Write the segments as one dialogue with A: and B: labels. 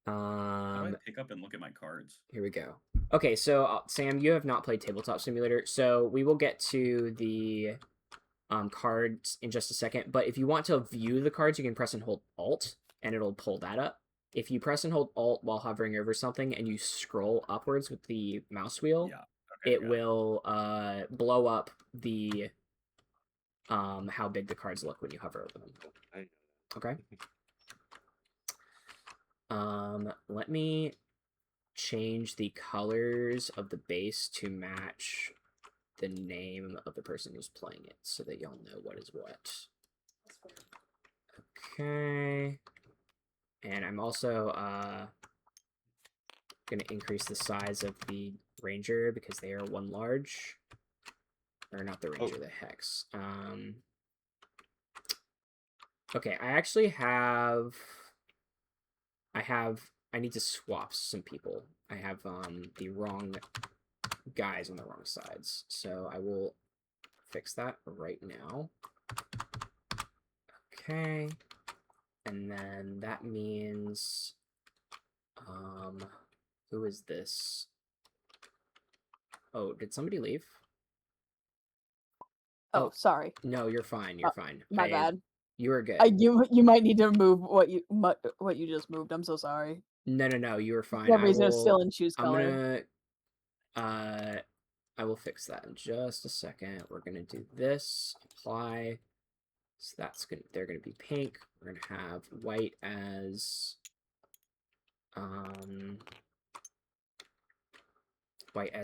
A: How do I pick up and look at my cards?
B: Here we go. Okay, so Sam, you have not played Tabletop Simulator, so we will get to the cards in just a second. But if you want to view the cards, you can press and hold Alt, and it'll pull that up. If you press and hold Alt while hovering over something and you scroll upwards with the mouse wheel, it will blow up the how big the cards look when you hover over them. Okay. Let me change the colors of the base to match the name of the person who's playing it so that y'all know what is what. Okay. And I'm also going to increase the size of the ranger because they are one large. Or not the ranger, the hex. Okay, I actually have... I need to swap some people. I have the wrong guys on the wrong sides. So I will fix that right now. Okay. And then that means who is this? Oh, did somebody leave?
C: Oh, sorry.
B: No, you're fine. You're fine.
C: My bad.
B: You were good.
C: You might need to move what you just moved. I'm so sorry.
B: No, you were fine.
C: For some reason, it's still in choose color.
B: I will fix that in just a second. We're gonna do this. Apply. So they're gonna be pink. We're gonna have white as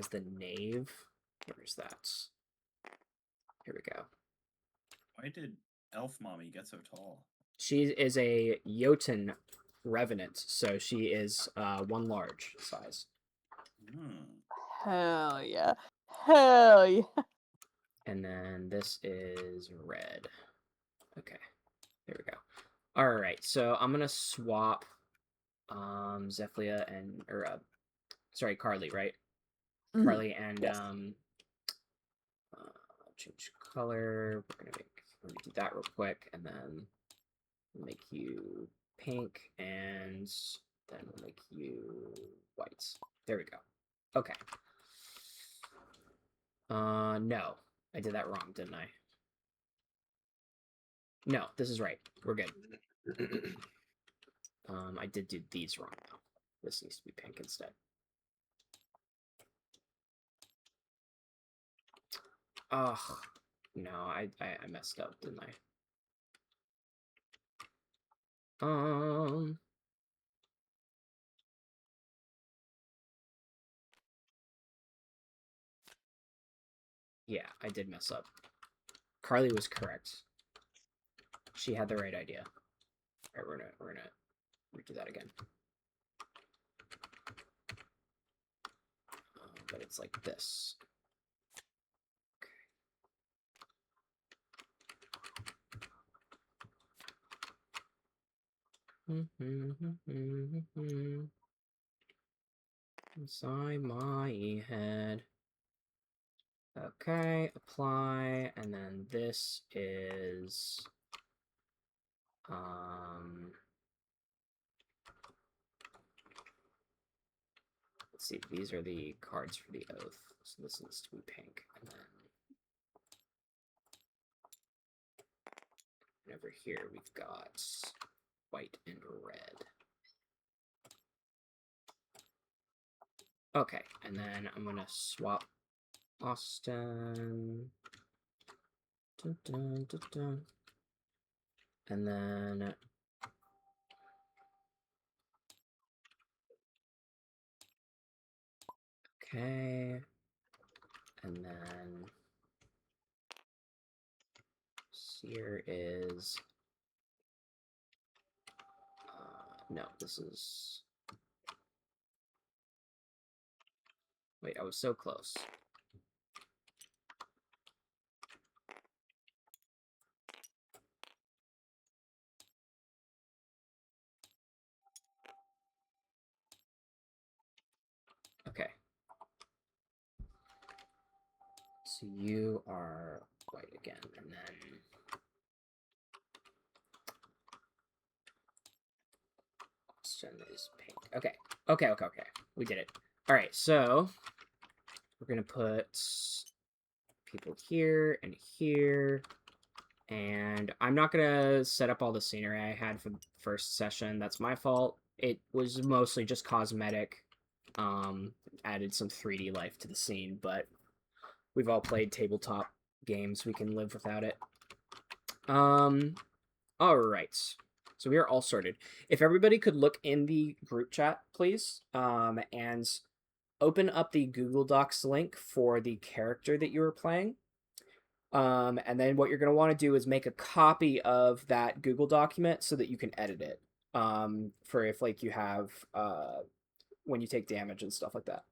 B: the knave. Where's that? Here we go.
A: Why did Elf Mommy get so tall?
B: She is a Jotun revenant, so she is one large size.
C: Hell yeah. Hell yeah.
B: And then this is red. Okay. There we go. Alright, so I'm gonna swap Zephylia and Carly, right? Mm-hmm. Carly and yes. Change color. We're gonna do that real quick, and then make you pink, and then we'll make you white. There we go. Okay. No. I did that wrong, didn't I? No, this is right. We're good. I did do these wrong, though. This needs to be pink instead. Ugh. No, I messed up, didn't I? Yeah, I did mess up. Carly was correct. She had the right idea. All right, we're gonna redo that again. But it's like this. Inside my head. Okay, apply, and then this is let's see, these are the cards for the oath. So this needs to be pink, and then over here we've got white and red. Okay, and then I'm gonna swap Austin. Dun, dun, dun, dun. And then okay, and then here is no, this is wait, I was so close. Okay. So you are white again, and then Sun is pink. Okay. Okay. We did it. All right, so we're going to put people here and here. And I'm not going to set up all the scenery I had for the first session. That's my fault. It was mostly just cosmetic. Added some 3D life to the scene, but we've all played tabletop games. We can live without it. All right. So we are all sorted. If everybody could look in the group chat, please, and open up the Google Docs link for the character that you were playing. And then what you're going to want to do is make a copy of that Google document so that you can edit it. For if like you have when you take damage and stuff like that.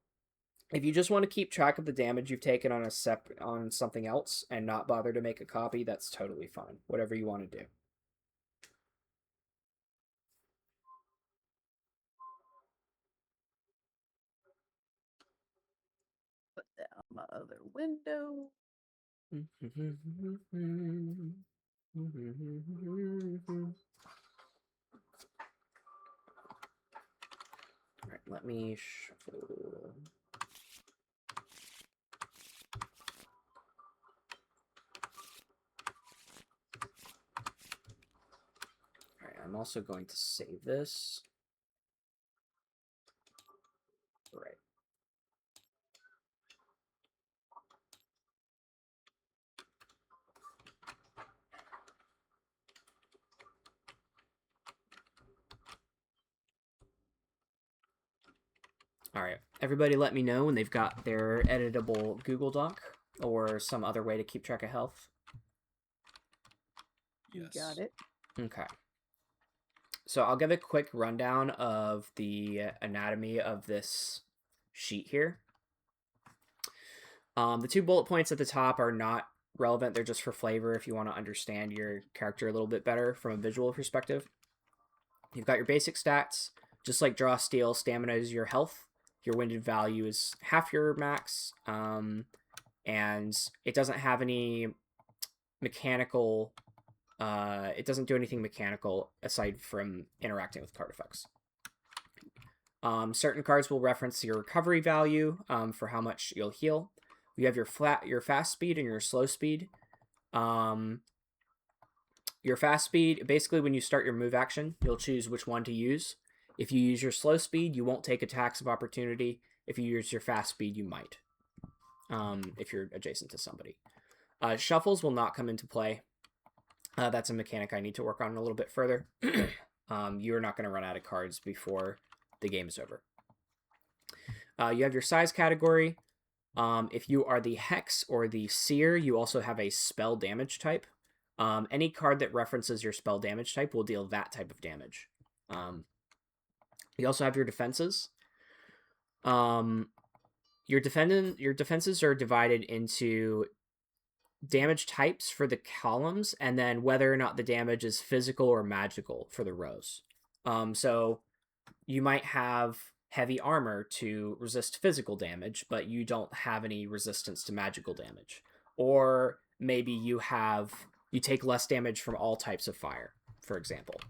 B: If you just want to keep track of the damage you've taken on on something else and not bother to make a copy, that's totally fine. Whatever you want to do.
C: Put down my other window.
B: All right, let me shuffle. All right, I'm also going to save this. All right. All right, everybody let me know when they've got their editable Google Doc or some other way to keep track of health.
C: You got it.
B: Okay. So I'll give a quick rundown of the anatomy of this sheet here. The 2 bullet points at the top are not relevant. They're just for flavor if you want to understand your character a little bit better from a visual perspective. You've got your basic stats. Just like Draw Steel, stamina is your health. Your winded value is half your max. And it doesn't have any mechanical... it doesn't do anything mechanical aside from interacting with card effects. Certain cards will reference your recovery value for how much you'll heal. You have your fast speed and your slow speed. Your fast speed, basically when you start your move action, you'll choose which one to use. If you use your slow speed, you won't take attacks of opportunity. If you use your fast speed, you might. If you're adjacent to somebody. Shuffles will not come into play. That's a mechanic I need to work on a little bit further. You're not going to run out of cards before the game is over. You have your size category. If you are the Hex or the Seer, you also have a spell damage type. Any card that references your spell damage type will deal that type of damage. You also have your defenses. Your defenses are divided into damage types for the columns, and then whether or not the damage is physical or magical for the rows. So you might have heavy armor to resist physical damage, but you don't have any resistance to magical damage. Or maybe you take less damage from all types of fire, for example.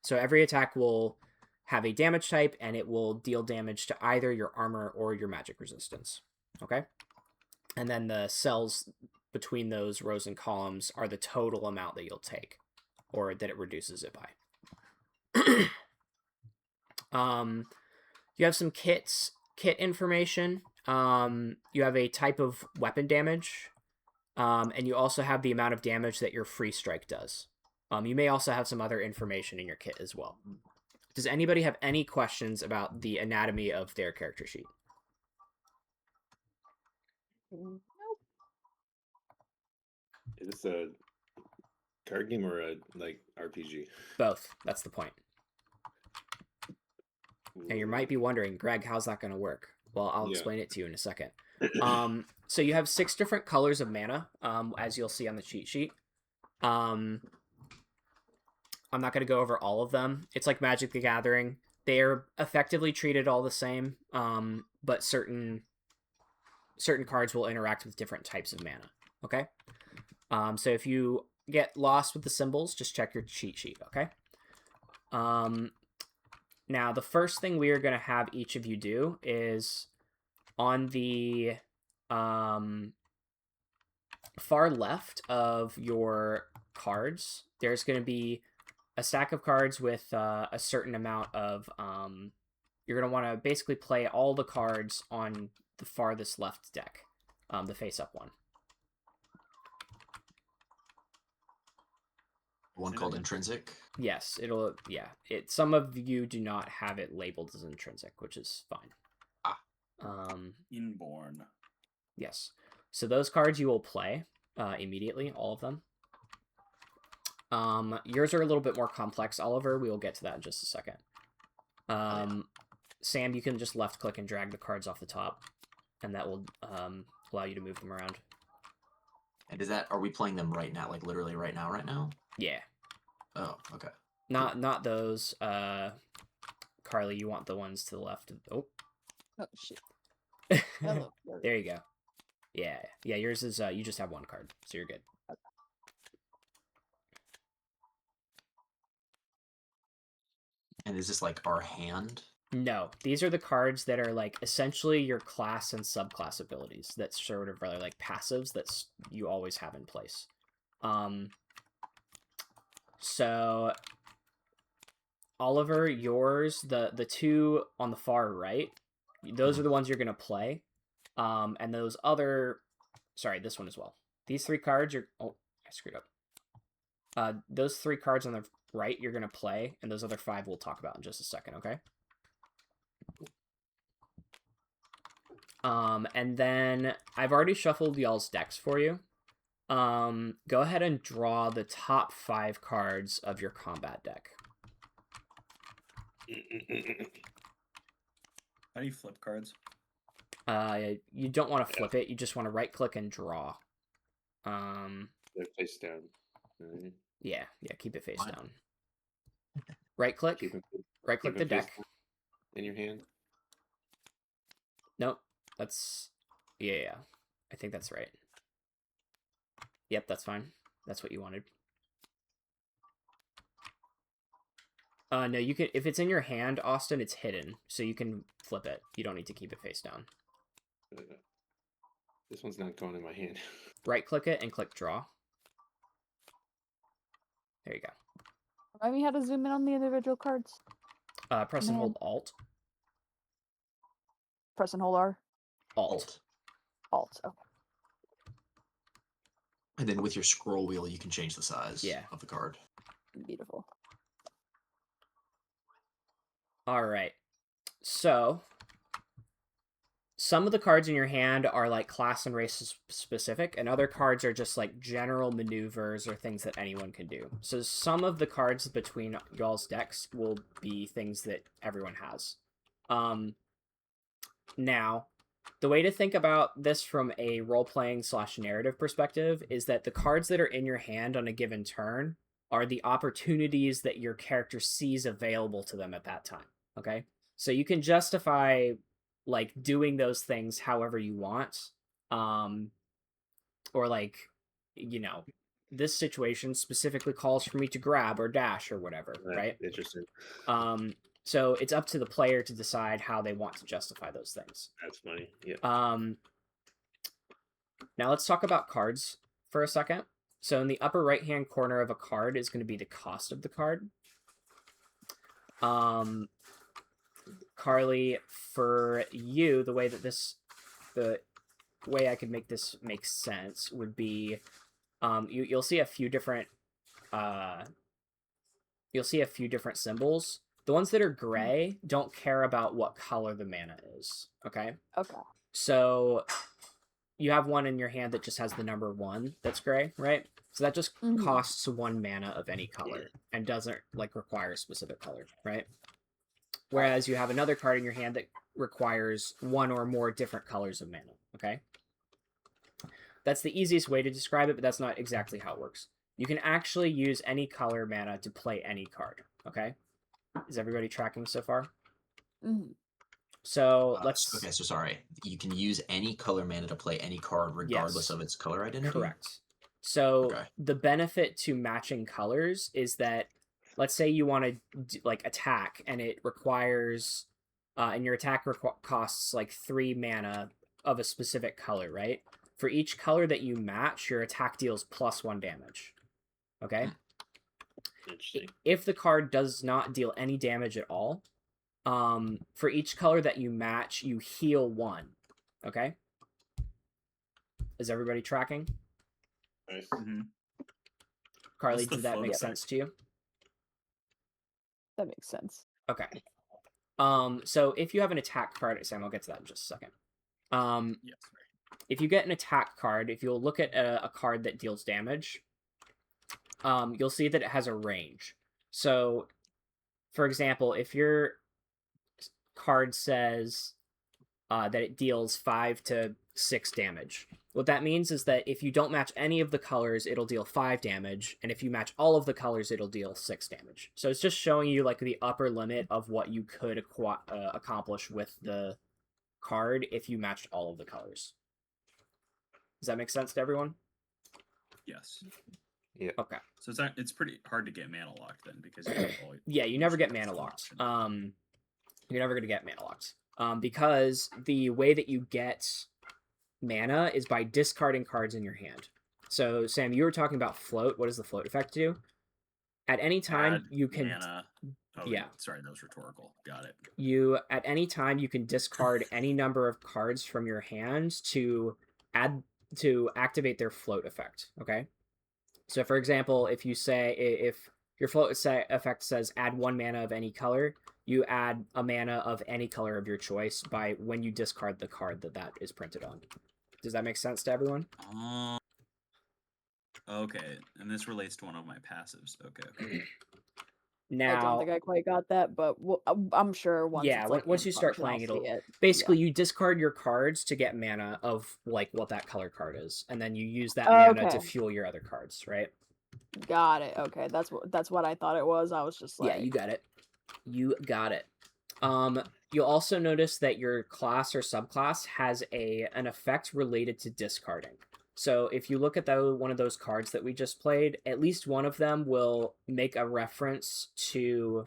B: So every attack will have a damage type, and it will deal damage to either your armor or your magic resistance. Okay? And then the cells between those rows and columns are the total amount that you'll take, or that it reduces it by. You have some kit information. You have a type of weapon damage, and you also have the amount of damage that your free strike does. You may also have some other information in your kit as well. Does anybody have any questions about the anatomy of their character sheet?
C: Nope.
D: Is this a card game or a RPG?
B: Both. That's the point. And you might be wondering, Greg, how's that going to work? Well, I'll explain it to you in a second. So you have 6 different colors of mana, as you'll see on the cheat sheet. I'm not going to go over all of them. It's like Magic the Gathering. They're effectively treated all the same, but certain cards will interact with different types of mana. Okay? So if you get lost with the symbols, just check your cheat sheet, okay? Now, the first thing we are going to have each of you do is on the far left of your cards, there's going to be a stack of cards with a certain amount of... you're going to want to basically play all the cards on the farthest left deck, the face-up one.
E: One called intrinsic.
B: Yes, it'll... Yeah. Some of you do not have it labeled as intrinsic, which is fine.
A: Inborn.
B: Yes. So those cards you will play immediately, all of them. Yours are a little bit more complex, Oliver. We will get to that in just a second. Sam, you can just left-click and drag the cards off the top, and that will allow you to move them around.
E: And are we playing them right now? Like literally right now?
B: Yeah.
E: Oh, okay.
B: Not those. Carly, you want the ones to the left. Oh.
C: Oh shit.
B: There you go. Yeah. Yours is you just have one card, so you're good.
E: And is this like our hand?
B: No, these are the cards that are like essentially your class and subclass abilities. That's sort of rather like passives that you always have in place. So Oliver, yours, the two on the far right, those are the ones you're gonna play. And those other, sorry, this one as well. These three cards oh, I screwed up. Those three cards on the right you're gonna play, and those other five we'll talk about in just a second, okay? And then I've already shuffled y'all's decks for you. Go ahead and draw the top 5 cards of your combat deck.
A: How do you flip cards?
B: You don't want to flip it. You just want to right-click and draw.
D: They're face down.
B: Yeah, keep it face down. Right-click. Right-click the deck.
D: In your hand.
B: Nope. That's... Yeah. I think that's right. Yep, that's fine. That's what you wanted. No, you can... If it's in your hand, Austin, it's hidden. So you can flip it. You don't need to keep it face down.
D: This one's not going in my hand.
B: Right-click it and click draw. There you go.
C: Remind me how to zoom in on the individual cards.
B: Press and hold Alt.
C: Press and hold R.
B: Alt.
C: Okay.
E: And then with your scroll wheel, you can change the size of the card.
C: Beautiful.
B: All right. So, some of the cards in your hand are like class and race specific, and other cards are just like general maneuvers or things that anyone can do. So some of the cards between y'all's decks will be things that everyone has. Now, the way to think about this from a role-playing / narrative perspective is that the cards that are in your hand on a given turn are the opportunities that your character sees available to them at that time, okay? So you can justify, like, doing those things however you want, or, like, you know, this situation specifically calls for me to grab or dash or whatever, right?
D: Interesting.
B: So it's up to the player to decide how they want to justify those things.
D: That's funny. Yeah.
B: Now let's talk about cards for a second. So in the upper right-hand corner of a card is going to be the cost of the card. Carly, for you, the way I could make this make sense would be, you'll see a few different, symbols. The ones that are gray don't care about what color the mana is, okay?
C: Okay.
B: So you have one in your hand that just has the number 1 that's gray, right? So that just costs 1 mana of any color and doesn't, like, require a specific color, right? Whereas you have another card in your hand that requires 1 or more different colors of mana, okay? That's the easiest way to describe it, but that's not exactly how it works. You can actually use any color mana to play any card, okay? Is everybody tracking so far? So let's...
E: Okay, so sorry. You can use any color mana to play any card regardless of its color identity?
B: Correct. So the benefit to matching colors is that let's say you want to like attack, and it requires, and your attack costs like 3 mana of a specific color, right? For each color that you match, your attack deals +1 damage. Okay.
D: Interesting.
B: If the card does not deal any damage at all, for each color that you match, you heal 1. Okay. Is everybody tracking?
D: Nice.
B: Carly,
A: What's the
B: did that
A: float
B: make
A: effect?
B: sense to you?
C: That makes sense.
B: Okay. So if you have an attack card, Sam, I'll get to that in just a second.
A: Yes.
B: If you get an attack card, if you'll look at a card that deals damage, you'll see that it has a range. So, for example, if your card says that it deals 5 to 6 damage, what that means is that if you don't match any of the colors, it'll deal 5 damage, and if you match all of the colors, it'll deal 6 damage. So it's just showing you like the upper limit of what you could accomplish with the card if you matched all of the colors. Does that make sense to everyone?
A: Yes.
D: Yeah.
B: Okay.
A: So it's pretty hard to get mana locked then, because you have all
B: Yeah, you never get
A: usually
B: mana
A: one
B: locked.
A: option.
B: You're never gonna get mana locked. Because the way that you get mana is by discarding cards in your hand. So, Sam, you were talking about float. What does the float effect do? At any time,
A: Add
B: you can
A: mana. Oh,
B: yeah.
A: Sorry, that was rhetorical. Got it.
B: At any time you can discard any number of cards from your hand to activate their float effect. Okay. So, for example, if your float effect says add 1 mana of any color, you add a mana of any color of your choice by when you discard the card that is printed on. Does that make sense to everyone?
A: Okay, and this relates to one of my passives. Okay.
C: I don't
B: Now,
C: think I quite got that, but I'm sure once
B: yeah,
C: it's like
B: once
C: in
B: you start
C: function, I'll
B: playing, it'll
C: see it.
B: basically you discard your cards to get mana of like what that color card is, and then you use that
C: Oh,
B: mana to
C: okay.
B: fuel your other cards, right?
C: Got it. Okay, that's what I thought it was. I was just like,
B: Yeah, you got it. You got it. You'll also notice that your class or subclass has an effect related to discarding. So if you look at one of those cards that we just played, at least one of them will make a reference to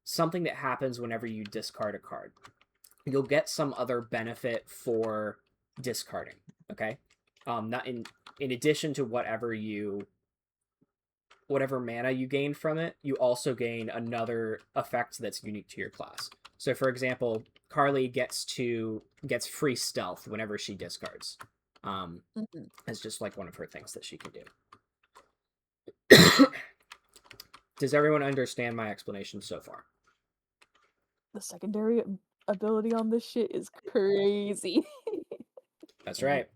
B: something that happens whenever you discard a card. You'll get some other benefit for discarding. Okay, not in addition to whatever mana you gain from it, you also gain another effect that's unique to your class. So, for example, Carly gets free stealth whenever she discards. It's just like one of her things that she can do. Does everyone understand my explanation so far?
C: the secondary ability on this shit is crazy.
B: That's right.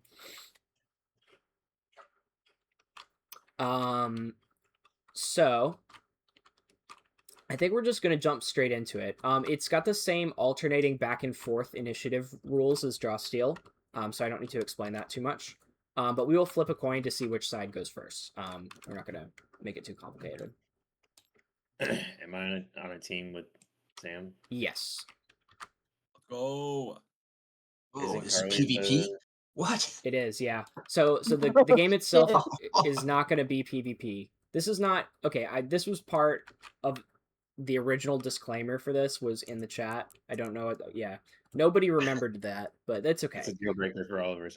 B: So I think we're just going to jump straight into it. It's got the same alternating back and forth initiative rules as Draw Steel, so I don't need to explain that too much. But we will flip a coin to see which side goes first. We're not going to make it too complicated.
D: Am I on a team with Sam?
B: Yes.
A: Go.
E: Oh,
D: Isn't
E: this is
D: Carly
E: PvP? What?
B: It is, yeah. So the game itself is not going to be PvP. This is not okay. This was part of the original disclaimer for this was in the chat. I don't know. Yeah, nobody remembered that, but that's okay.
D: It's a deal breaker for all of us.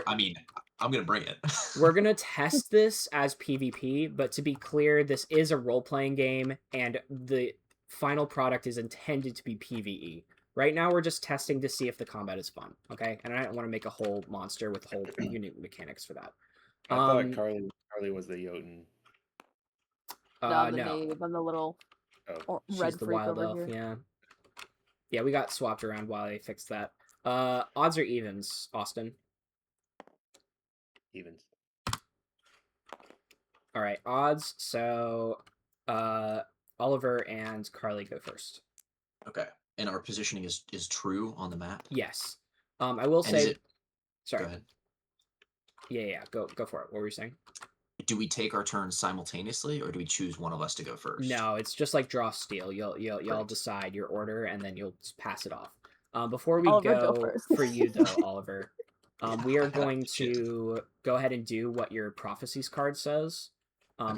E: I mean, I'm gonna bring it.
B: We're gonna test this as PvP, but to be clear, this is a role-playing game, and the final product is intended to be PvE. Right now, we're just testing to see if the combat is fun, okay? And I don't want to make a whole monster with whole unique mechanics for that.
D: I thought Carly was the Jotun.
C: The
B: No.
C: knave and the little red
B: She's the
C: freak
B: wild
C: over
B: elf,
C: here.
B: yeah. Yeah, we got swapped around while they fixed that. Odds or evens, Austin?
D: Evens.
B: All right, odds. So, Oliver and Carly go first.
E: Okay. And our positioning is true on the map?
B: Yes. I will say... Sorry.
E: Go ahead.
B: Yeah. Go for it. What were you saying?
E: Do we take our turns simultaneously, or do we choose one of us to go first?
B: No, it's just like Draw Steel. You'll decide your order, and then you'll just pass it off. Before we
C: Oliver,
B: go
C: first.
B: for you, though, Oliver, we are going to go ahead and do what your Prophecies card says.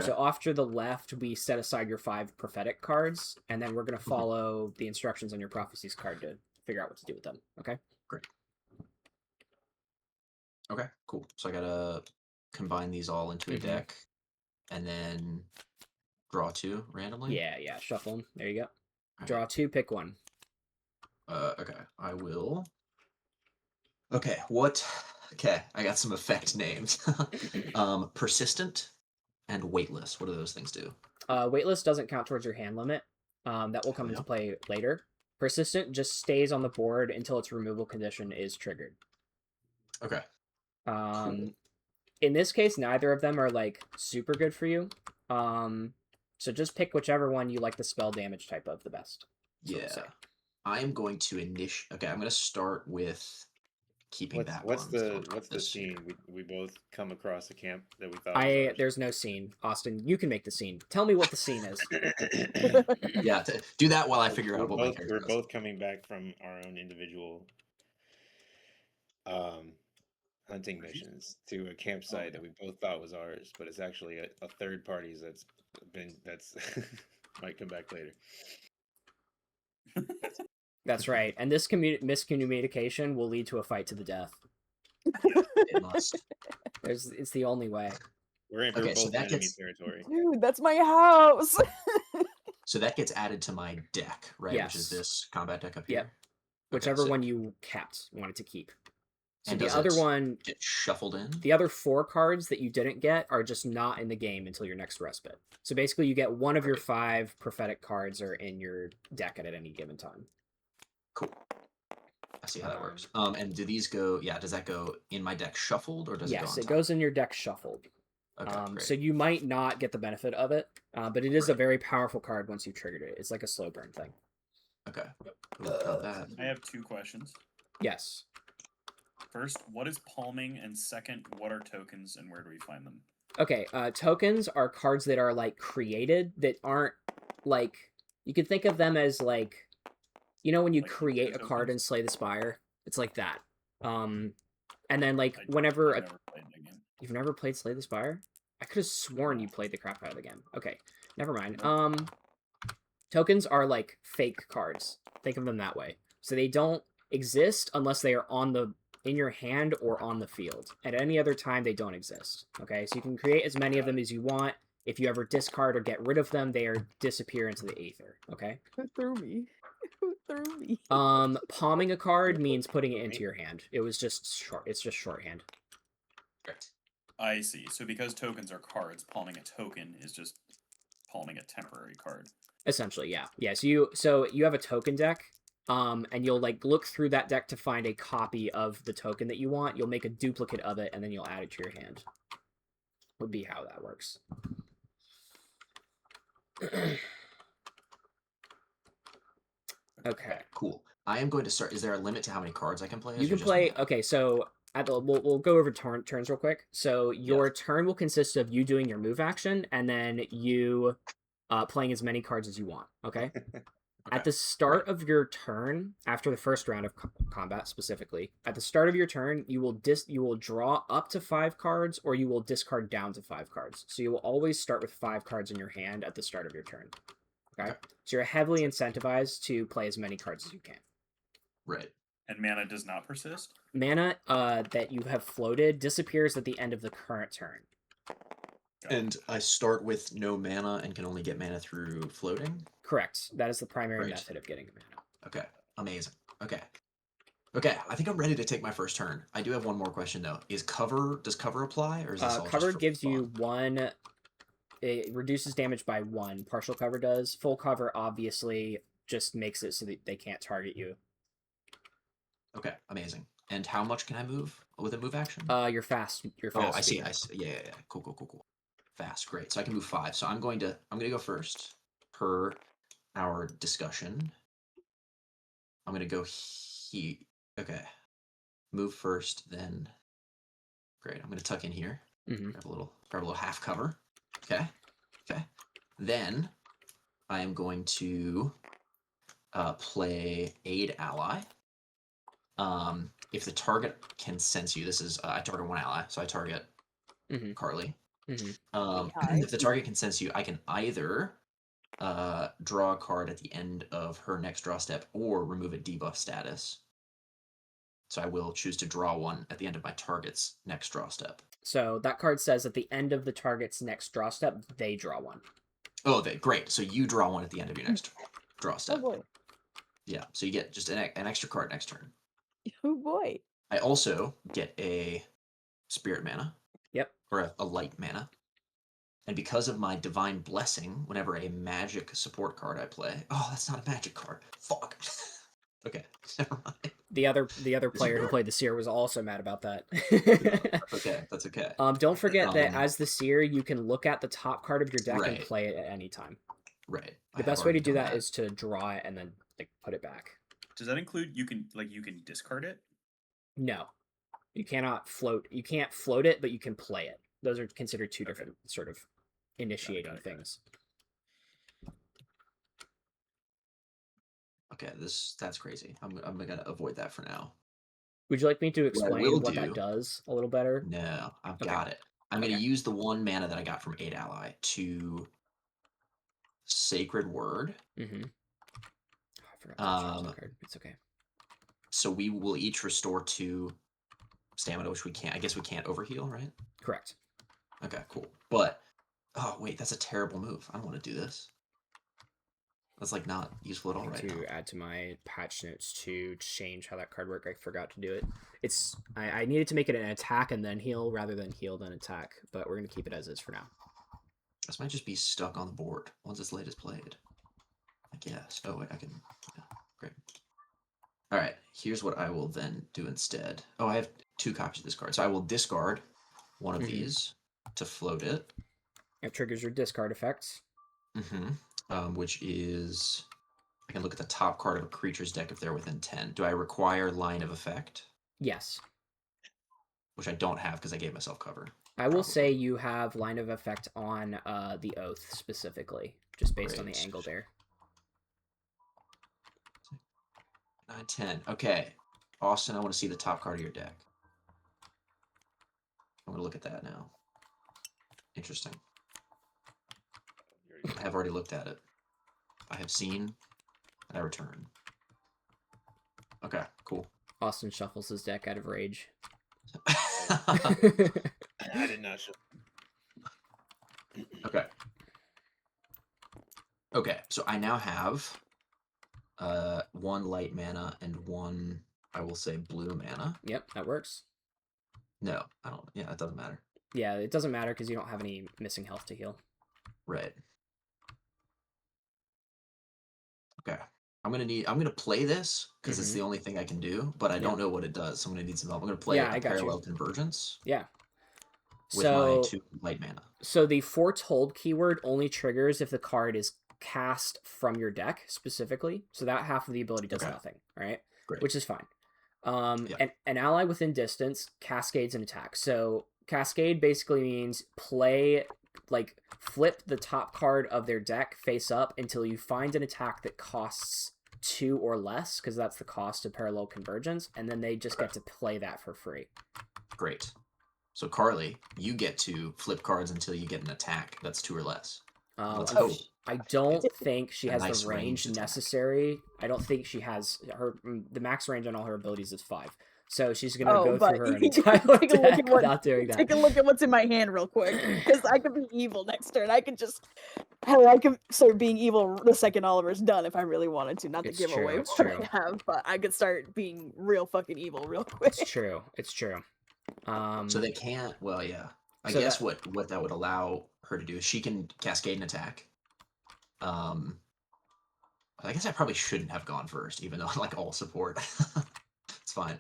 B: So off to the left, we set aside your 5 prophetic cards, and then we're going to follow the instructions on your prophecies card to figure out what to do with them. Okay?
E: Great. Okay, cool. So I gotta combine these all into a deck, and then draw 2 randomly.
B: Yeah. Shuffle them. There you go.
E: All
B: Draw
E: right.
B: 2, pick one.
E: Okay, I will. Okay, what? Okay, I got some effect names. Persistent and weightless. What do those things do?
B: Weightless doesn't count towards your hand limit. That will come
E: Oh,
B: into
E: yeah.
B: play later. Persistent just stays on the board until its removal condition is triggered.
E: Okay. Cool.
B: In this case, neither of them are like super good for you. So just pick whichever one you like the spell damage type of the best.
E: Yeah. I am going to Okay, I'm going to start with keeping
D: What's
E: that
D: what's
E: one. So
D: the what's the
E: this
D: scene? We both come across a camp that we thought was ours.
B: There's no scene. Austin, you can make the scene. Tell me what the scene is.
E: Yeah, do that while I figure out what my character
D: We're
E: does.
D: both coming back from our own individual hunting missions to a campsite that we both thought was ours, but it's actually a third party's that's might come back later.
B: That's right. And this miscommunication will lead to a fight to the death.
E: It must.
B: It's the only way.
D: We're
E: Okay,
D: both
E: so that
D: in enemy
E: gets-
D: territory.
C: Dude, that's my house.
E: So that gets added to my deck, right? Which is
B: Yes.
E: this combat deck up here.
B: Yep. Whichever one you wanted to keep. So
E: And
B: the
E: does
B: other
E: it
B: one,
E: get shuffled in?
B: the other 4 cards that you didn't get are just not in the game until your next respite. So basically, you get one of your 5 prophetic cards are in your deck at any given time.
E: Cool. I see how that works. And do these go? Yeah. Does that go in my deck shuffled, or does it go on
B: Yes, it
E: top?
B: goes in your deck shuffled.
E: Okay, great.
B: So you might not get the benefit of it, but it is a very powerful card once you've triggered it. It's like a slow burn thing.
E: Okay. Got that.
A: I have 2 questions.
B: Yes.
A: First, what is palming? And second, what are tokens and where do we find them?
B: Okay, tokens are cards that are like created that aren't like, you could think of them as like, you know when you
A: Like
B: create a card in
A: tokens?
B: Slay the Spire? It's like that. And then like
A: I've
B: whenever
A: never played that game.
B: you've never played Slay the Spire? I could have sworn you played the crap out of the game. Okay, never mind. Tokens are like fake cards. Think of them that way. So they don't exist unless they are in your hand or on the field. At any other time, they don't exist. Okay, so you can create as many of them as you want. If you ever discard or get rid of them, they disappear into the aether. Okay.
C: Who threw me? Who threw me?
B: Palming a card means putting it into your hand. It's just shorthand.
E: Correct.
A: I see. So because tokens are cards, palming a token is just palming a temporary card.
B: Essentially, yeah. Yeah, so you have a token deck, and you'll like look through that deck to find a copy of the token that you want. You'll make a duplicate of it, and then you'll add it to your hand. Would be how that works. Okay.
E: Cool. I am going to start. Is there a limit to how many cards I can play?
B: You can play. Okay, so we'll go over turns real quick. So your turn will consist of you doing your move action, and then you playing as many cards as you want. Okay. At the start of your turn, after the first round of combat specifically, at the start of your turn, you will draw up to 5 cards, or you will discard down to 5 cards. So you will always start with 5 cards in your hand at the start of your turn. Okay? So you're heavily incentivized to play as many cards as you can.
E: Right.
A: And mana does not persist?
B: Mana that you have floated disappears at the end of the current turn.
E: And I start with no mana and can only get mana through floating?
B: Correct. That is the primary
E: Great.
B: method of getting mana.
E: Okay. Amazing. Okay. Okay, I think I'm ready to take my first turn. I do have one more question though. Does cover apply, or is this all
B: cover
E: just for
B: gives
E: fun?
B: you 1. It reduces damage by 1. Partial cover does. Full cover obviously just makes it so that they can't target you.
E: Okay, amazing. And how much can I move with a move action?
B: You're fast.
E: Oh, I see. Yeah. Cool. Fast, great. So I can move 5. So I'm going to go first per our discussion. I'm gonna go here. Okay, move first, then. Great. I'm gonna tuck in here.
B: Mm-hmm.
E: Grab a little half cover. Okay. Then I am going to play Aid Ally. If the target can sense you, this is I target 1 ally, so I target Carly.
C: high.
E: If the target can sense you, I can either draw a card at the end of her next draw step or remove a debuff status. So I will choose to draw one at the end of my target's next draw step.
B: So that card says at the end of the target's next draw step, they draw one.
E: Oh, great. So you draw one at the end of your next draw
C: Oh
E: step.
C: boy.
E: Yeah, so you get just an extra card next turn.
C: Oh boy.
E: I also get a spirit mana.
B: Yep.
E: Or a light mana. And because of my divine blessing, whenever a magic support card I play, oh, that's not a magic card. Fuck. Okay, never mind.
B: The other player who played the seer was also mad about that.
E: That's okay. That's okay.
B: Don't forget that as the seer, you can look at the top card of your deck and
E: Right.
B: play it at any time.
E: Right.
B: The best way to do that is to draw it and then like put it back.
A: Does that include you can discard it?
B: No, you cannot float. You can't float it, but you can play it. Those are considered two different sort of initiating things.
E: Okay, that's crazy. I'm gonna avoid that for now.
B: Would you like me to
E: What I
B: explain
E: will
B: what
E: do-
B: that does a little better?
E: No, I've
B: Okay.
E: got it. I'm
B: Okay.
E: gonna use the 1 mana that I got from 8 Ally to Sacred Word.
B: Mm-hmm. Oh, I forgot to choose that card. It's okay.
E: So we will each restore 2 stamina, which we can't. I guess we can't overheal, right?
B: Correct.
E: Okay, cool. But oh wait, that's a terrible move. I don't want to do this. That's like not useful at all right now.
B: To add to my patch notes to change how that card worked, I forgot to do it. It's I needed to make it an attack and then heal rather than heal then attack, but we're gonna keep it as is for now.
E: This might just be stuck on the board once it's late is played. I guess. Oh wait, I can. Yeah, great. All right. Here's what I will then do instead. Oh, I have 2 copies of this card, so I will discard one of these to float it.
B: It triggers your discard effects.
E: Which is, I can look at the top card of a creature's deck if they're within 10. Do I require line of effect?
B: Yes.
E: Which I don't have because I gave myself cover.
B: I will say you have line of effect on the Oath specifically, just based on the angle there.
E: 9, 10. Okay. Austin, I want to see the top card of your deck. I'm going to look at that now. Interesting. I have already looked at it. I have seen, and I return. Okay, cool.
B: Austin shuffles his deck out of rage.
D: I did not show.
E: Okay. Okay, so I now have 1 light mana and 1, I will say, blue mana.
B: Yep, that works.
E: No, I don't. Yeah, it doesn't matter.
B: Yeah, it doesn't matter because you don't have any missing health to heal.
E: Right. Okay. I'm gonna play this because it's the only thing I can do, but I don't know what it does, so I'm gonna need some help. I'm gonna play a parallel convergence.
B: Yeah.
E: With my 2 light mana.
B: So the Foretold keyword only triggers if the card is cast from your deck specifically. So that half of the ability does nothing, right?
E: Great.
B: Which is fine. And an ally within distance cascades an attack. So cascade basically means flip the top card of their deck face up until you find an attack that costs 2 or less, because that's the cost of parallel convergence, and then they just get to play that for free.
E: Great. So Carly, you get to flip cards until you get an attack that's 2 or less.
B: I don't think she has
E: nice
B: the range
E: attack.
B: necessary. I don't think she has the max range on all her abilities is 5. So she's gonna go through her entire deck without doing that.
C: Take a look at what's in my hand real quick, because I could be evil next turn. I could start being evil the second Oliver's done if I really wanted to. Not to give away what I have, but I could start being real fucking evil real quick.
B: It's true.
E: So they can't. Well, yeah. I guess what that would allow her to do is she can cascade an attack. I guess I probably shouldn't have gone first, even though I like all support. It's fine.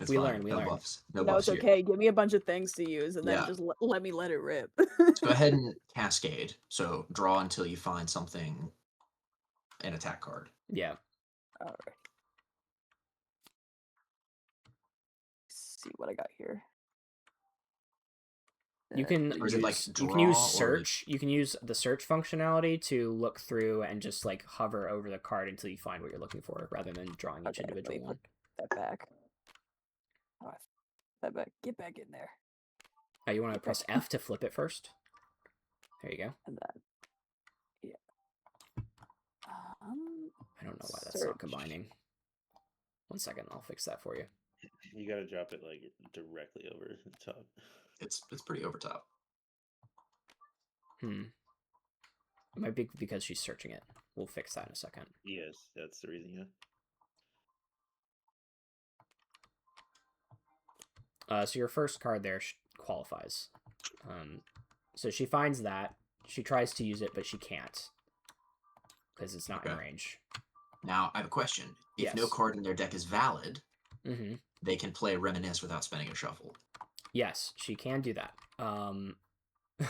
B: We learn.
E: Buffs. No
C: it's
E: buffs here.
C: okay. Give me a bunch of things to use, and then just let me let it rip.
E: Go ahead and cascade. So draw until you find something, an attack card.
B: Yeah.
C: All right. Let's see what I got here.
B: You can
E: Or is it like
B: you can use
E: draw, or-
B: search. You can use the search functionality to look through and just like hover over the card until you find what you're looking for, rather than drawing each individual one.
C: That back. Oh, that back. Get back in there.
B: You want to press F to flip it first? There you go.
C: And then, yeah.
B: I don't know why that's not
C: Search.
B: combining. 1 second, I'll fix that for you.
D: You gotta drop it like directly over the top.
E: It's pretty over top.
B: It might be because she's searching it. We'll fix that in a second.
D: Yes, that's the reason. Yeah.
B: So your first card there qualifies. So she finds that. She tries to use it, but she can't. Because it's not in range.
E: Now, I have a question. If no
B: Yes.
E: card in their deck is valid,
B: Mm-hmm.
E: they can play Reminisce without spending a shuffle.
B: Yes, she can do that.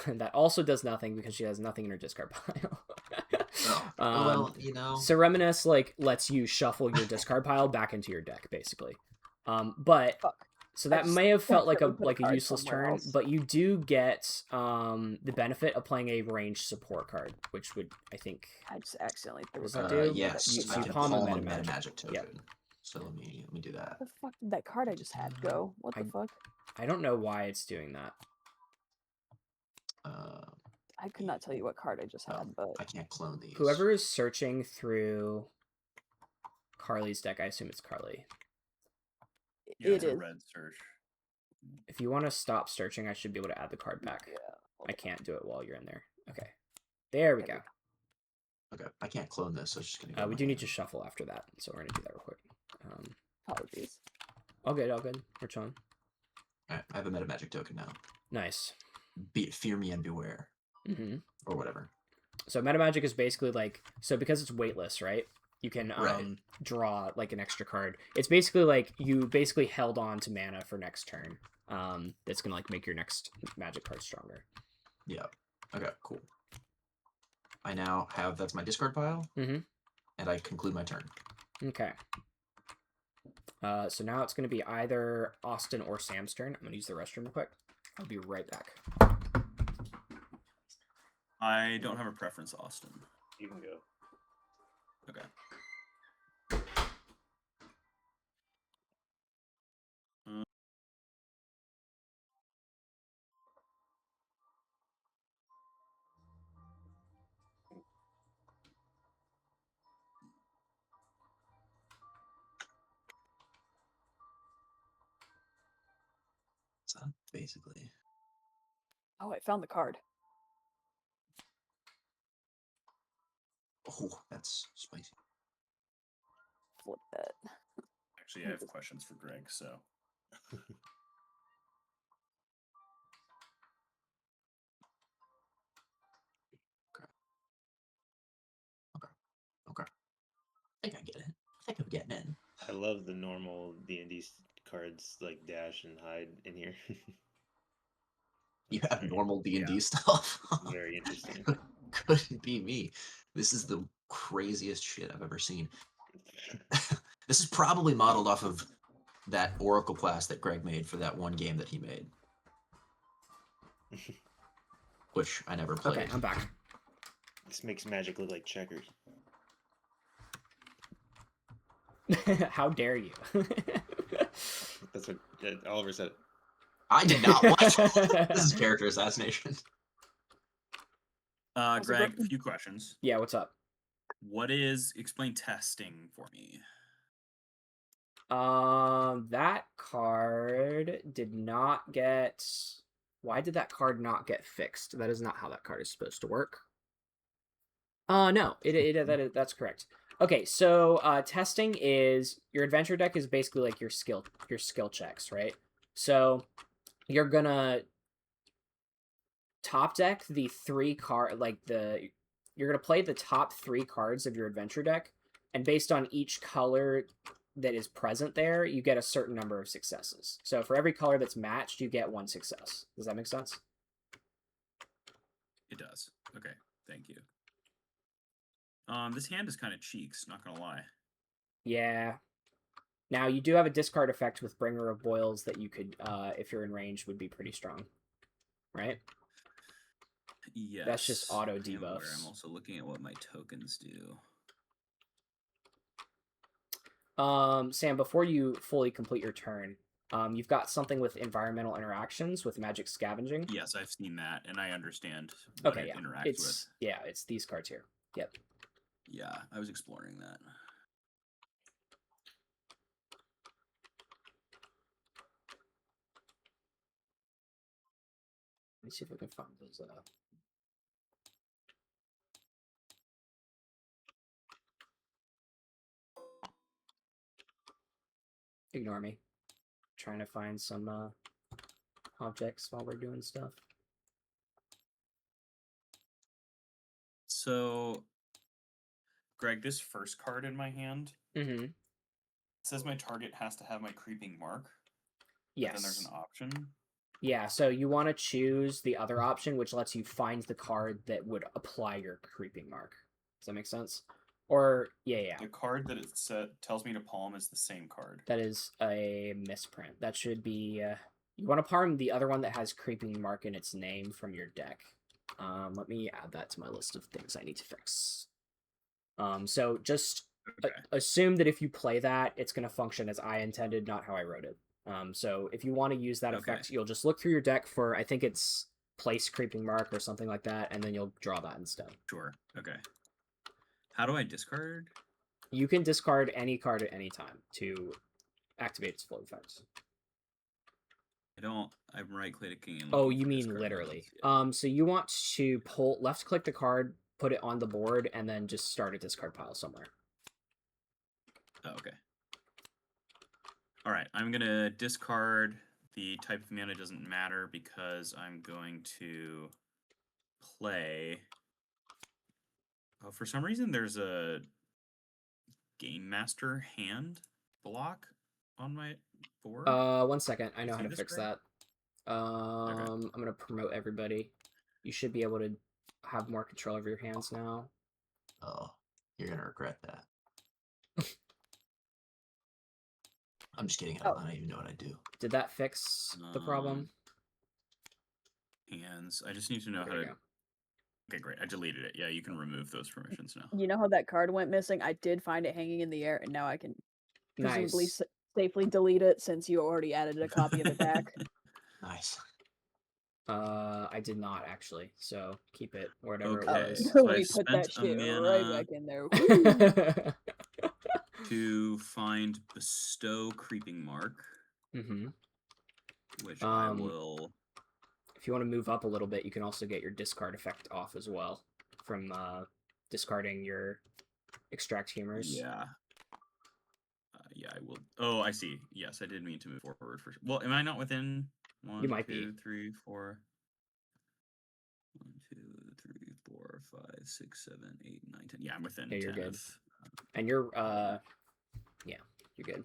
B: That also does nothing because she has nothing in her discard pile.
E: Well, you know.
B: So Reminisce like lets you shuffle your discard pile back into your deck, basically. But
C: Fuck.
B: so that
C: just
B: may have felt like a
C: accidentally put a card
B: useless
C: somewhere
B: turn,
C: else.
B: but you do get the benefit of playing a ranged support card, which would I think
C: I just accidentally threw
B: Does
C: it.
B: that do?
E: Yes,
B: You
E: I can
B: palm
E: palm
B: a
E: a
B: Metamagic.
E: Metamagic token.
B: Yep.
E: So let me do that.
C: Where the fuck did that card I just had go? What the fuck?
B: I don't know why it's doing that.
C: I could not tell you what card I just had, but
E: I can't clone these.
B: Whoever is searching through Carly's deck, I assume it's Carly.
A: Yeah,
C: it
A: it's a
C: is.
A: red search.
B: If you want to stop searching, I should be able to add the card back.
C: Yeah.
B: I can't do it while you're in there. Okay. There we go.
E: Okay, I can't clone this, so it's just gonna go.
B: We
E: in
B: do
E: my
B: need to
E: hand.
B: shuffle after that, so we're gonna do that real quick.
C: Apologies.
B: All good, all good. We're chilling.
E: Alright, I have a Metamagic token now.
B: Nice.
E: Fear me and beware,
B: Mm-hmm.
E: or whatever.
B: So Metamagic is basically like, so because it's weightless, right? You can
E: Right.
B: draw like an extra card. It's basically like you basically held on to mana for next turn. That's gonna like make your next magic card stronger.
E: Yeah. Okay, cool. I now have, that's my discard pile,
B: Mhm.
E: and I conclude my turn.
B: Okay. So now it's gonna be either Austin or Sam's turn. I'm gonna use the restroom real quick. I'll be right back.
A: I don't have a preference, Austin.
D: You can go.
A: Okay.
E: So basically,
C: Oh, I found the card.
E: oh, that's spicy.
C: Flip that.
A: Actually, I have questions for Greg, so.
E: Okay. I think I get it. I think I'm getting in.
D: I love the normal D&D cards like dash and hide in here.
E: You have
D: Very-
E: normal D&D
A: yeah.
E: stuff.
D: Very interesting.
E: Couldn't be me. This is the craziest shit I've ever seen. This is probably modeled off of that Oracle class that Greg made for that one game that he made, which I never played.
B: Okay, I'm back.
D: This makes magic look like checkers.
B: How dare you?
D: That's what Oliver said.
E: I did not watch. This is character assassination.
A: Greg, a few questions.
B: Yeah, what's up?
A: Explain testing for me.
B: That card did not get. Why did that card not get fixed? That is not how that card is supposed to work. No, that's correct. Okay, so testing is your adventure deck is basically like your skill checks, right? So you're gonna top deck the you're gonna play the top 3 cards of your adventure deck, and based on each color that is present there, you get a certain number of successes. So for every color that's matched, you get 1 success. Does that make sense?
A: It does. Okay, thank you. This hand is kind of cheeks, not gonna lie.
B: Yeah. Now you do have a discard effect with Bringer of Boils that you could, if you're in range, would be pretty strong, right?
A: Yes.
B: That's just auto
A: I am aware.
B: debuffs.
A: I'm also looking at what my tokens do.
B: Sam, before you fully complete your turn, You've got something with environmental interactions with magic scavenging.
A: Yes, I've seen that, and I understand what
B: Okay,
A: it
B: yeah.
A: interacts with.
B: It's these cards here. Yep.
A: Yeah, I was exploring that.
B: Let me see if I can find those. Ignore me. Trying to find some objects while we're doing stuff.
A: So, Greg, this first card in my hand
B: Mm-hmm.
A: says my target has to have my creeping mark.
B: Yes.
A: But then there's an option.
B: Yeah, so you want to choose the other option, which lets you find the card that would apply your creeping mark. Does that make sense? Or, yeah.
A: The card that it tells me to palm is the same card.
B: That is a misprint. That should be... you want to palm the other one that has creeping mark in its name from your deck. Let me add that to my list of things I need to fix. So just assume that if you play that, it's going to function as I intended, not how I wrote it. So if you want to use that effect, you'll just look through your deck for, I think it's place creeping mark or something like that, and then you'll draw that instead.
A: Sure. Okay. How do I discard?
B: You can discard any card at any time to activate its full effects.
A: I'm right-clicking.
B: Oh, you mean literally. Yeah. So you want to left-click the card, put it on the board, and then just start a discard pile somewhere.
A: Oh, okay. All right, I'm going to discard. The type of mana doesn't matter because I'm going to play... Oh, for some reason, there's a Game Master hand block on my board.
B: 1 second. I know how to fix that.
A: Okay.
B: I'm going to promote everybody. You should be able to have more control over your hands now.
E: Oh, you're going to regret that. I'm just kidding. I don't even know what I do.
B: Did that fix the problem?
A: Hands. I just need to know how to... Okay, great. I deleted it. Yeah, you can remove those permissions now.
C: You know how that card went missing? I did find it hanging in the air, and now I can presumably safely delete it since you already added a copy of it back.
E: Nice.
B: I did not actually, so keep it whatever it was.
A: So
C: we put that shit right back in there.
A: To find Bestow Creeping Mark.
B: Mm-hmm.
A: Which I will...
B: If you want to move up a little bit, you can also get your discard effect off as well from discarding your extract humors.
A: Yeah. Yeah, I will. Oh, I see. Yes, I did mean to move forward first. Well, am I not within 1,
B: you might
A: 2,
B: be.
A: 3, 4... 1, 2, 3, 4, 5, 6, 7, 8, 9, 10. Yeah, I'm within 10.
B: You're good. And you're, yeah, you're good.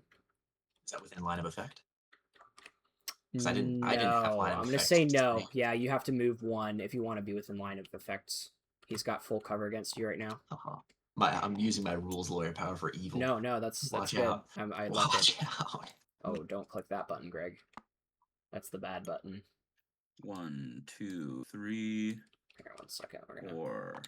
E: Is that within line of effect?
B: I didn't have line of I'm going to say no. Yeah, you have to move 1 if you want to be within line of effects. He's got full cover against you right now.
E: I'm using my rules lawyer power for evil.
B: No, that's
E: Watch
B: good.
E: out.
B: I love it. Oh, don't click that button, Greg. That's the bad button.
A: 1, 2, 3.
B: Here, 1 second. We're gonna...
A: 4.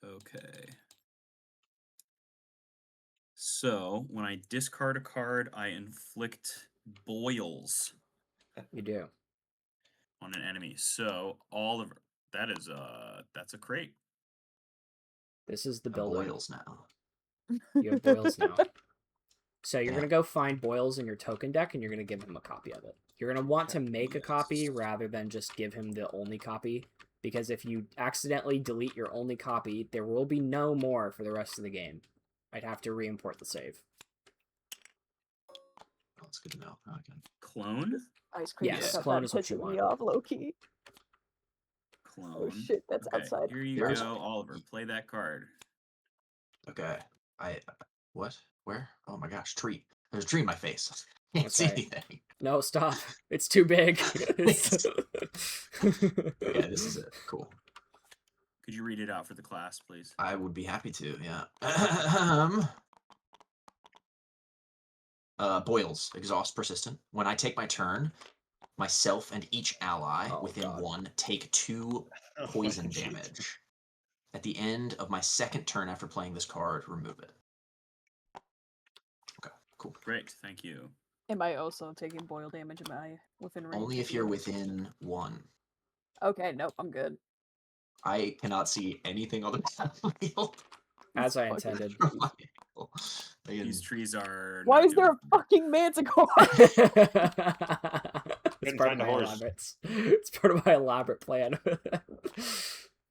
A: Okay. So, when I discard a card, I inflict boils.
B: You do.
A: On an enemy. So, all of that's a crate.
B: This is the builder.
E: Boils now.
B: You have boils now. So you're going to go find boils in your token deck, and you're going to give him a copy of it. You're going to want to make a copy rather than just give him the only copy, because if you accidentally delete your only copy, there will be no more for the rest of the game. I'd have to re-import the save.
E: That's good to know.
A: Clone?
C: Ice cream.
B: Yes, clone is what you want.
C: Me off, low-key.
A: Clone.
C: Oh shit, that's outside.
A: Here you go, Oliver. Play that card.
E: Okay. What? Where? Oh my gosh, tree. There's a tree in my face. Can't see anything.
B: No, stop. It's too big.
E: Yeah, this is it. Cool.
A: Could you read it out for the class, please?
E: I would be happy to, yeah. Boils. Exhaust persistent. When I take my turn, myself and each ally within 1 take 2 poison damage. At the end of my second turn after playing this card, remove it. Okay, cool.
A: Great, thank you.
C: Am I also taking boil damage? Am I within range?
E: Only if you're within 1.
C: Okay, nope, I'm good.
E: I cannot see anything on the battlefield.
B: As I
C: Fucking
B: intended.
E: from my angle.
A: These trees are.
C: Why
A: not
C: is there a
A: doing-
C: fucking manticore?
B: It's
D: Couldn't
B: part
D: find
B: of
D: a
B: my
D: horse.
B: elaborate. It's part of my elaborate plan.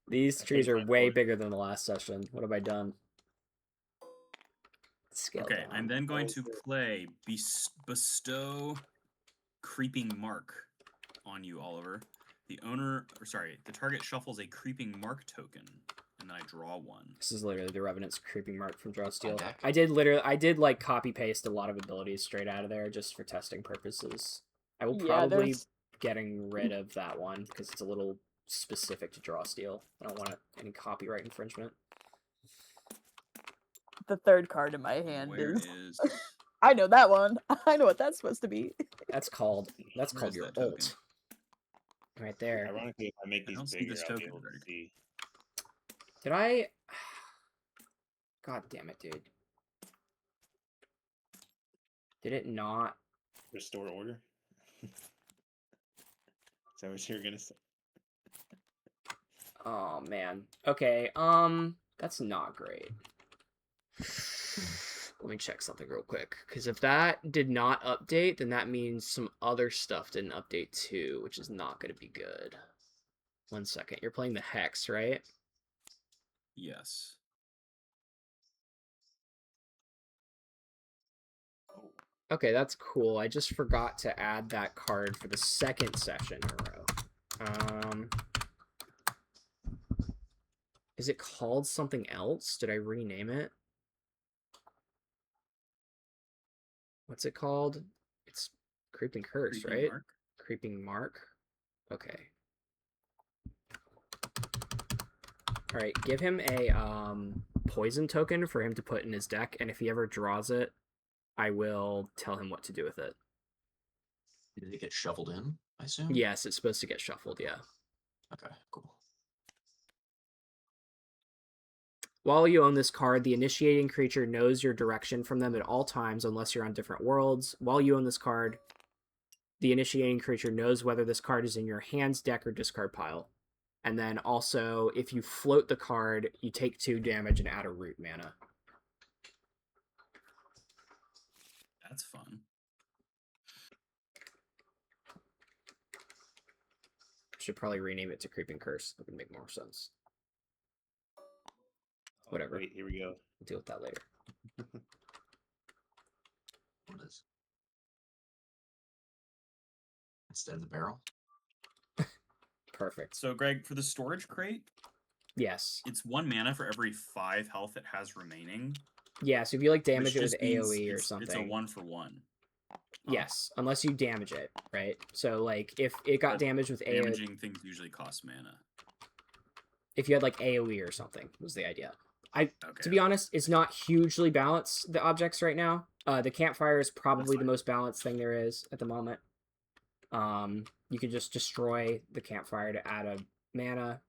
B: These
D: I
B: trees
D: couldn't
B: are
D: find a
B: way
D: horse.
B: bigger than the last session. What have I done? Scale
A: Okay,
B: down.
A: I'm then going
D: What
A: to
D: was it?
A: play bestow creeping mark on you, Oliver. The target shuffles a creeping mark token, and then I draw one.
B: This is literally the Revenant's creeping mark from Draw Steel.
E: deck.
B: I did like copy paste a lot of abilities straight out of there just for testing purposes. I will
C: Yeah,
B: probably
C: there's
B: getting rid of that one because it's a little specific to Draw Steel. I don't want any copyright infringement.
C: the third card in my hand.
A: Where
C: Is
A: is
C: I know that one. I know what that's supposed to be.
B: That's called
A: Where is
B: your
A: that token?
B: ult. Right there.
D: Ironically, if I make
A: I
D: these
A: don't see
D: bigger,
A: this
D: I'll be
A: token,
D: able to
A: Greg.
D: see.
B: Did I? God damn it, dude. Did it not?
D: Restore order. Is that what you're gonna say?
B: Oh man. Okay. That's not great. Let me check something real quick. Because if that did not update, then that means some other stuff didn't update too, which is not going to be good. 1 second. You're playing the Hex, right?
A: Yes.
B: Okay, that's cool. I just forgot to add that card for the second session in a row. Is it called something else? Did I rename it? What's it called? It's Creeping Curse,
A: Creeping
B: right?
A: mark?
B: Creeping Mark. Okay. All right, give him a poison token for him to put in his deck, and if he ever draws it, I will tell him what to do with it.
E: Did it get shuffled in, I assume?
B: Yes, it's supposed to get shuffled, yeah.
E: Okay, cool.
B: While you own this card, the initiating creature knows your direction from them at all times unless you're on different worlds. While you own this card, the initiating creature knows whether this card is in your hands, deck, or discard pile. And then also, if you float the card, you take 2 damage and add a root mana.
A: That's fun.
B: Should probably rename it to Creeping Curse. That would make more sense. Whatever.
D: Wait, here we go.
B: We'll deal with that later.
E: What is? Instead of the barrel?
B: Perfect.
A: So, Greg, for the storage crate,
B: Yes.
A: it's 1 mana for every 5 health it has remaining.
B: Yeah, so if you like damage
A: which
B: it with
A: just means
B: AoE or
A: It's a
B: something.
A: 1-for-1.
B: Yes, unless you damage it, right? So like if it got
A: But
B: damaged with AoE,
A: Damaging things usually cost mana.
B: if you had like AoE or something, was the idea.
A: Okay.
B: To be honest, it's not hugely balanced, the objects right now. The campfire is probably the
A: fine.
B: most balanced thing there is at the moment. You could just destroy the campfire to add a mana.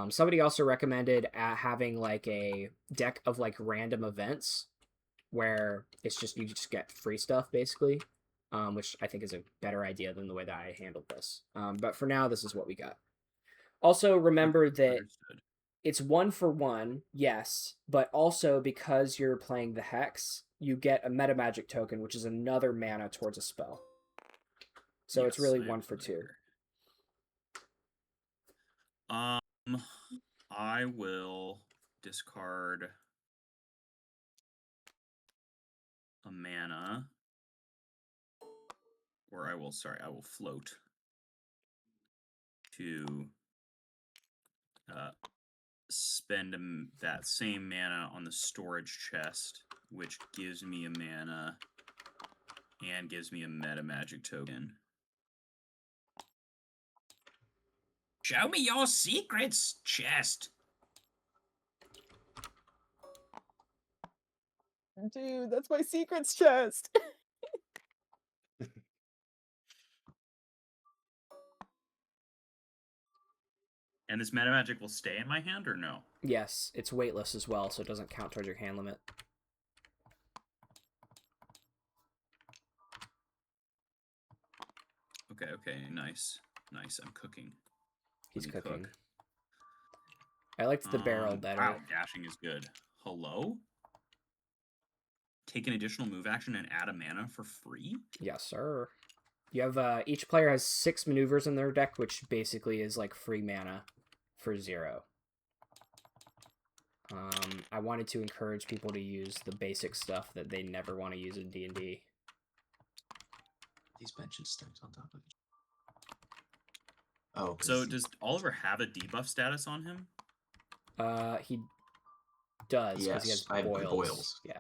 B: Somebody also recommended having like a deck of like random events where it's just you just get free stuff basically, which I think is a better idea than the way that I handled this. But for now, this is what we got. Also, remember that
A: Understood.
B: it's 1-for-1, yes, but also because you're playing the Hex, you get a meta magic token, which is another mana towards a spell. So it's
A: Yes,
B: really
A: I am
B: 1-for-2.
A: familiar. I will discard a mana, or I will float to spend that same mana on the storage chest, which gives me a mana and gives me a meta magic token. Show me your secrets, chest.
C: Dude, that's my secrets chest.
A: And this meta magic will stay in my hand or no?
B: Yes, it's weightless as well, so it doesn't count towards your hand limit.
A: Okay, nice. Nice, I'm cooking.
B: He's
A: Let me
B: cooking.
A: cook.
B: I liked the barrel better.
A: Wow, dashing is good. Hello? Take an additional move action and add a mana for free?
B: Yes, sir. You have each player has 6 maneuvers in their deck, which basically is like free mana for 0. I wanted to encourage people to use the basic stuff that they never want to use in D&D.
E: These benches stacked on top of each. Oh,
A: So does Oliver have a debuff status on him?
B: He does, because he has
E: I have
B: boils.
E: boils.
B: Yeah.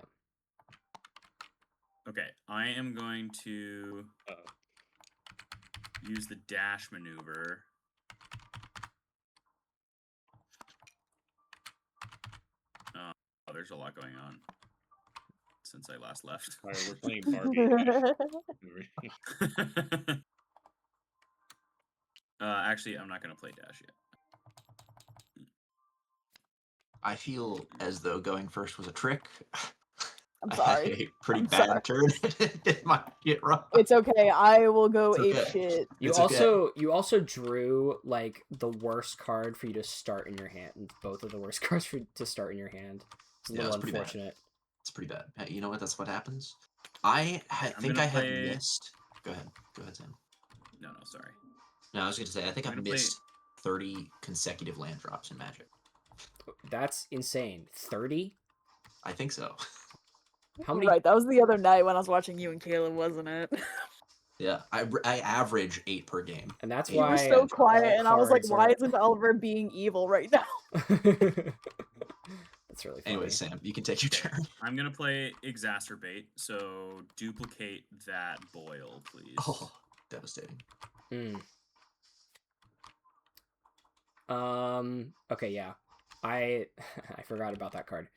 A: Okay, I am going to use the dash maneuver. Oh, there's a lot going on since I last left.
D: All right, we're playing Barbie.
A: Actually, I'm not going to play dash yet.
E: I feel as though going first was a trick.
C: I'm
E: I
C: sorry.
E: had a pretty
C: I'm
E: bad
C: sorry.
E: turn. It might get wrong.
C: It's okay. I will go
E: It's
C: ape
E: okay.
C: shit.
B: You
E: It's
B: also drew like the worst card for you to start in your hand. Both of the worst cards to start in your hand. It's a
E: Yeah,
B: little
E: it's pretty bad.
B: unfortunate.
E: It's pretty bad. Hey, you know what? That's what happens. I think I have missed. Go ahead, Sam.
A: No, sorry.
E: No, I was going to say I think
A: I'm
E: I've
A: gonna
E: missed 30 consecutive land drops in Magic.
B: That's insane. 30?
E: I think so.
B: How many?
C: Right, that was the other night when I was watching you and Caleb, wasn't it?
E: Yeah, I average 8 per game.
B: And that's
C: You
B: why
C: were so quiet, and I was like,
B: cards
C: why
B: are-
C: isn't Oliver being evil right now?
B: That's really funny.
E: Anyway, Sam, you can take your turn.
A: I'm going to play Exacerbate, so duplicate that boil, please.
E: Oh, devastating.
B: Okay, yeah. I forgot about that card.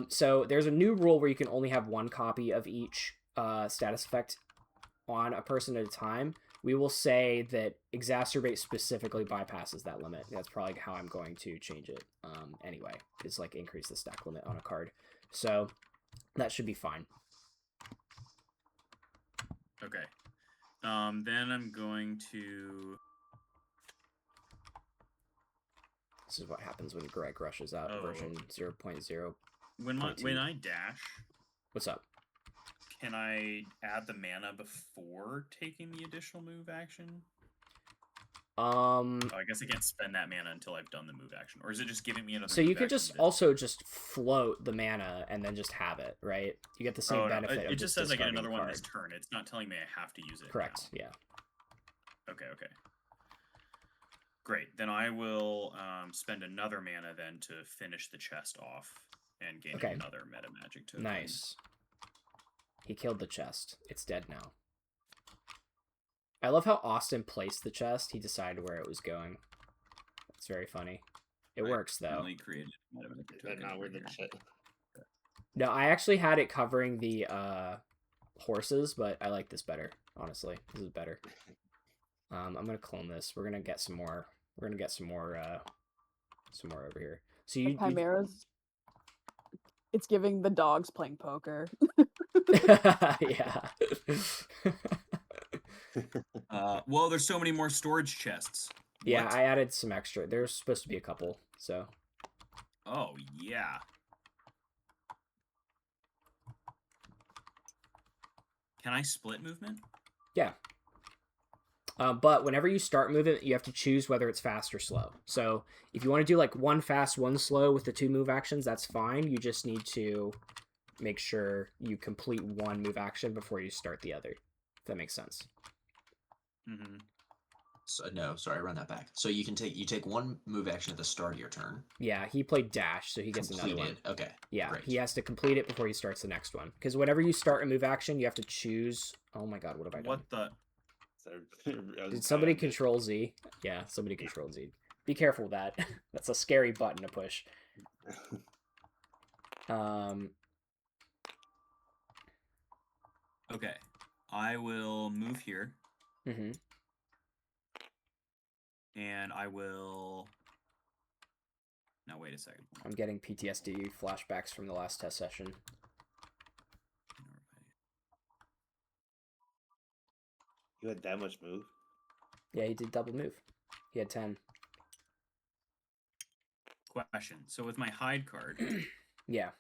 B: So there's a new rule where you can only have 1 copy of each status effect on a person at a time. We will say that Exacerbate specifically bypasses that limit. That's probably how I'm going to change it. Anyway, is like increase the stack limit on a card. So that should be fine.
A: Okay. Then I'm going to...
B: This is what happens when Greg rushes out version 0.0.
A: When I dash...
B: What's up?
A: Can I add the mana before taking the additional move action? Oh, I guess I can't spend that mana until I've done the move action. Or is it just giving me another
B: So
A: move
B: you could
A: action
B: just also just float the mana and then just have it, right? You get the same benefit.
A: It just says I get another one
B: card.
A: this turn. It's not telling me I have to use it.
B: Correct,
A: now.
B: yeah.
A: Okay. Great. Then I will spend another mana then to finish the chest off and gain another meta magic token.
B: Nice. He killed the chest. It's dead now. I love how Austin placed the chest. He decided where it was going. It's very funny. It works, though.
A: Created meta magic token
D: Not where the
B: No, I actually had it covering the horses, but I like this better, honestly. This is better. I'm gonna clone this. We're gonna get some more. We're gonna get some more over here. So you
C: Chimeras. It's giving the dogs playing poker.
B: yeah.
A: Well, there's so many more storage chests.
B: Yeah,
A: What?
B: I added some extra. There's supposed to be a couple, so.
A: Oh, yeah. Can I split movement?
B: Yeah. But whenever you start movement, you have to choose whether it's fast or slow. So if you want to do like 1 fast, 1 slow with the 2 move actions, that's fine. You just need to make sure you complete 1 move action before you start the other. If that makes sense.
A: Mm-hmm.
E: So, no, sorry, run that back. So you take 1 move action at the start of your turn.
B: Yeah, he played dash, so he gets another one.
E: Okay.
B: Yeah,
E: great.
B: he has to complete it before he starts the next one. Because whenever you start a move action, you have to choose. Oh my god, what have I done?
A: What the?
B: Did somebody control Z? Yeah, somebody controlled Z. Be careful with that. That's a scary button to push.
A: Okay, I will move here.
B: Mm-hmm.
A: And I will Now wait a second.
B: I'm getting PTSD flashbacks from the last test session.
D: You had that much move?
B: Yeah, he did double move. He had 10.
A: Question. So with my hide card,
B: Yeah.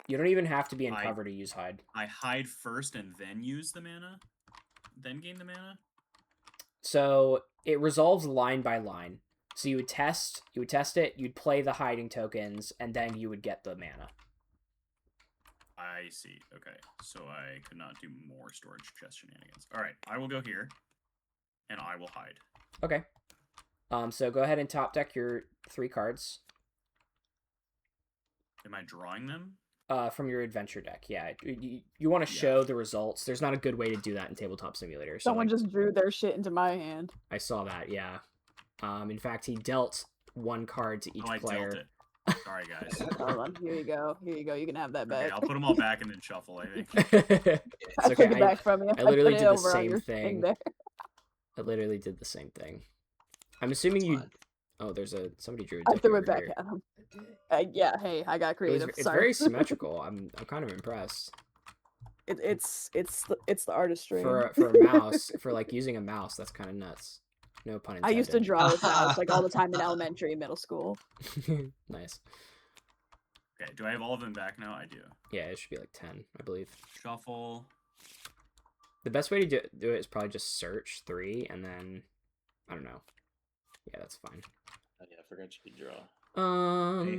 B: You don't even have to be in
A: I-
B: cover to use hide.
A: I hide first and then use the mana? Then gain the mana?
B: So it resolves line by line. So you would test it, you'd play the hiding tokens, and then you would get the mana.
A: I see. Okay. So I could not do more storage chest shenanigans. Alright, I will go here. And I will hide.
B: Okay. So go ahead and top deck your 3 cards.
A: Am I drawing them?
B: From your adventure deck, yeah. You want to show the results. There's not a good way to do that in Tabletop Simulator. So
C: Someone just drew their shit into my hand.
B: I saw that, yeah. In fact, he dealt 1 card to each player.
A: I dealt it. Sorry, guys.
C: Hold on. Here you go. Here you go. You can have that back.
A: Okay, I'll put them all back and then shuffle, I think.
B: It's
C: I
B: okay.
C: took it back from you.
B: I literally
C: put it
B: did the
C: over on
B: same
C: your
B: thing.
C: there.
B: I literally did the same thing. I'm assuming
E: It's
B: you...
E: fine.
B: Oh, there's somebody drew a
C: I
B: dick
C: threw
B: over
C: it back
B: here.
C: at him. Yeah, hey, I got
B: It's
C: creative. Sorry.
B: very symmetrical. I'm kind of impressed.
C: It's the artistry.
B: For a mouse, for like using a mouse, that's kind of nuts. No pun
C: I
B: intended.
C: used to draw with mouse like all the time in elementary and middle school.
B: Nice.
A: Okay, do I have all of them back now? I do.
B: Yeah, it should be like 10, I believe.
A: Shuffle.
B: The best way to do it is probably just search 3 and then I don't know. Yeah, that's fine.
D: Oh, yeah, I forgot you could draw.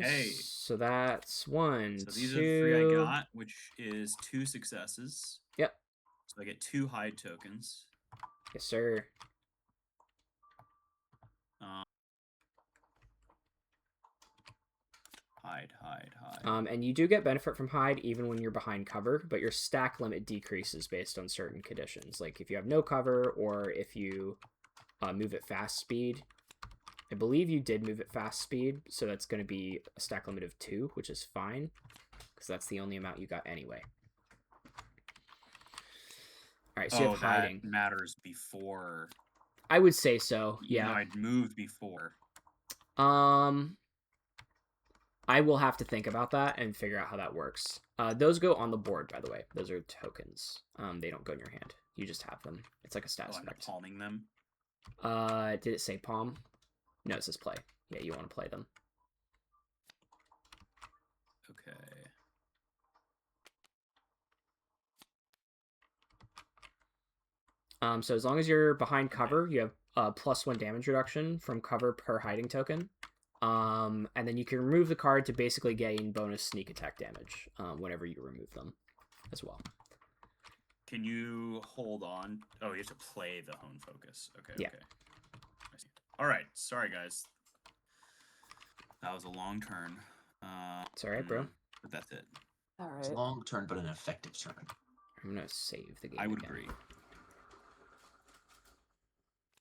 A: Hey.
B: So that's 1,
A: So these
B: 2.
A: are the 3 I got, which is 2 successes.
B: Yep.
A: So I get 2 hide tokens.
B: Yes, sir.
A: Hide.
B: And you do get benefit from hide even when you're behind cover, but your stack limit decreases based on certain conditions. Like if you have no cover or if you move at fast speed. I believe you did move at fast speed, so that's going to be a stack limit of 2, which is fine, because that's the only amount you got anyway. All right, so you have hiding.
A: That matters before.
B: I would say so. Yeah.
A: I'd moved before.
B: I will have to think about that and figure out how that works. Those go on the board, by the way. Those are tokens. They don't go in your hand. You just have them. It's like a stat
A: I'm not
B: effect.
A: palming them.
B: Did it say palm? No, it says play. Yeah, you want to play them.
A: Okay.
B: So as long as you're behind cover, you have +1 damage reduction from cover per hiding token. And then you can remove the card to basically gain bonus sneak attack damage whenever you remove them as well.
A: Can you hold on? Oh, you have to play the hone focus. Okay.
B: Yeah.
A: Okay. I see. All right. Sorry, guys. That was a long turn.
B: It's all right, bro.
A: But that's it.
C: All
E: It's a
C: right.
E: long turn, but an effective turn.
B: I'm gonna save the game.
A: I would
B: again.
A: agree.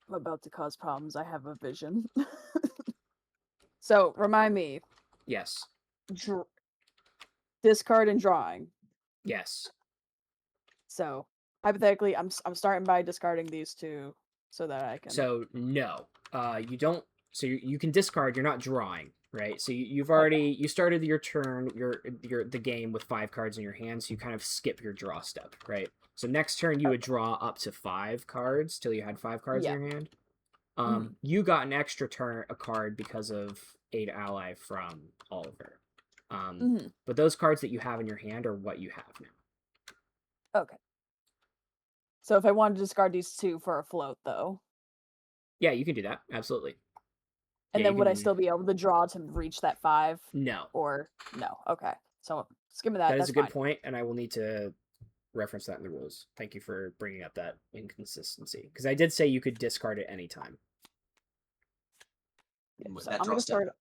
C: I'm about to cause problems. I have a vision. So remind me,
B: Yes.
C: discard and drawing.
B: Yes.
C: So hypothetically, I'm starting by discarding these 2 so that I can.
B: So no, you don't. So you can discard. You're not drawing, right? So you've already you started your turn, the game with 5 cards in your hand. So you kind of skip your draw step, right? So next turn you would draw up to 5 cards till you had 5 cards in your hand. You got an extra card because of Aid Ally from Oliver. But those cards that you have in your hand are what you have now.
C: Okay. So if I wanted to discard these 2 for a float, though.
B: Yeah, you can do that. Absolutely.
C: And
B: Yeah,
C: then
B: you
C: would I
B: can-
C: still be able to draw to reach that 5?
B: No.
C: Or no? Okay. So skimming that.
B: That
C: That's
B: is a good
C: fine.
B: point, and I will need to reference that in the rules. Thank you for bringing up that inconsistency. Because I did say you could discard at any time.
C: Yeah,
E: With
C: so
E: that
C: I'm
E: draw
C: gonna
E: step.
C: start.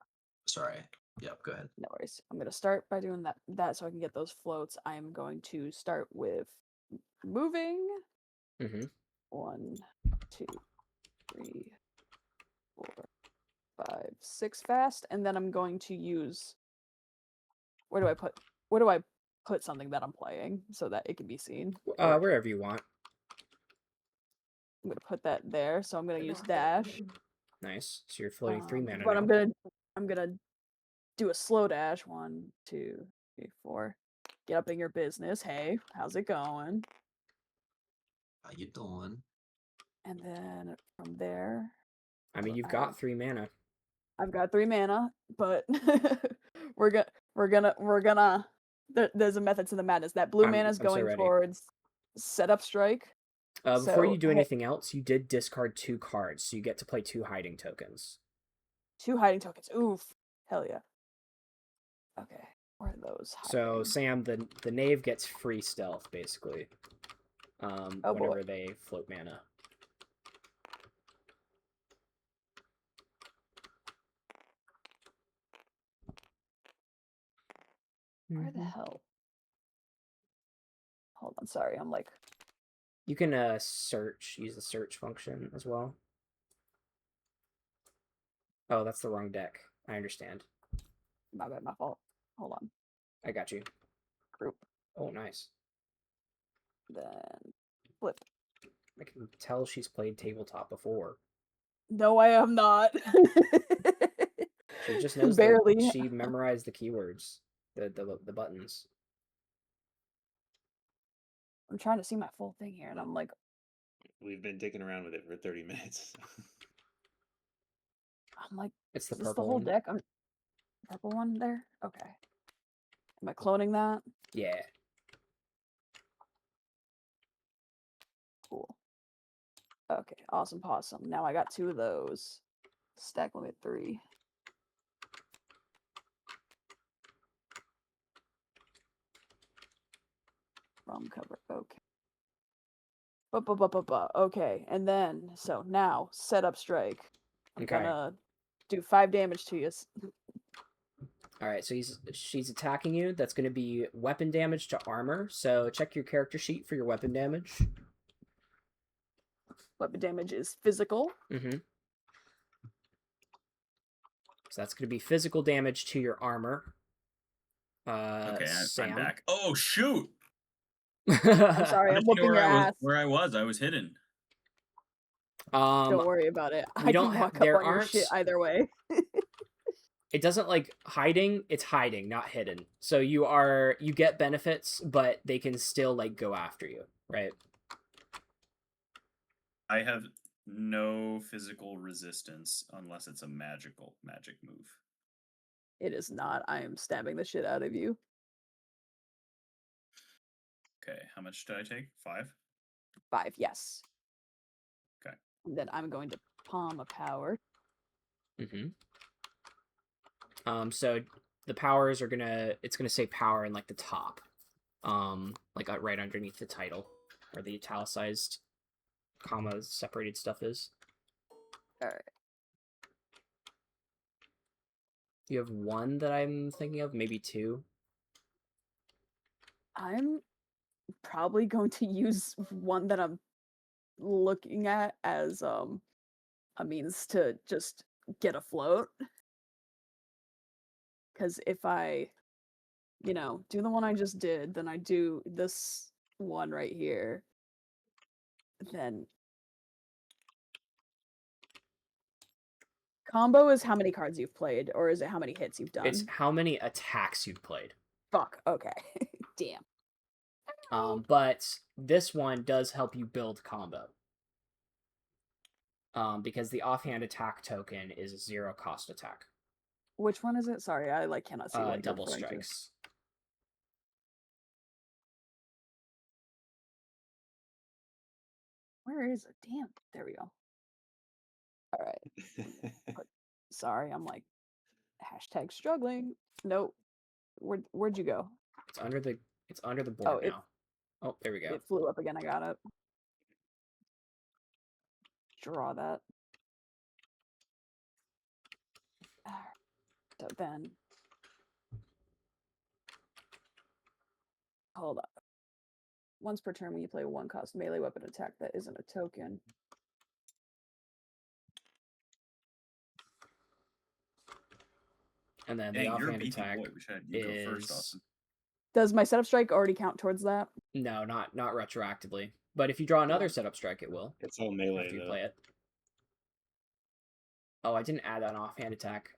E: Sorry. Yep, go ahead.
C: No worries. I'm gonna start by doing that so I can get those floats. I'm going to start with moving.
B: Mm-hmm.
C: 1, 2, 3, 4, 5, 6 fast, and then I'm going to use. Where do I put something that I'm playing so that it can be seen?
B: Wherever you want.
C: I'm gonna put that there. So I'm gonna use dash.
B: Nice. So you're floating 3 mana
C: But
B: now.
C: I'm gonna do a slow dash. 1, 2, 3, 4. Get up in your business. Hey, how's it going?
E: How you doing?
C: And then from there,
B: I mean, you've
C: I
B: got
C: have-
B: 3 mana.
C: I've got 3 mana, but we're gonna. There's a method to the madness. That blue mana is
B: I'm so
C: going
B: ready.
C: towards setup strike.
B: Before you
C: So,
B: do
C: hey,
B: anything else, you did discard 2 cards, so you get to play 2 hiding tokens.
C: 2 hiding tokens. Oof, hell yeah. Okay, where are those
B: So
C: hiding?
B: Sam, the knave gets free stealth basically.
C: Oh boy.
B: Whenever they float mana.
C: Where the hell? Hold on, sorry, I'm like.
B: You can use the search function as well. Oh, that's the wrong deck. I understand.
C: My bad, my fault. Hold on.
B: I got you.
C: Group.
B: Oh, nice.
C: Then flip.
B: I can tell she's played tabletop before.
C: No, I am not.
B: She just knows
C: barely.
B: She memorized the keywords, the buttons.
C: I'm trying to see my full thing here, and I'm like,
D: We've been dicking around with it for 30 minutes.
B: It's the
C: is this the
B: purple
C: whole
B: one.
C: deck? Purple one there? Okay. Am I cloning that?
B: Yeah.
C: Cool. Okay, awesome possum. Now I got 2 of those. Stack limit 3. From cover. Okay. Okay, and then so now set up strike. I'm gonna do 5 damage to you.
B: All right, so she's attacking you. That's going to be weapon damage to armor. So check your character sheet for your weapon damage.
C: Weapon damage is physical.
B: Mm-hmm. So that's going to be physical damage to your armor.
A: Okay,
B: Sam.
A: I'm back. Oh shoot!
C: I'm sorry, I'm whooping your ass.
A: Where I was hidden.
C: Don't worry about it. I can walk up on your shit either way.
B: It doesn't like hiding, it's hiding, not hidden. So you get benefits, but they can still like go after you, right?
A: I have no physical resistance unless it's a magic move.
C: It is not. I am stabbing the shit out of you.
A: Okay, how much did I take? 5?
C: 5, yes.
A: Okay.
C: And then I'm going to palm a power.
B: Mm-hmm. So the powers are it's gonna say power in like the top, like right underneath the title, where the italicized, comma separated stuff is.
C: All right.
B: You have 1 that I'm thinking of, maybe 2.
C: I'm probably going to use 1 that I'm looking at as a means to just get afloat. Because if I, do the one I just did, then I do this one right here, then combo is how many cards you've played, or is it how many hits you've done?
B: It's how many attacks you've played.
C: Fuck, okay. Damn.
B: But this one does help you build combo. Because the offhand attack token is a 0 cost attack.
C: Which one is it? Sorry, I cannot see what
B: double
C: you're referring
B: strikes.
C: To. Where is it? Damn. There we go. All right. Sorry, I'm like #struggling. Nope. Where'd you go?
B: It's under the board now. Oh, there we go.
C: It flew up again. I got it. Draw that. So then, hold up. Once per turn, when you play a 1-cost melee weapon attack that isn't a token.
B: And then the offhand attack
A: You go first, Austin.
C: Does my setup strike already count towards that?
B: No, not retroactively. But if you draw another setup strike, it will.
D: It's all melee,
B: after you
D: though.
B: play it. Oh, I didn't add an offhand attack.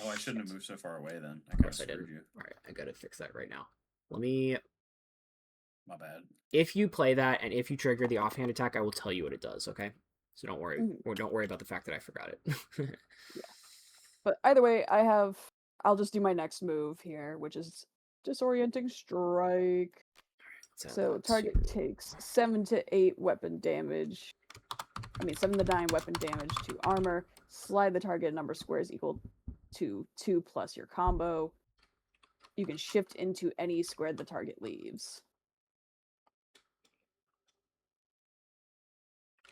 A: Oh, I shouldn't have moved so far away then. I
B: Of
A: kind of
B: course I
A: screwed
B: didn't.
A: you.
B: All right, I gotta fix that right now. Let me.
A: My bad.
B: If you play that and if you trigger the offhand attack, I will tell you what it does. Okay, so don't worry, or don't worry about the fact that I forgot it.
C: But either way, I'll just do my next move here, which is disorienting strike. So target takes 7 to 8 weapon damage. 7 to 9 weapon damage to armor. Slide the target number of squares equal to 2 plus your combo. You can shift into any square the target leaves.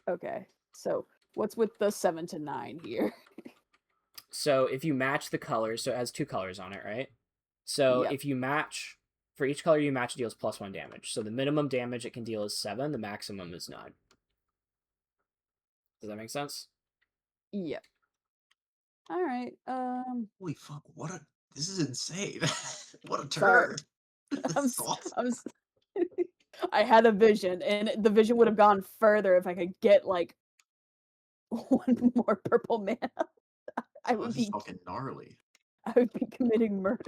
C: Okay, so what's with the 7 to 9 here?
B: So if you match the colors, so it has 2 colors on it, right? So
C: Yep.
B: if you match, for each color you match, it deals +1 damage. So the minimum damage it can deal is 7, the maximum is 9. Does that make sense?
C: Yep. All right.
E: Holy fuck! This is insane. What a
C: Sorry.
E: turn!
C: I'm,
E: This is awesome.
C: I had a vision, and the vision would have gone further if I could get like 1 more purple mana. I would
E: This is
C: be
E: fucking gnarly.
C: I would be committing murder.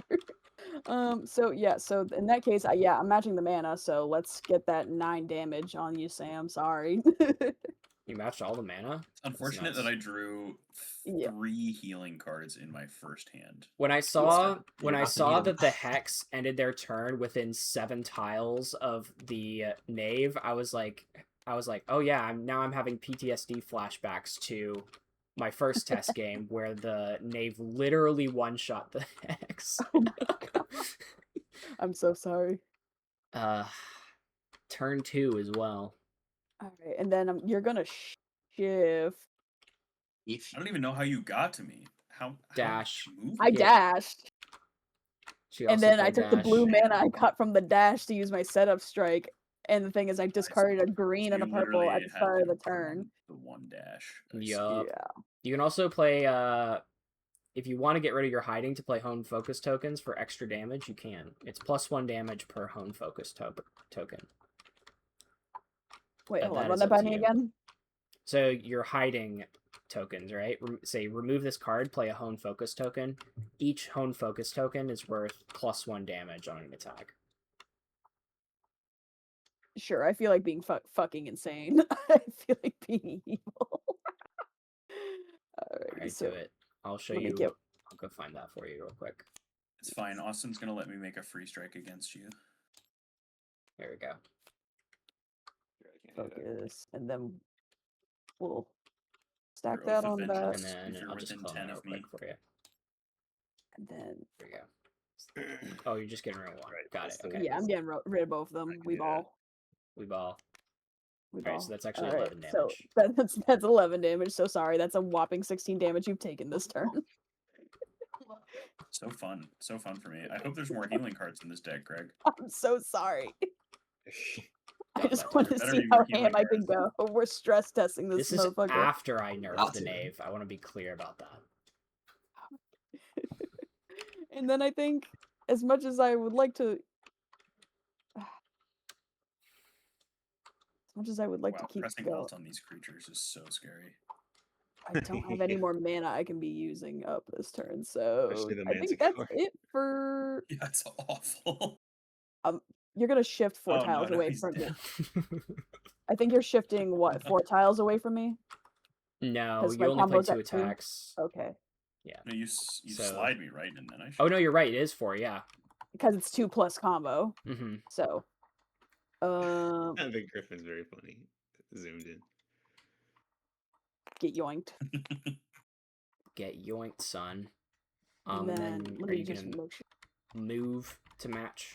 C: So yeah, so in that case, I'm matching the mana, so let's get that 9 damage on you, Sam. Sorry.
B: You matched all the mana?
A: It's unfortunate
B: nice.
A: that I drew
C: Yeah.
A: 3 healing cards in my first hand.
B: When I saw
E: You're not gonna need
B: that the Hex ended their turn within 7 tiles of the Knave, I was like, oh yeah, I'm having PTSD flashbacks to my first test game where the Knave literally one-shot the Hex.
C: Oh my god. I'm so sorry.
B: Turn 2 as well.
C: All right, and then you're gonna shift.
E: If
A: I don't even know how you got to me. How
B: Dash.
A: did you move?
C: I dashed,
B: She
C: and
B: also
C: then I
B: played
C: took the
B: dash.
C: blue mana I got from the dash to use my setup strike. And the thing is, I discarded a green
A: So
C: and a
A: you
C: purple
A: literally
C: at the
A: had
C: start of
A: to
C: the
A: put
C: turn.
A: on the 1 dash. I see.
B: Yup.
C: Yeah.
B: You can also play, if you want to get rid of your hiding to play Hone Focus tokens for extra damage, you can. It's +1 damage per Hone Focus token.
C: Wait,
B: But
C: hold on.
B: that
C: Run
B: is
C: that
B: up
C: by
B: to
C: me
B: you.
C: again.
B: So your hiding tokens, right? Say remove this card, play a Hone Focus token. Each Hone Focus token is worth +1 damage on an attack.
C: Sure, I feel like being fucking insane. I feel like being evil.
B: Alright,
C: so
B: do it. I'll show
C: let me
B: you.
C: get-
B: I'll go find that for you real quick.
A: It's fine. Austin's gonna let me make a free strike against you.
B: There we go.
C: focus, and then we'll stack
A: Your
C: that
A: Oath of
C: on that,
A: Vengeance.
B: And then
A: If you're
B: I'll just
A: within
B: clone
A: 10
B: that real
A: of me.
B: quick for you.
C: and then
B: There you go. Oh, you're just getting rid of 1.
D: Right,
B: Got
D: that's
B: it.
D: the
B: Okay.
C: yeah, I'm getting rid of both of
D: I
C: them.
D: can
C: We
D: do that.
C: ball.
B: We ball.
C: We
B: Alright,
C: ball.
B: so that's actually
C: Alright,
B: 11
C: so
B: damage.
C: that's 11 damage. So sorry, that's a whopping 16 damage you've taken this turn.
A: So fun. So fun for me. I hope there's more healing cards in this deck, Greg.
C: I'm so sorry. I
B: Not
C: just
B: that
C: want
B: time.
C: to
A: Better
C: see
A: be
C: how
A: more healing
C: ham I can
A: cards.
C: go. We're stress testing this
B: This is
C: motherfucker.
B: after I nerfed
E: Got
B: the
E: to.
B: Knave. I want to be clear about that.
C: And then I think, as much as I would like to,
A: Wow,
C: keep
A: pressing
C: going,
A: Alt on these creatures is so scary.
C: I don't have any
D: Yeah.
C: more mana I can be using up this turn. So
D: Especially the
C: I think
D: Manticore.
C: that's it for.
A: Yeah, it's awful.
C: You're gonna shift 4
A: Oh,
C: tiles
A: no,
C: away
A: he's
C: from me.
A: dead.
C: I think you're shifting what 4 tiles away from me.
B: No,
C: 'Cause
B: you
C: my
B: only play
C: combo's
B: 2
C: at 2?
B: attacks.
C: Okay,
A: No, you
B: So-
A: slide me, right? And then I
B: Oh no, you're right. It is 4. Yeah.
C: because it's 2 plus combo.
B: Mm-hmm.
C: So,
D: The Griffin's very funny. Zoomed in.
C: get yoinked.
B: Get yoinked, son.
C: And
B: And
C: then
B: then
C: let
B: are
C: me
B: you
C: just
B: gonna
C: make sure.
B: move to match?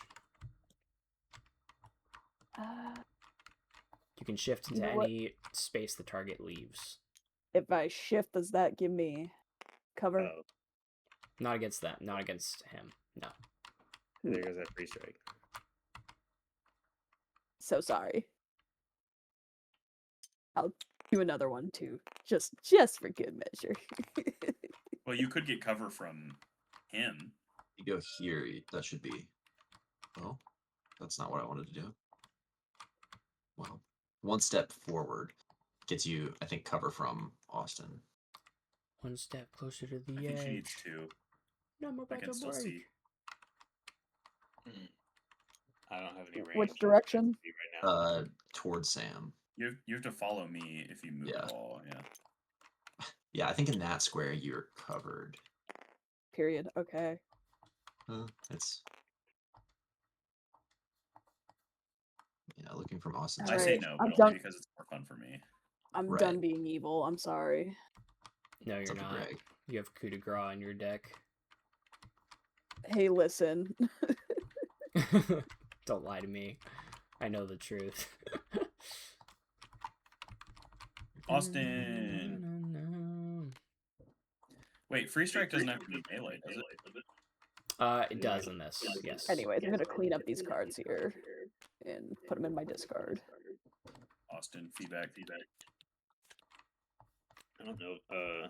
B: You can shift
C: You
B: into
C: know what?
B: any space the target leaves.
C: If I shift, does that give me cover?
D: Oh,
B: Not against them. Not against him. No.
D: there goes that free strike.
C: So sorry. I'll do another one too, just for good measure.
A: Well, you could get cover from him.
E: You go here. That should be. Well, that's not what I wanted to do. Well, 1 step forward gets you, I think, cover from Austin.
B: 1 step closer to
A: I
B: the
A: think she
B: edge.
A: needs 2.
B: I'm
A: I
B: about
A: can
B: to
A: still
B: break.
A: see.
D: I don't have any range.
C: Which direction?
D: Right now.
E: Towards Sam.
A: You have to follow me if you move
E: Yeah.
A: at all. Yeah.
E: Yeah, I think in that square you're covered.
C: Period. Okay.
E: It's looking from Austin's.
A: I
C: All
A: say
C: right,
A: no,
C: I'm
A: but only
C: done.
A: because it's more fun for me.
C: I'm
E: Right.
C: done being evil. I'm sorry.
B: No,
E: It's
B: you're
E: up to
B: not.
E: Greg.
B: You have coup de grace on your deck.
C: Hey, listen.
B: Don't lie to me. I know the truth.
A: Austin. Wait, free strike doesn't have to be melee, does it?
B: It does in this. Yes.
C: Anyways, I'm gonna clean up these cards here and put them in my discard.
A: Austin, feedback.
D: I don't know. All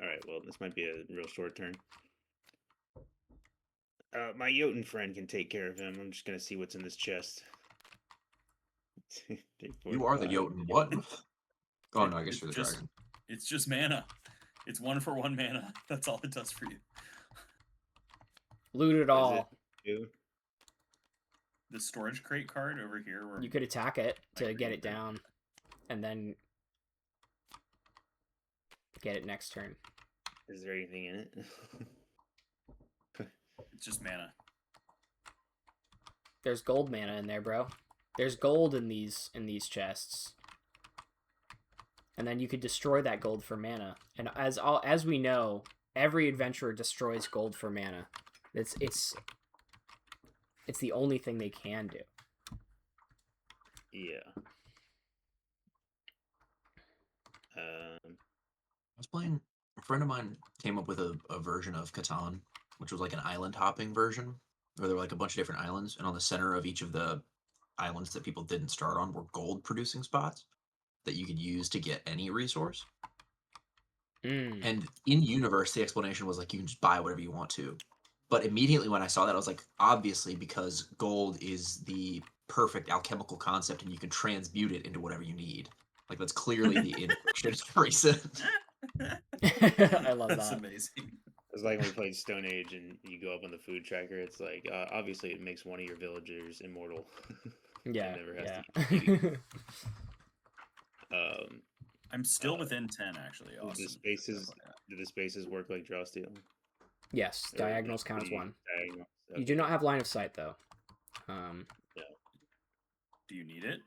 D: right. Well, this might be a real short turn. My Jotun friend can take care of him. I'm just gonna see what's in this chest.
E: You are the Jotun. What? Oh no, I guess
A: It's
E: you're the
A: just-
E: dragon.
A: It's just mana. It's 1-for-1 mana. That's all it does for you.
B: Loot it
D: What
B: all.
D: does it do?
A: The storage crate card over here. Where
B: You could attack it to
A: Like,
B: get
A: read
B: it
A: that.
B: down, and then get it next turn.
D: Is there anything in it?
A: It's just mana.
B: There's gold mana in there, bro. There's gold in these chests. And then you could destroy that gold for mana. And as we know, every adventurer destroys gold for mana. It's the only thing they can do.
D: Yeah.
E: I was playing. A friend of mine came up with a version of Catan, which was like an island hopping version, where there were like a bunch of different islands, and on the center of each of the islands that people didn't start on were gold producing spots that you could use to get any resource. And in universe, the explanation was like you can just buy whatever you want to. But immediately when I saw that, I was like, obviously, because gold is the perfect alchemical concept, and you can transmute it into whatever you need. Like that's clearly the in reason.
B: I love
A: That's
B: that.
A: amazing.
D: It's like when we played Stone Age and you go up on the food tracker. It's like obviously it makes one of your villagers immortal.
B: Yeah,
D: never has
B: yeah.
D: to eat.
A: I'm still within 10, actually.
D: Do
A: Austin.
D: the spaces work like draw steel?
B: Yes,
D: Or
B: diagonals
D: do
B: count as
D: you-
B: one.
D: diagonals?
B: You do
D: Okay.
B: not have line of sight, though.
A: Do you need it?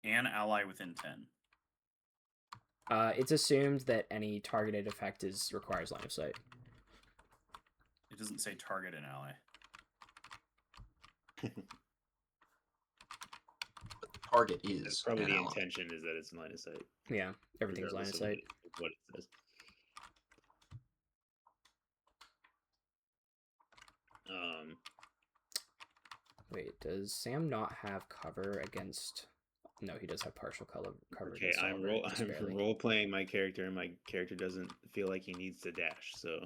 A: An ally within 10.
B: It's assumed that any targeted effect requires line of sight.
A: It doesn't say target an ally.
E: But the target
D: That's
E: is
D: probably
E: an
D: the
E: ally.
D: intention is that it's line of sight.
B: Yeah, everything's line of
D: regardless
B: sight.
D: what it says.
B: Wait, does Sam not have cover against? No, he does have partial cover
D: Okay,
B: against
D: I'm
B: Oliver, just barely.
D: role playing my character, and my character doesn't feel like he needs to dash. So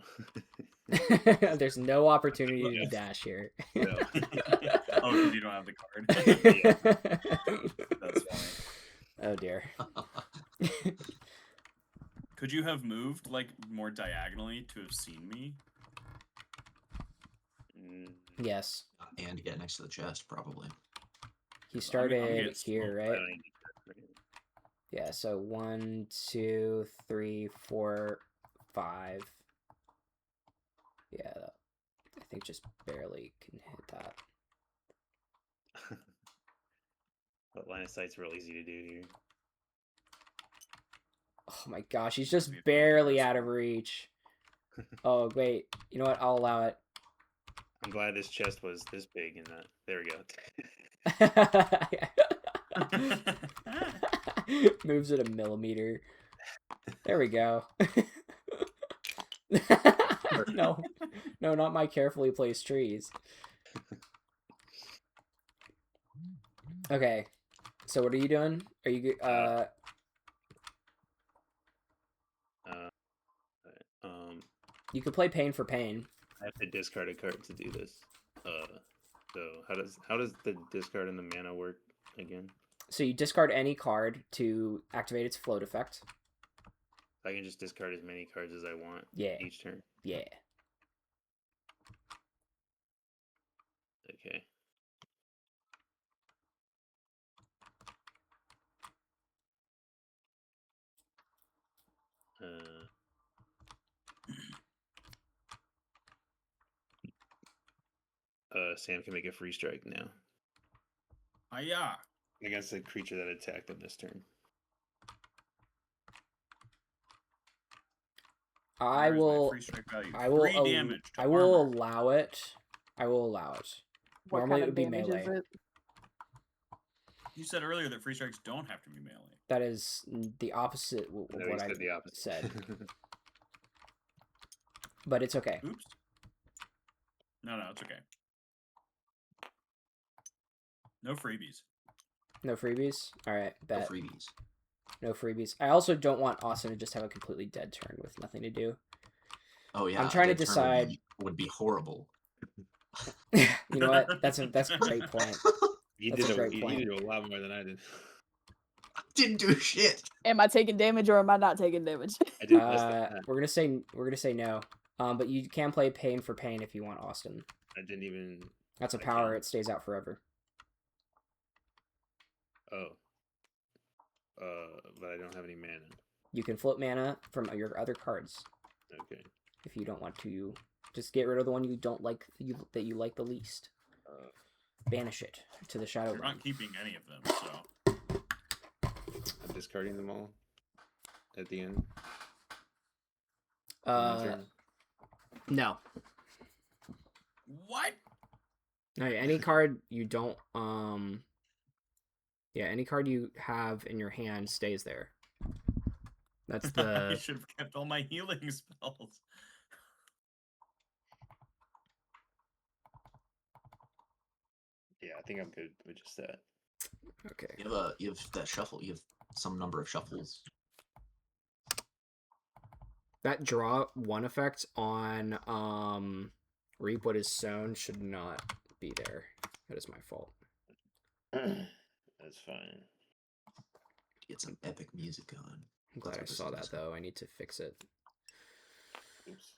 B: There's no opportunity to dash here.
D: no.
A: Oh, because you don't have the card. That's funny.
B: Oh dear.
A: Could you have moved like more diagonally to have seen me?
B: Yes.
E: And get next to the chest, probably.
B: He
A: I'm
B: started
A: getting
B: here,
A: smoked.
B: right? Yeah, so 1, 2, 3, 4, 5. Yeah, I think just barely can hit that.
D: But line of sight's real easy to do here.
B: Oh my gosh, he's just
A: We have to
B: barely
A: press
B: out of
A: one.
B: reach. Oh, wait. You know what? I'll allow it.
D: I'm glad this chest was this big and that. There we go.
B: Moves it a millimeter. There we go. No, not my carefully placed trees. Okay, so what are you doing? Are you you could play Pain for Pain.
D: I have to discard a card to do this. So how does the discard and the mana work again?
B: So you discard any card to activate its float effect.
D: I can just discard as many cards as I want.
B: Yeah.
D: Each turn.
B: Yeah.
D: Okay. Sam can make a free strike now
A: Hiya!
D: against a creature that attacked him this turn.
B: I
A: Where's my
B: will.
A: free strike value?
B: I will.
A: 3 damage to
B: I will
A: armor.
B: allow it. I will allow it.
C: What
B: Normally
C: kind
B: it
C: of
B: would be
C: damage
B: melee.
C: is it?
A: You said earlier that free strikes don't have to be melee.
B: That is the opposite of
D: No, he
B: what I
D: said the opposite.
B: said. But it's okay.
A: Oops. No, it's okay. No freebies.
B: No freebies? Alright,
E: No
B: bet.
E: freebies.
B: No freebies. I also don't want Austin to just have a completely dead turn with nothing to do.
E: Oh yeah.
B: I'm trying to
E: a dead turn
B: decide.
E: would be horrible.
B: You know what? That's a great point.
D: You
B: That's a great
D: you
B: point.
D: did a lot more than I did.
E: Didn't do shit.
C: Am I taking damage or am I not taking damage?
D: I did less than that.
B: We're gonna say no. But you can play pain for pain if you want, Austin.
D: I didn't even.
B: That's a
D: I
B: power.
D: can't.
B: It stays out forever.
D: Oh. But I don't have any mana.
B: You can flip mana from your other cards
D: Okay.
B: if you don't want to. Just get rid of the one you don't like that you like the least. Banish it to the shadow.
A: You're not keeping any of them, so.
D: I'm discarding them all at the end.
B: No.
A: What?
B: No, any card you don't yeah, any card you have in your hand stays there. That's
A: I
B: the
A: should have kept all my healing spells.
D: Yeah, I think I'm good with just that.
B: okay.
E: You have that shuffle. You have some number of shuffles.
B: That draw one effect on reap what is sown should not be there. That is my fault.
D: That's fine.
E: Get some epic music on.
B: I'm glad I
E: That's what
B: saw
E: this
B: that
E: is.
B: though. I need to fix it.
D: Oops.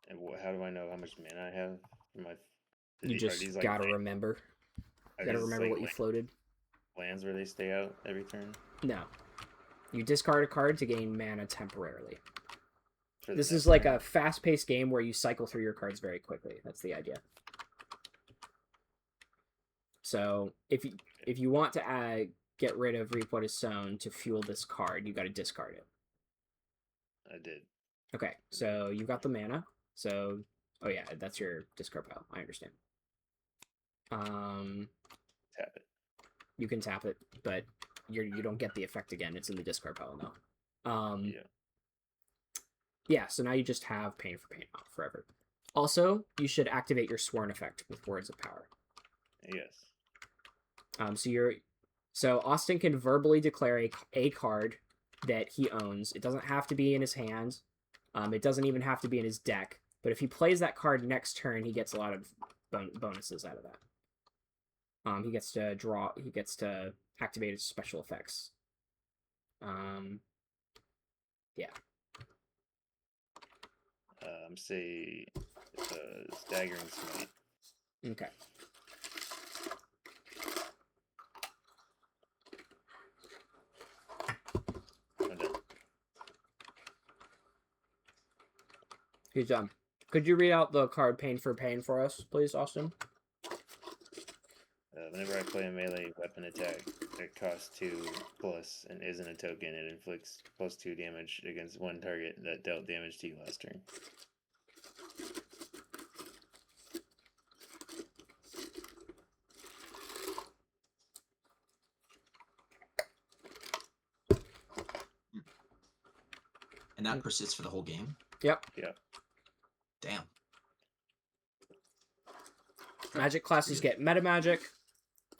D: And how do I know how much mana I have?
B: You just gotta remember. You gotta remember what you floated.
D: Lands where they stay out every turn.
B: No. You discard a card to gain mana temporarily.
D: For the
B: This
D: next
B: is like
D: turn.
B: a fast-paced game where you cycle through your cards very quickly. That's the idea. So if you want to get rid of Reap What Is Sown to fuel this card, you got to discard it.
D: I did.
B: Okay, so you got the mana. So, oh yeah, that's your discard pile. I understand.
D: Tap it.
B: You can tap it, but you don't get the effect again. It's in the discard pile now.
D: Yeah.
B: Yeah, so now you just have Pain for Pain out forever. Also, you should activate your Sworn effect with Words of Power.
D: Yes.
B: So Austin can verbally declare a card that he owns. It doesn't have to be in his hand. It doesn't even have to be in his deck. But if he plays that card next turn, he gets a lot of bonuses out of that. He gets to draw. He gets to activate his special effects. Yeah.
D: Say Staggering Smite.
B: Okay.
D: I'm done.
B: He's done. Could you read out the card Pain for Pain for us, please, Austin?
D: Whenever I play a melee weapon attack that costs 2+ and isn't a token, it inflicts +2 damage against one target that dealt damage to you last turn.
E: And that persists for the whole game?
B: Yep.
D: Yeah.
E: Damn.
B: Magic classes get meta magic.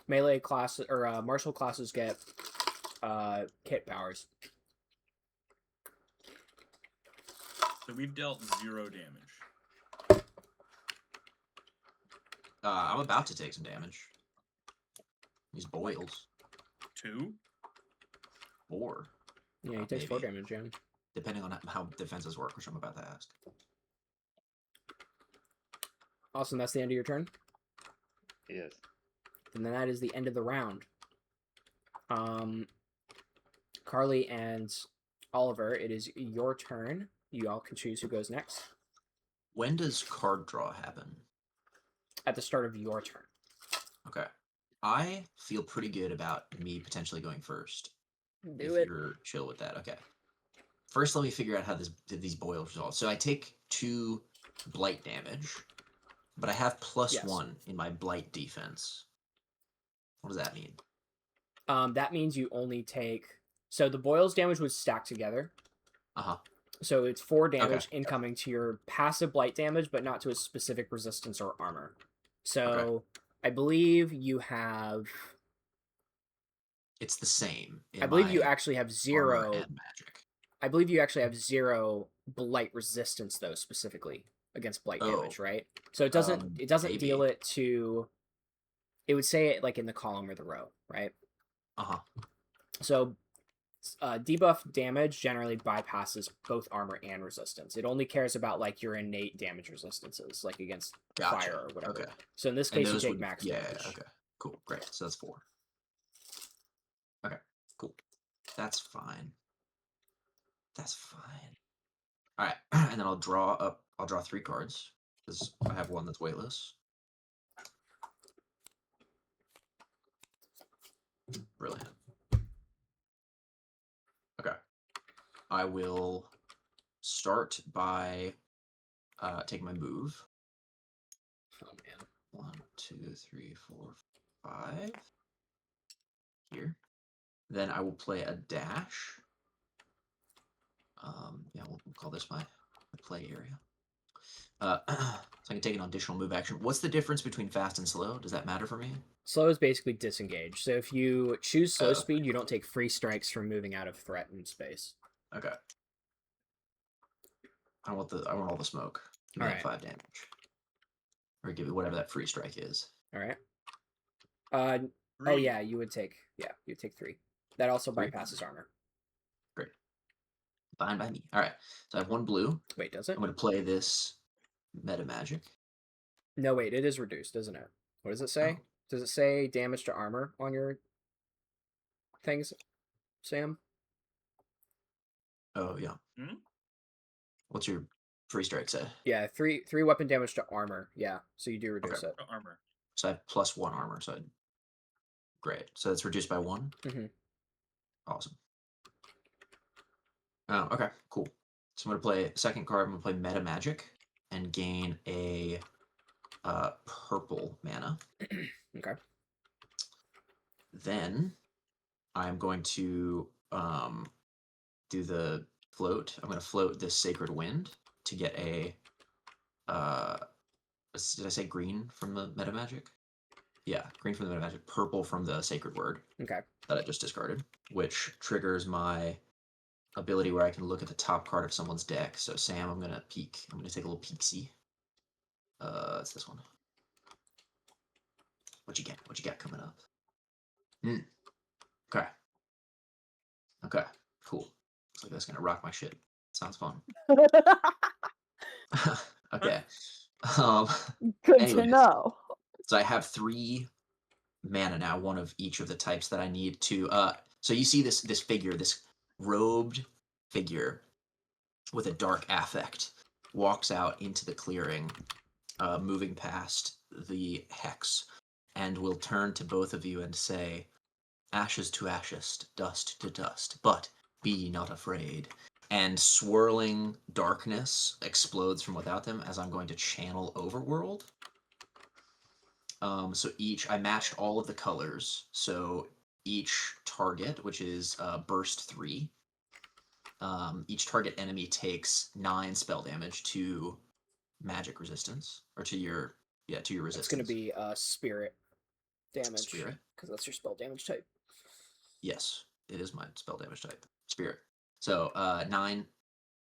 B: Melee classes or martial classes get kit powers.
A: So we've dealt 0 damage.
E: I'm about to take some damage. These boils.
A: 2?
E: 4,
B: Yeah, he takes 4
E: maybe.
B: damage, yeah.
E: Depending on how defenses work, which I'm about to ask.
B: Awesome, that's the end of your turn.
D: Yes.
B: And then that is the end of the round. Carly and Oliver, it is your turn. You all can choose who goes next.
E: When does card draw happen?
B: At the start of your turn.
E: Okay. I feel pretty good about me potentially going first.
C: Do
E: if
C: it.
E: you're chill with that. Okay. First, let me figure out how these boils resolve. So I take 2 blight damage, but I have +1 in my blight defense. What does that mean?
B: That means you only take... So the boils damage was stacked together.
E: Uh-huh.
B: So it's 4 damage incoming to your passive blight damage, but not to a specific resistance or armor. So I believe you have...
E: It's the same.
B: I believe you actually have 0...
E: armor and magic.
B: I believe you actually have 0 blight resistance, though, specifically against blight damage, right? So it doesn't
E: maybe.
B: deal it to... It would say it like in the column or the row, right?
E: Uh-huh.
B: So debuff damage generally bypasses both armor and resistance. It only cares about like your innate damage resistances, like against fire or whatever.
E: Okay.
B: So in this case, you take max damage.
E: Okay. Cool. Great. So that's 4. Okay. Cool. That's fine. That's fine. All right, and then I'll draw 3 cards because I have one that's weightless. Brilliant. Okay. I will start by taking my move.
B: Oh man.
E: 1, 2, 3, 4, 5. Here. Then I will play a dash. Yeah, we'll call this my play area. So I can take an additional move action. What's the difference between fast and slow? Does that matter for me?
B: Slow is basically disengage. So if you choose slow speed, you don't take free strikes from moving out of threatened space.
E: Okay. I want all the smoke. Give me that 5 damage. Or give it whatever that free strike is.
B: All right. Oh yeah, you'd take 3. That also bypasses armor.
E: Great. Fine by me. All right. So I have 1 blue.
B: Wait, does it?
E: I'm going to play this meta magic.
B: No, wait, it is reduced, isn't it? What does it say?
E: Oh.
B: Does it say damage to armor on your things, Sam?
E: Oh yeah.
A: Hmm?
E: What's your free strike say?
B: Yeah, 3 weapon damage to armor. Yeah, so you do reduce it.
A: Armor.
E: So I have +1 armor. So great. So it's reduced by 1.
B: Mm-hmm.
E: Awesome. Oh, okay, cool. So I'm gonna play second card. I'm gonna play meta magic and gain a purple mana.
B: Okay.
E: Then I'm going to do the float. I'm going to float this Sacred Wind to get a did I say green from the meta magic? Yeah, green from the meta magic, purple from the Sacred Word.
B: Okay.
E: That I just discarded, which triggers my ability where I can look at the top card of someone's deck. So Sam, I'm gonna peek. I'm gonna take a little peek-see. It's this one. What you got coming up? Okay. Okay. Cool. Looks like that's gonna rock my shit. Sounds fun. Okay.
C: Good to know.
E: So I have 3 mana now, one of each of the types that I need to. So you see this figure, this robed figure with a dark affect, walks out into the clearing, moving past the hex, and will turn to both of you and say, "Ashes to ashes, dust to dust, but be not afraid." And swirling darkness explodes from without them as I'm going to channel Overworld. So I matched all of the colors. So each target, which is burst 3, each target enemy takes 9 spell damage to magic resistance, or to your resistance.
B: It's going to be spirit damage.
E: Spirit?
B: Because that's your spell damage type.
E: Yes, it is my spell damage type. Spirit. So 9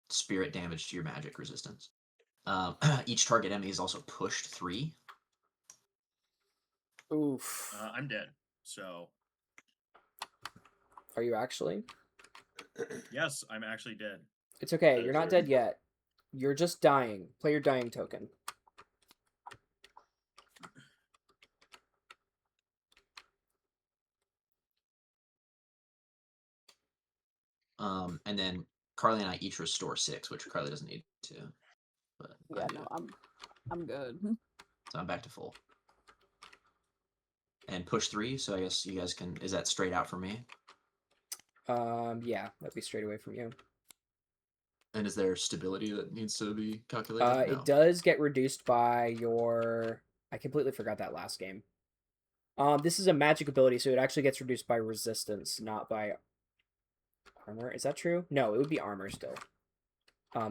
E: spirit damage to your magic resistance. Each target enemy is also pushed 3.
B: Oof.
A: I'm dead. So
B: Are you actually?
A: Yes, I'm actually dead.
B: It's okay.
D: That
B: You're
D: is
B: not
D: right.
B: dead yet. You're just dying. Play your dying token.
E: And then Carly and I each restore 6, which Carly doesn't need to. But I
C: Yeah,
E: do.
C: no, I'm good.
E: So I'm back to full. And push 3, so I guess you guys can. Is that straight out for me?
B: Yeah, that'd be straight away from you.
E: And is there stability that needs to be calculated? No.
B: It does get reduced by your. I completely forgot that last game. This is a magic ability, so it actually gets reduced by resistance, not by armor. Is that true? No, it would be armor still.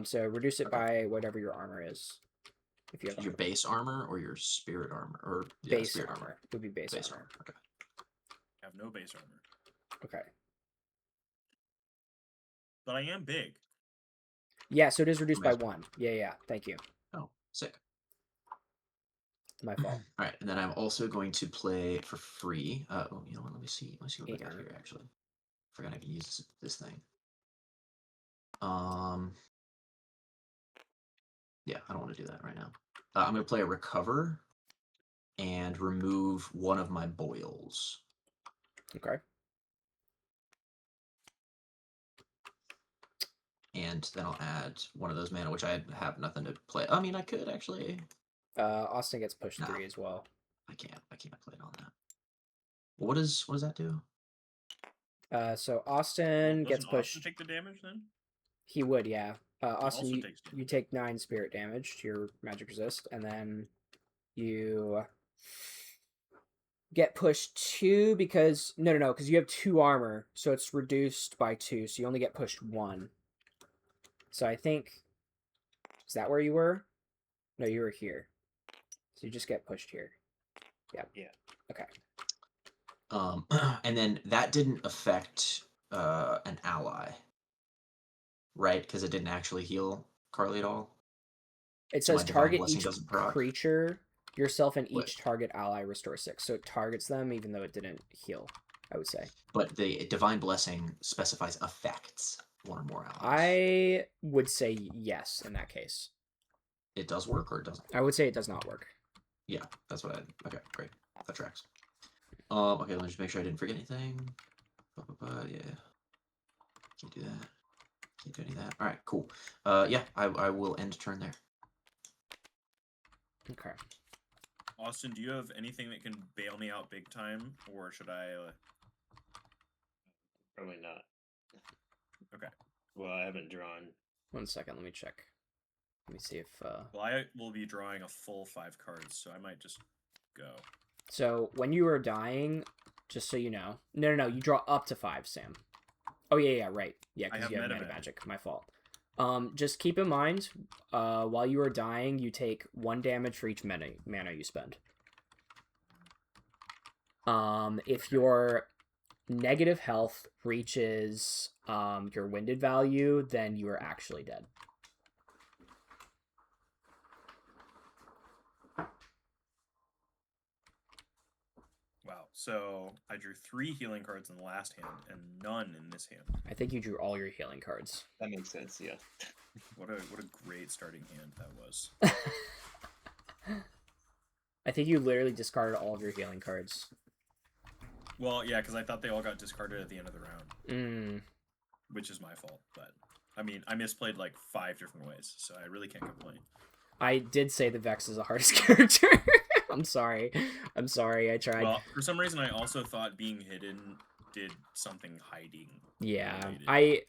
B: So reduce it by whatever your armor is. If you have
E: Your
B: armor.
E: base armor or your spirit armor? Or
B: Base
E: spirit
B: armor. It would be base armor.
E: armor. Okay.
A: I have no base armor.
B: Okay.
A: But I am big.
B: Yeah, so it is reduced by
E: Amazing.
B: 1. Yeah. Thank you.
E: Oh, sick.
B: My fault.
E: All right, and then I'm also going to play for free. You know what? Let me see. Let me see what I got
B: Yeah.
E: here. Actually, forgot I can use this thing. Yeah, I don't want to do that right now. I'm going to play a recover and remove one of my boils.
B: Okay.
E: And then I'll add one of those mana, which I have nothing to play. I mean, I could actually.
B: Austin gets pushed
E: Nah.
B: 3 as well.
E: I can't play it on that. What does that do?
B: So Austin
A: Well,
B: gets
A: doesn't Austin
B: pushed.
A: take the damage then?
B: He would, yeah. Austin,
A: also
B: you,
A: takes damage.
B: you take 9 spirit damage to your magic resist, and then you get pushed 2 because no, because you have 2 armor, so it's reduced by 2, so you only get pushed 1. So I think is that where you were? No, you were here. So you just get pushed here. Yep.
D: Yeah.
B: Okay.
E: And then that didn't affect an ally, right? Because it didn't actually heal Carly at all.
B: It
E: So my
B: says
E: Divine
B: target
E: Blessing
B: each
E: doesn't proc?
B: creature, yourself, and
E: What?
B: each target ally restore 6. So it targets them even though it didn't heal, I would say.
E: But the Divine Blessing specifies affects one or more allies.
B: I would say yes in that case.
E: It does work or it doesn't?
B: I would say it does not work.
E: Yeah, that's what I. Okay, great. That tracks. Okay, let me just make sure I didn't forget anything. Yeah. Can't do that. Can't do any of that. All right, cool. Yeah, I will end turn there.
B: Okay.
A: Austin, do you have anything that can bail me out big time, or should I?
D: Probably not.
A: Okay.
D: Well, I haven't drawn.
B: 1 second, let me check. Let me see if
A: Well, I will be drawing a full 5 cards, so I might just go.
B: So when you are dying, just so you know. No, you draw up to 5, Sam. Oh yeah, right. Yeah, because you have meta magic. My fault. Just keep in mind, while you are dying, you take 1 damage for each mana you spend. If your negative health reaches your winded value, then you are actually dead.
A: Wow. So I drew 3 healing cards in the last hand and none in this hand.
B: I think you drew all your healing cards.
D: That makes sense. Yeah.
A: What a great starting hand that was.
B: I think you literally discarded all of your healing cards.
A: Well, yeah, because I thought they all got discarded at the end of the round. Which is my fault, but I mean, I misplayed like 5 different ways, so I really can't complain.
B: I did say the Vex is the hardest character. I'm sorry. I tried.
A: Well, for some reason, I also thought being hidden did something hiding.
B: Yeah,
A: related.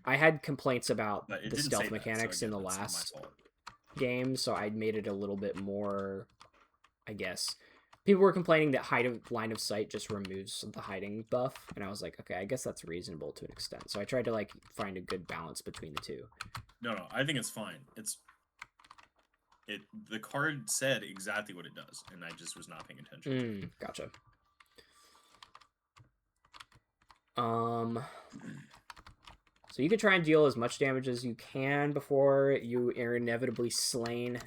B: I had complaints about
A: But it
B: the
A: didn't
B: stealth
A: say that,
B: mechanics
A: so
B: in the
A: again, it's not my
B: last
A: fault.
B: game, so I made it a little bit more, I guess. People were complaining that line of sight just removes the hiding buff, and I was like, okay, I guess that's reasonable to an extent. So I tried to like find a good balance between the two.
A: No, I think it's fine. The card said exactly what it does, and I just was not paying attention.
B: Gotcha. So you could try and deal as much damage as you can before you are inevitably slain.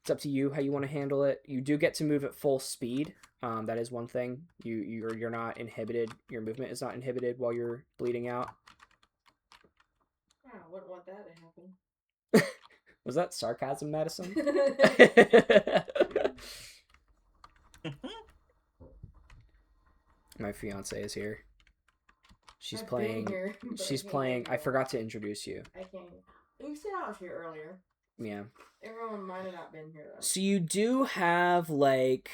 B: It's up to you how you want to handle it. You do get to move at full speed, That is one thing. You're not inhibited. Your movement is not inhibited while you're bleeding out.
F: I wouldn't want that to happen.
B: Was that sarcasm, Madison? My fiance is here. She's
F: I've been
B: playing.
F: here, but I
B: She's
F: can't
B: playing.
F: get
B: I
F: here.
B: forgot to introduce you.
F: I can't. You said I was here earlier.
B: Yeah.
F: Everyone might have not been here though.
B: So you do have like,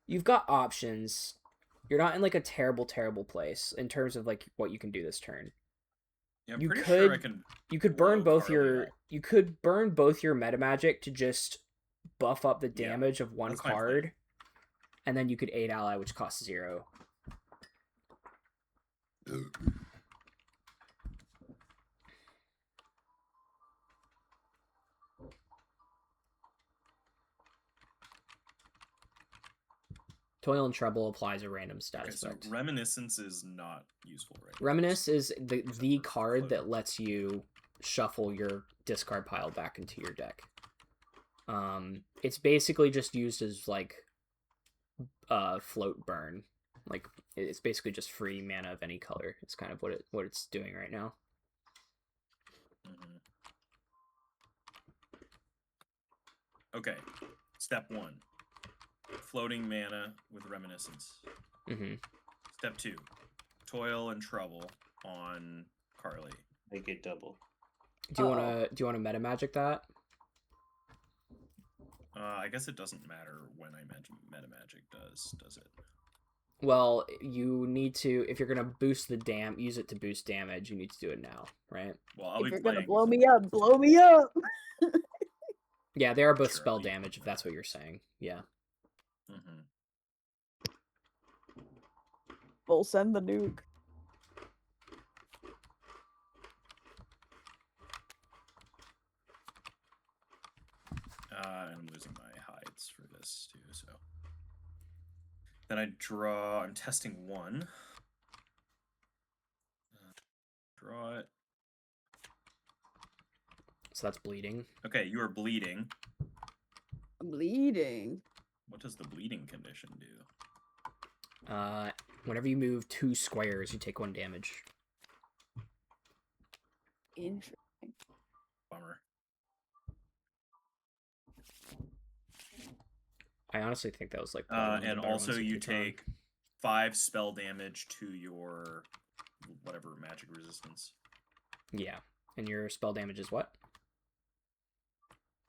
B: you've got options. You're not in like a terrible place in terms of like what you can do this turn.
A: Yeah, I'm
B: You
A: pretty
B: could-
A: sure I can.
B: You could burn
A: blow
B: both
A: Carly
B: your.
A: up.
B: You could burn both your meta magic to just buff up the
A: Yeah,
B: damage of one
A: that's my plan.
B: card, and then you could aid ally, which costs 0. Toil and Trouble applies a random
A: Okay,
B: status
A: so
B: effect.
A: Reminiscence is not useful right now.
B: Reminisce is the
A: for
B: card that
A: floating.
B: lets you shuffle your discard pile back into your deck. It's basically just used as like float burn. Like it's basically just free mana of any color. It's kind of what it's doing right now.
A: Mhm. Okay, step 1. Floating mana with Reminiscence.
B: Mm-hmm.
A: Step 2. Toil and Trouble on Carly.
D: Make it double.
B: Do you wanna meta magic that?
A: I guess it doesn't matter when I meta magic does it?
B: Well, you need to, if you're gonna boost the use it to boost damage, you need to do it now, right?
A: Well, I'll
C: If
A: be
C: you're gonna
A: playing
C: blow
A: some-
C: me up, blow me up.
B: Yeah, they are both
A: Sure,
B: spell
A: I'll be
B: damage if that's what you're saying. Yeah.
A: Mhm.
C: We'll send the nuke.
A: And I'm losing my hides for this too, so. Then I draw, I'm testing 1. Draw it.
B: So that's bleeding.
A: Okay, you are bleeding.
C: I'm bleeding.
A: What does the bleeding condition do?
B: Whenever you move 2 squares, you take 1 damage.
C: Interesting.
A: Bummer.
B: I honestly think that was like probably one of the
A: And
B: better
A: also
B: ones to
A: you
B: keep on.
A: take 5 spell damage to your whatever magic resistance.
B: Yeah. And your spell damage is what?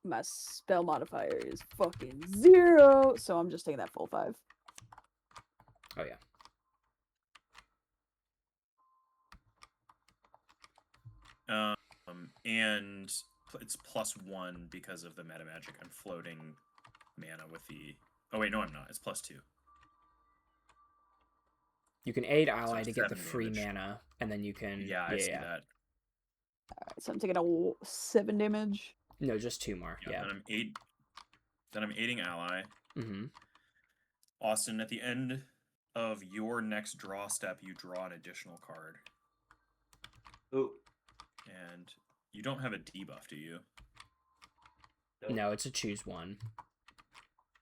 C: My spell modifier is fucking 0, so I'm just taking that full 5.
B: Oh yeah.
A: And it's +1 because of the meta magic. I'm floating mana with the. Oh wait, no, I'm not. It's +2.
B: You can aid ally
A: it's
B: to get the
A: 7
B: free
A: damage.
B: mana, and then you can
A: Yeah, I see that.
C: Alright, so I'm taking a 7 damage.
B: No, just 2 more. Yeah.
A: Then I'm aiding ally.
B: Mm-hmm.
A: Austin, at the end of your next draw step, you draw an additional card.
D: Ooh.
A: And you don't have a debuff, do you?
D: Nope.
B: No, it's a choose one.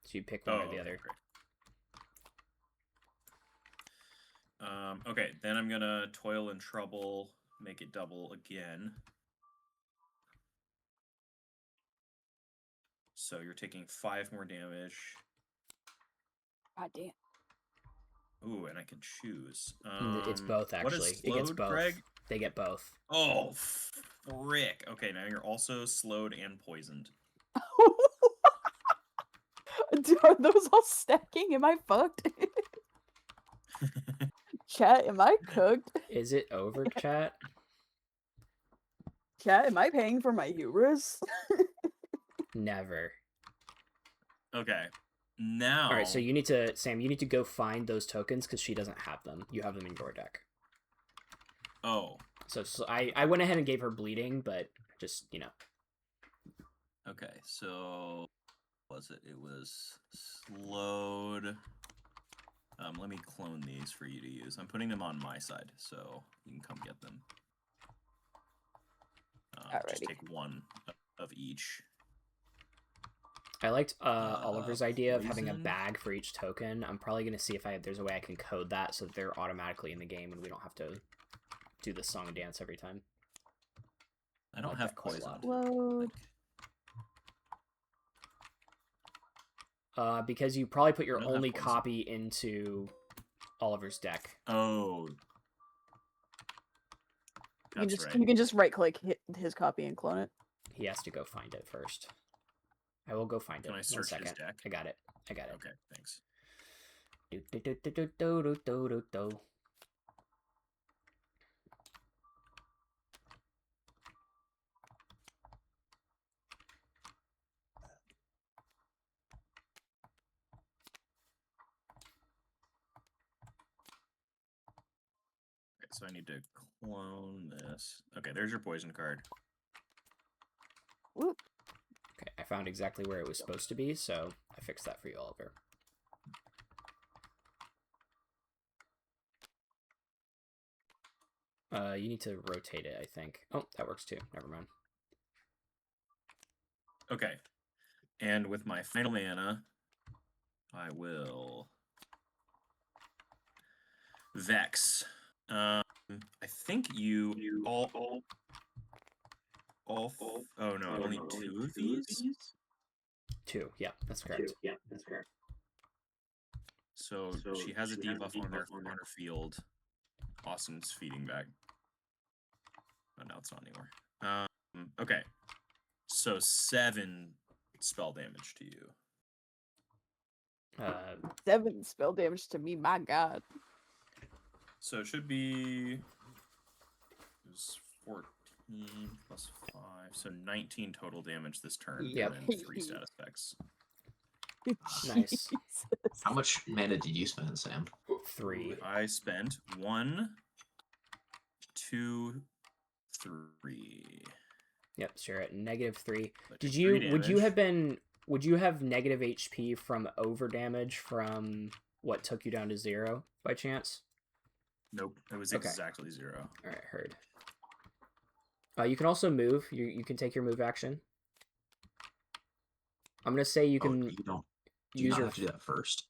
B: So you pick one or the
A: okay,
B: other.
A: great. Okay, then I'm gonna Toil and Trouble, make it double again. So you're taking 5 more damage.
C: God damn.
A: Ooh, and I can choose.
B: It's both
A: What is
B: actually. It gets
A: slowed,
B: both.
A: Greg?
B: They get both.
A: Oh, frick. Okay, now you're also slowed and poisoned.
C: Are those all stacking? Am I fucked? Chat, am I cooked?
B: Is it over, chat?
C: Chat, am I paying for my hubris?
B: Never.
A: Okay. Now.
B: All right, so you need to, Sam, you need to go find those tokens because she doesn't have them. You have them in your deck.
A: Oh,
B: So I went ahead and gave her bleeding, but just, you know.
A: okay. So, what was it? It was slowed. Let me clone these for you to use. I'm putting them on my side, so you can come get them. Just
C: Alrighty.
A: take 1 of each.
B: I liked Oliver's idea of having a
A: poison?
B: bag for each token. I'm probably gonna see if there's a way I can code that so that they're automatically in the game and we don't have to do the song and dance every time.
A: I don't
B: like
A: have
B: that quite a
A: poison.
B: lot.
C: Load.
B: Because you probably put your
A: I don't have
B: only
A: poison.
B: copy into Oliver's deck.
A: Oh. That's right.
C: You can just right click his copy and clone it.
B: He has to go find it first. I will go find it.
A: Can I search his deck?
B: I got it.
A: Okay, thanks.
B: Do, do, do, do, do, do, do, do, do.
A: Okay, so I need to clone this. Okay, there's your poison card.
C: Whoop.
B: Okay, I found exactly where it was supposed to be, so I fixed that for you, Oliver. You need to rotate it, I think. Oh, that works too. Never mind.
A: Okay. And with my final mana, I will Vex. I think you all oh no, only two of these?
B: Two, yeah, that's correct.
A: So she has a debuff on her field. Austin's feeding back. Oh, no, it's not anymore. Okay. So 7 spell damage to you.
C: 7 spell damage to me, my god.
A: So it should be it was 14 plus 5, so 19 total damage this turn.
B: Yep.
A: And 3 status effects.
B: Nice.
C: Jesus.
E: How much mana did you spend, Sam?
B: 3.
A: I spent 1, 2, 3.
B: Yep, so you're at -3.
A: But
B: Did
A: 3
B: you
A: damage.
B: would you have negative HP from over damage from what took you down to 0 by chance?
A: Nope, it was
B: Okay.
A: exactly 0.
B: All right, heard. You can also move. You can take your move action. I'm gonna say you can
E: You don't. Do you
B: use
E: not
B: your.
E: have to do that first?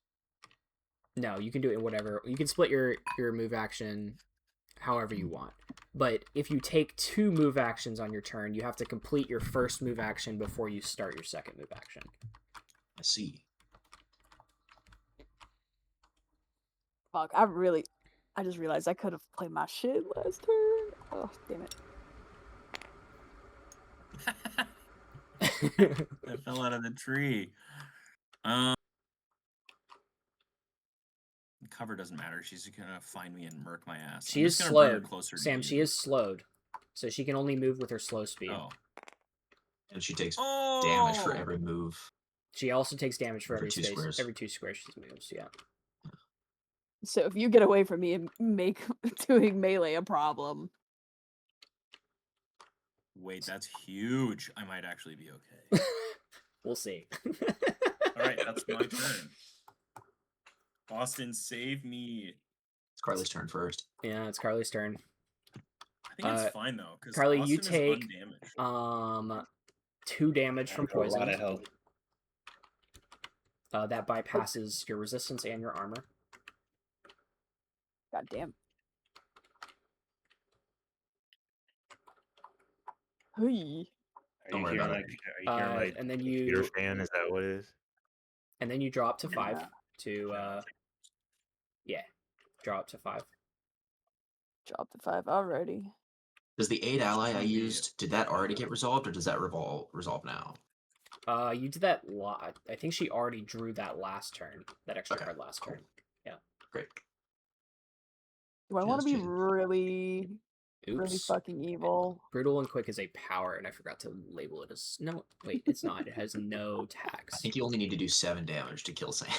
B: No, you can do it in whatever. You can split your move action however you want. But if you take 2 move actions on your turn, you have to complete your first move action before you start your second move action.
E: I see.
C: Fuck, I just realized I could have played my shit last turn. Oh, damn it.
A: I fell out of the tree. Cover doesn't matter. She's gonna find me and murk my ass.
B: She
A: I'm
B: is
A: just gonna bring her
B: slowed.
A: closer to
B: Sam,
A: you.
B: she is slowed. So she can only move with her slow speed.
A: Oh.
E: And she takes
A: Oh!
E: damage for every move.
B: She also takes damage for
E: Every
B: every
E: 2
B: space.
E: squares.
B: Every 2 squares she moves, yeah.
C: So if you get away from me and make doing melee a problem.
A: Wait, that's huge. I might actually be okay.
B: We'll see.
A: All right, that's my turn. Austin, save me.
E: It's Carly's turn first.
B: Yeah, it's Carly's turn.
A: I think it's fine though, because
B: Carly,
A: Austin
B: you
A: is
B: take
A: undamaged.
B: 2 damage from
D: A lot
B: poison.
D: of health.
B: That bypasses your resistance and your armor.
C: God damn. Hey.
E: Don't worry about it.
D: Are you hearing my
B: And then
D: computer
B: you
D: fan? Is that what it is?
B: and then you drop to 5
C: Yeah.
B: to drop to 5.
C: Drop to 5 already.
E: Does the 8 ally I
A: gonna be-
E: used, did that already get resolved, or does that resolve now?
B: You did that I think she already drew that last turn. That extra
E: Okay,
B: card last
E: cool.
B: turn.
E: Great.
C: Do I want to
E: Yes,
C: be
E: Jason.
C: really
B: Oops.
C: fucking evil?
B: Brutal and quick is a power, and I forgot to label it as no. Wait, it's not. It has no tax.
E: I think you only need to do 7 damage to kill Sam.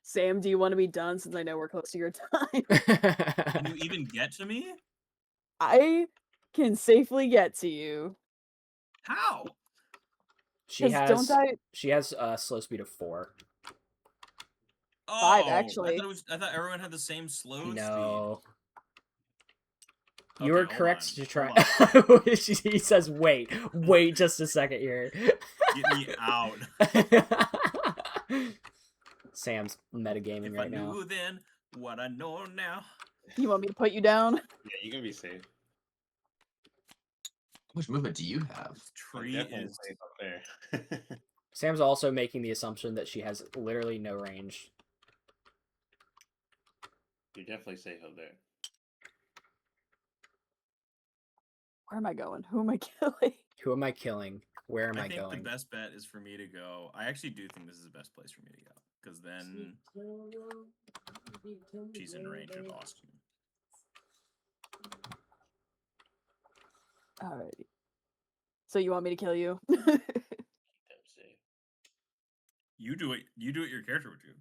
C: Sam, do you want to be done since I know we're close to your time?
A: Can you even get to me?
C: I can safely get to you.
A: How?
B: she
C: 'Cause
B: has she has a slow speed of 4.
A: Oh,
C: actually.
A: I thought everyone had the same slow speed.
B: No. You
A: Okay,
B: were
A: hold
B: correct
A: on,
B: to try.
A: hold
B: He says, "Wait just a second here."
A: Get me out.
B: Sam's metagaming
A: If
B: right
A: I
B: now.
A: knew then what I know now.
C: You want me to put you down?
D: Yeah, you're gonna be safe.
E: How much movement do you have?
A: This
D: I'm
A: tree
D: definitely
A: is.
D: safe up there.
B: Sam's also making the assumption that she has literally no range.
D: You're definitely safe up there.
C: Where am I going? Who am I killing?
B: Who am I killing? Where am I
A: I think
B: going?
A: the best bet is for me to go. I actually do think this is the best place for me to go because then she's in range of Austin.
C: Alrighty. So you want me to kill you?
D: Keep them safe.
A: You do it. You do it. Your character would do.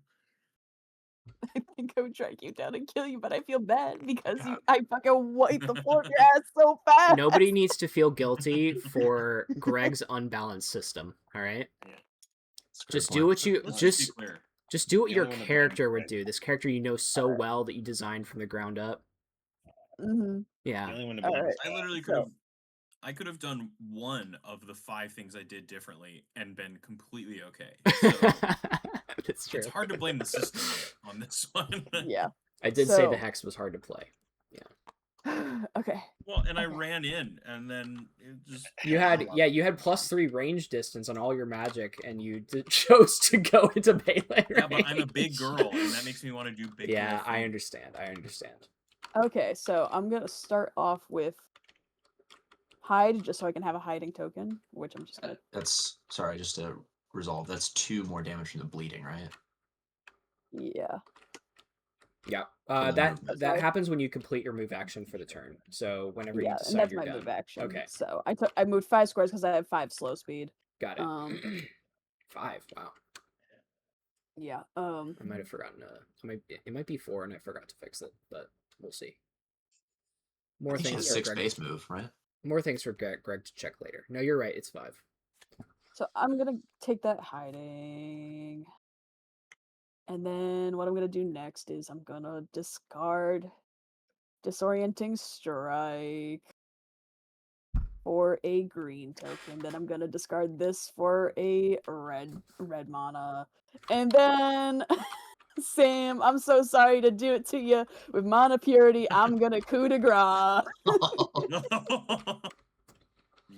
C: I think I would track you down and kill you, but I feel bad because
A: God.
C: I fucking wiped the floor of your ass so fast.
B: Nobody needs to feel guilty for Greg's unbalanced system. All right.
E: That's a great
B: Just
E: point.
B: do what you
A: Let's
B: just
A: be clear.
B: just do what
D: The
B: your
D: only one that
B: character
D: blames
B: would
D: Greg.
B: do. This character you know so well that you designed from the ground up.
C: Mm-hmm.
D: The
B: Yeah.
D: only one to
C: All
D: blame
C: right.
D: is
A: I literally
C: So-
A: could have. I could have done one of the 5 things I did differently and been completely okay. So
B: That's true.
A: it's hard to blame the system on this one.
C: Yeah.
B: I did say the
C: So-
B: hex was hard to play.
C: Okay.
A: Well, and I
C: Okay.
A: ran in, and then it just.
B: You had +3 range distance on all your magic, and you chose to go into melee.
A: Yeah, but I'm a
B: range.
A: big girl, and that makes me want to do big.
B: Yeah,
A: girl
B: I
A: things.
B: understand. I understand.
C: Okay, so I'm gonna start off with hide, just so I can have a hiding token, which I'm just gonna.
E: That's sorry, just to resolve. That's 2 more damage from the bleeding, right?
C: Yeah.
B: Yeah.
E: the
B: That
E: movement.
B: that
C: Sorry.
B: happens when you complete your move action for the turn. So whenever you
C: Yeah, and
B: decide
C: that's
B: you're
C: my
B: done.
C: move action.
B: Okay,
C: So I moved 5 squares because I have 5 slow speed.
B: got it.
C: Um.
B: 5. Wow.
C: Yeah.
B: I might have forgotten. It might be 4, and I forgot to fix it, but we'll see.
E: I
B: More
E: think she has
B: things for
E: 6
B: Greg.
E: base move, right?
B: More things for Greg to check later. No, you're right. It's 5.
C: So I'm gonna take that hiding. And then what I'm gonna do next is I'm gonna discard Disorienting Strike for a green token. Then I'm gonna discard this for a red mana. And then Sam, I'm so sorry to do it to you. With Mana Purity, I'm gonna coup de grace.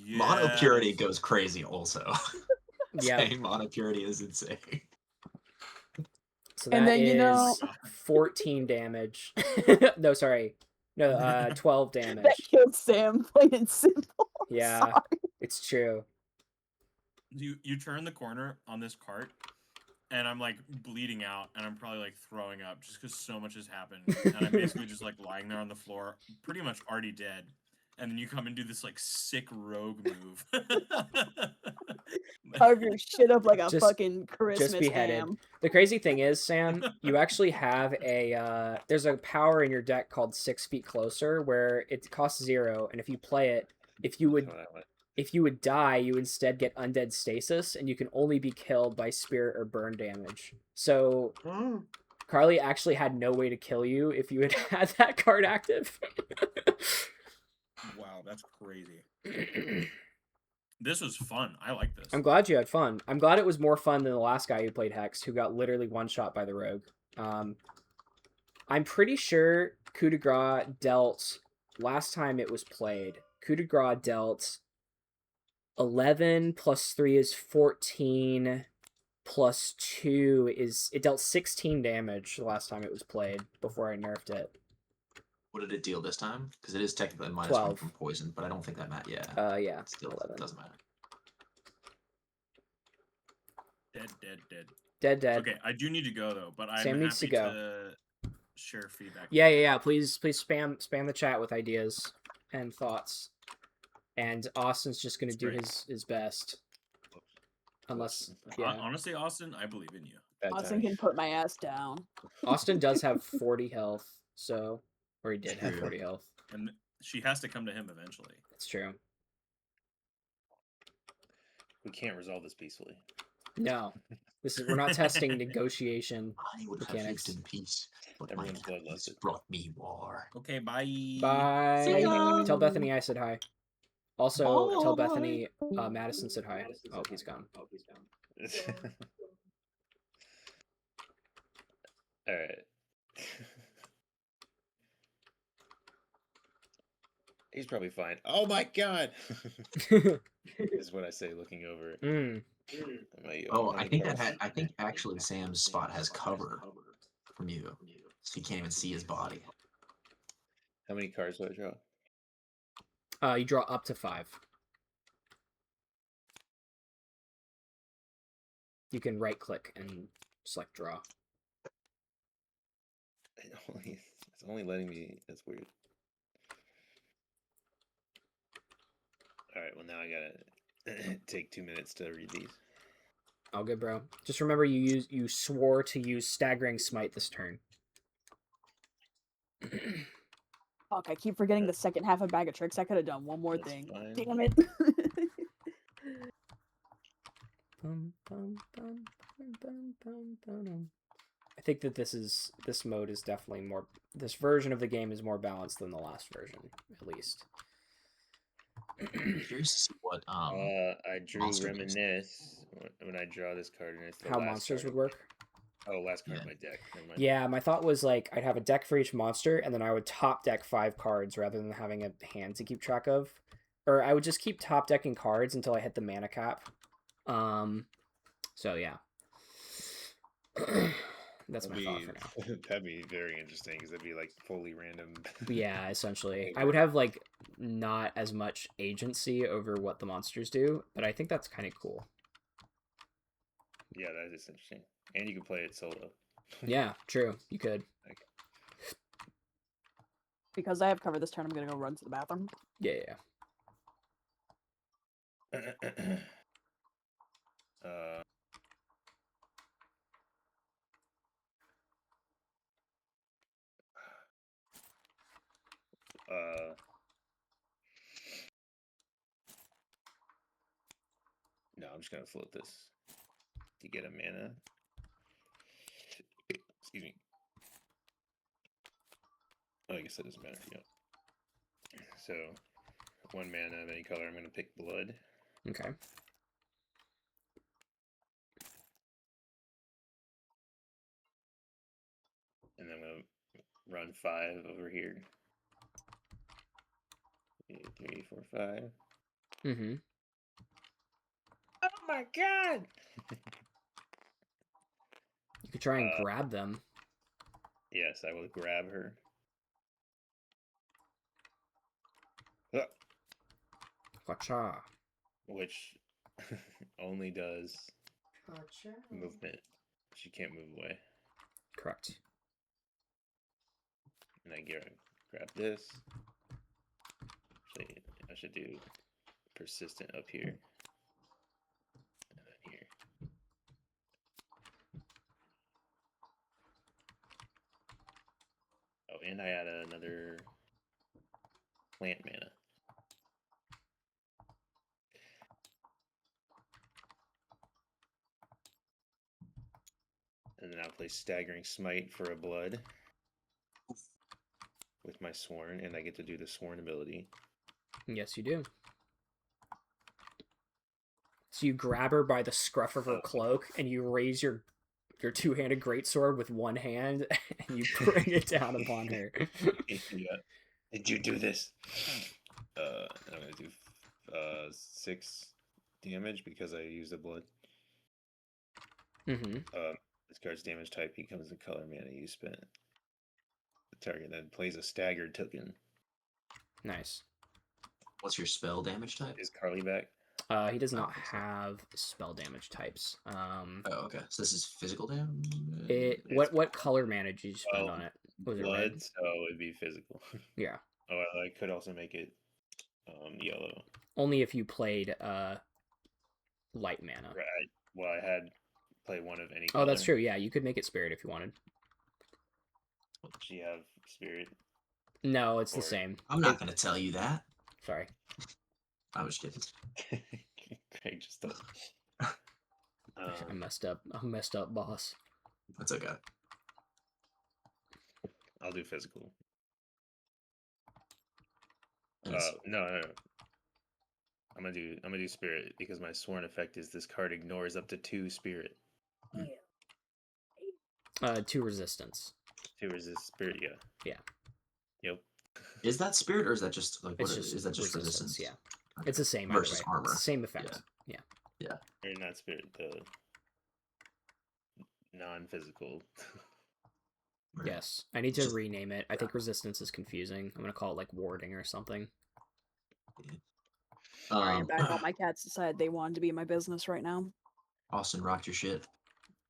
E: Mono purity
A: Yes.
E: goes crazy also.
B: Yeah.
E: Saying mono purity is insane.
B: So
C: And
B: that
C: then, you
B: is
C: know-
B: 14 damage. No, sorry. No, 12
C: That
B: damage.
C: killed Sam, plain and simple. I'm
B: Yeah,
C: sorry.
B: it's true.
A: You turn the corner on this cart, and I'm like bleeding out, and I'm probably like throwing up just because so much has happened, and I'm basically just like lying there on the floor, pretty much already dead. And then you come and do this like sick rogue move.
C: Carve your shit up like a
B: Just-
C: fucking Christmas
B: beheaded.
C: ham.
B: The crazy thing is, Sam, you actually have there's a power in your deck called 6 Feet Closer, where it costs 0, and if you play it, if you would die, you instead get undead stasis, and you can only be killed by spirit or burn damage. So Carly actually had no way to kill you if you had had that card active.
A: Wow, that's crazy. This was fun. I like this.
B: I'm glad you had fun. I'm glad it was more fun than the last guy who played Hex, who got literally one-shot by the rogue. I'm pretty sure Coup de Grace dealt, last time it was played, Coup de Grace dealt 11 plus 3 is 14 plus 2 is... It dealt 16 damage the last time it was played, before I nerfed it.
E: What did it deal this time? Because it is technically -1
B: 12.
E: from poison, but I don't think that matters. Yeah.
B: Yeah,
E: Still
B: 11.
E: doesn't matter.
A: Dead.
B: Dead.
A: Okay, I do need to go though, but I'm
B: Sam
A: happy
B: needs to go.
A: share feedback.
B: Yeah. Please spam the chat with ideas and thoughts. And Austin's just gonna
A: That's
B: do
A: great.
B: his best. Unless
A: Honestly, Austin, I believe in you.
C: Austin can put my ass down.
B: Austin does have 40 health, so or he did have
E: True.
B: 40 health.
A: And she has to come to him eventually.
B: That's true.
D: We can't resolve this peacefully.
B: No. We're not testing negotiation.
E: I would
B: Mechanics.
E: have lived in peace, but my
D: Everyone's
E: enemies
D: bloodlusted.
E: brought me war.
A: Okay, bye.
B: Bye.
C: See ya.
B: Tell Bethany I said hi. Also, tell
C: Bye.
B: Bethany Madison said hi. Oh, he's gone.
D: All right. He's probably fine. Oh my god! Is what I say, looking over.
B: Mm.
E: Oh, I think I think actually Sam's spot has cover from you, so you can't even see his body.
D: How many cards do I draw?
B: You draw up to 5. You can right click and select draw.
D: It's only letting me. That's weird. All right. Well, now I gotta take 2 minutes to read these.
B: All good, bro. Just remember you swore to use staggering smite this turn.
C: Fuck, I keep forgetting the second half of Bag of Tricks. I could have done one more
D: That's
C: thing.
D: fine.
C: Damn it.
B: I think that this mode is definitely more. This version of the game is more balanced than the last version, at least.
E: I'm curious to see what
D: I drew
E: monster does.
D: reminisce when I draw this card, and it's the
B: How
D: last
B: monsters
D: card
B: would work.
D: Oh, last card
E: Yeah.
D: of my deck. Never mind.
B: Yeah, my thought was like I'd have a deck for each monster, and then I would top deck 5 cards rather than having a hand to keep track of. Or I would just keep top decking cards until I hit the mana cap. So yeah. That's my thought for now.
D: That'd be very interesting because that'd be like fully random.
B: Yeah, essentially. I would have like not as much agency over what the monsters do, but I think that's kind of cool.
D: Yeah, that is interesting. And you can play it solo.
B: Yeah, true. You could.
C: Because I have covered this turn, I'm gonna go run to the bathroom.
B: Yeah, yeah.
D: uh, no, I'm just gonna float this to get a mana. Excuse me. Oh, I guess that doesn't matter. Yeah. So, 1 mana of any color. I'm gonna pick blood.
B: Okay.
D: And then I'm gonna run 5 over here. 3, 4, 5.
B: Mm-hmm.
D: Oh my god!
B: You could try and grab them.
D: Yes, I will grab her.
B: Gotcha.
D: Which only does
F: Gotcha.
D: movement. She can't move away.
B: Correct.
D: And I grab this. Actually, I should do persistent up here. And then here. Oh, and I add another plant mana. And then I'll play Staggering Smite for a blood with my Sworn, and I get to do the Sworn ability.
B: Yes, you do. So you grab her by the scruff of her cloak, and you raise your two-handed greatsword with one hand, and you bring it down upon her.
D: Yeah. Did you do this? I'm gonna do 6 damage because I used the blood.
B: Mm-hmm.
D: This card's damage type becomes the color mana you spent. The target then plays a staggered token.
B: Nice.
E: What's your spell damage type?
D: Is Carly back?
B: He does not
E: Okay.
B: have spell damage types.
E: Oh, okay. So this is physical damage.
B: What color mana did you spend on it? Was it
D: Blood,
B: red?
D: so it'd be physical.
B: Yeah.
D: Oh, I could also make it yellow.
B: Only if you played light mana.
D: Right. Well, I had play one of any color.
B: Oh, that's true. Yeah, you could make it spirit if you wanted.
D: Does she have spirit?
B: No, it's the
D: Or-
B: same.
E: I'm not gonna tell you that.
B: Sorry.
E: I was kidding.
D: Craig just does.
B: I messed up. I messed up, boss.
E: That's okay.
D: I'll do physical.
E: And it's-
D: No. I'm gonna do spirit because my sworn effect is this card ignores up to 2 spirit.
B: 2 resistance.
D: 2 resist spirit, yeah.
B: Yeah.
D: Yep.
E: Is that spirit or is that just like
B: It's
E: what
B: just
E: is that just resistance?
B: Yeah. It's the same either
E: Versus
B: way.
E: armor.
B: It's the same effect. Yeah.
D: Or not spirit, the non-physical.
E: Right.
B: Yes. I need to
E: Just-
B: rename it. I think resistance is confusing. I'm gonna call it like warding or something.
C: Sorry, you're back. All my cats decided they wanted to be in my business right now.
E: Austin rocked your shit.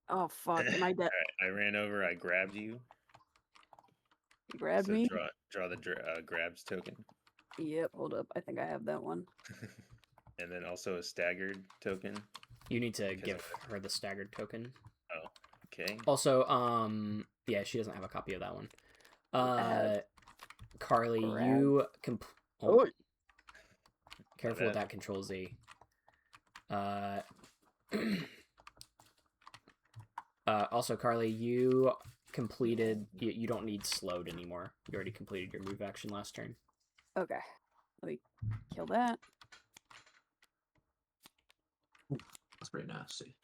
C: Oh fuck! Am I dead?
D: Alright, I ran over, I grabbed you.
C: You grabbed
D: So
C: me.
D: draw the grabs token.
C: Yep. Hold up. I think I have that one.
D: And then also a staggered token.
B: You need to
D: Because
B: give
D: of
B: her the staggered token.
D: Okay.
B: Also, yeah, she doesn't have a copy of that one. Carly, you
C: Oh.
B: careful with
D: bad.
B: that Control Z. Also, Carly, you completed. You don't need slowed anymore. You already completed your move action last turn.
C: Okay. Let me kill that.
E: That's pretty nasty.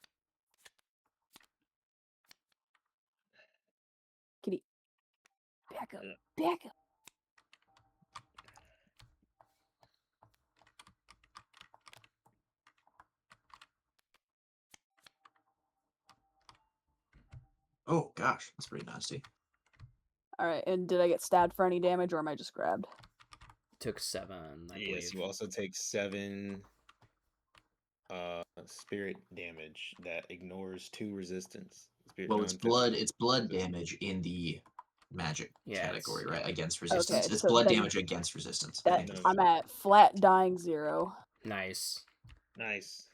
C: Kitty. Back up.
D: Yeah.
C: Back up.
E: Oh gosh, that's pretty nasty.
C: All right. And did I get stabbed for any damage, or am I just grabbed?
B: Took 7, I believe.
D: Yes, you also take 7 spirit damage that ignores 2 resistance. Spirit
E: Well, it's
D: non-physical.
E: blood damage in the magic
B: Yeah,
E: category,
B: it's-
E: right? Against resistance.
C: Okay,
E: It's
C: so
E: blood
C: then
E: damage against resistance.
C: That
D: No.
C: I'm at flat dying 0.
B: Nice.
D: Nice.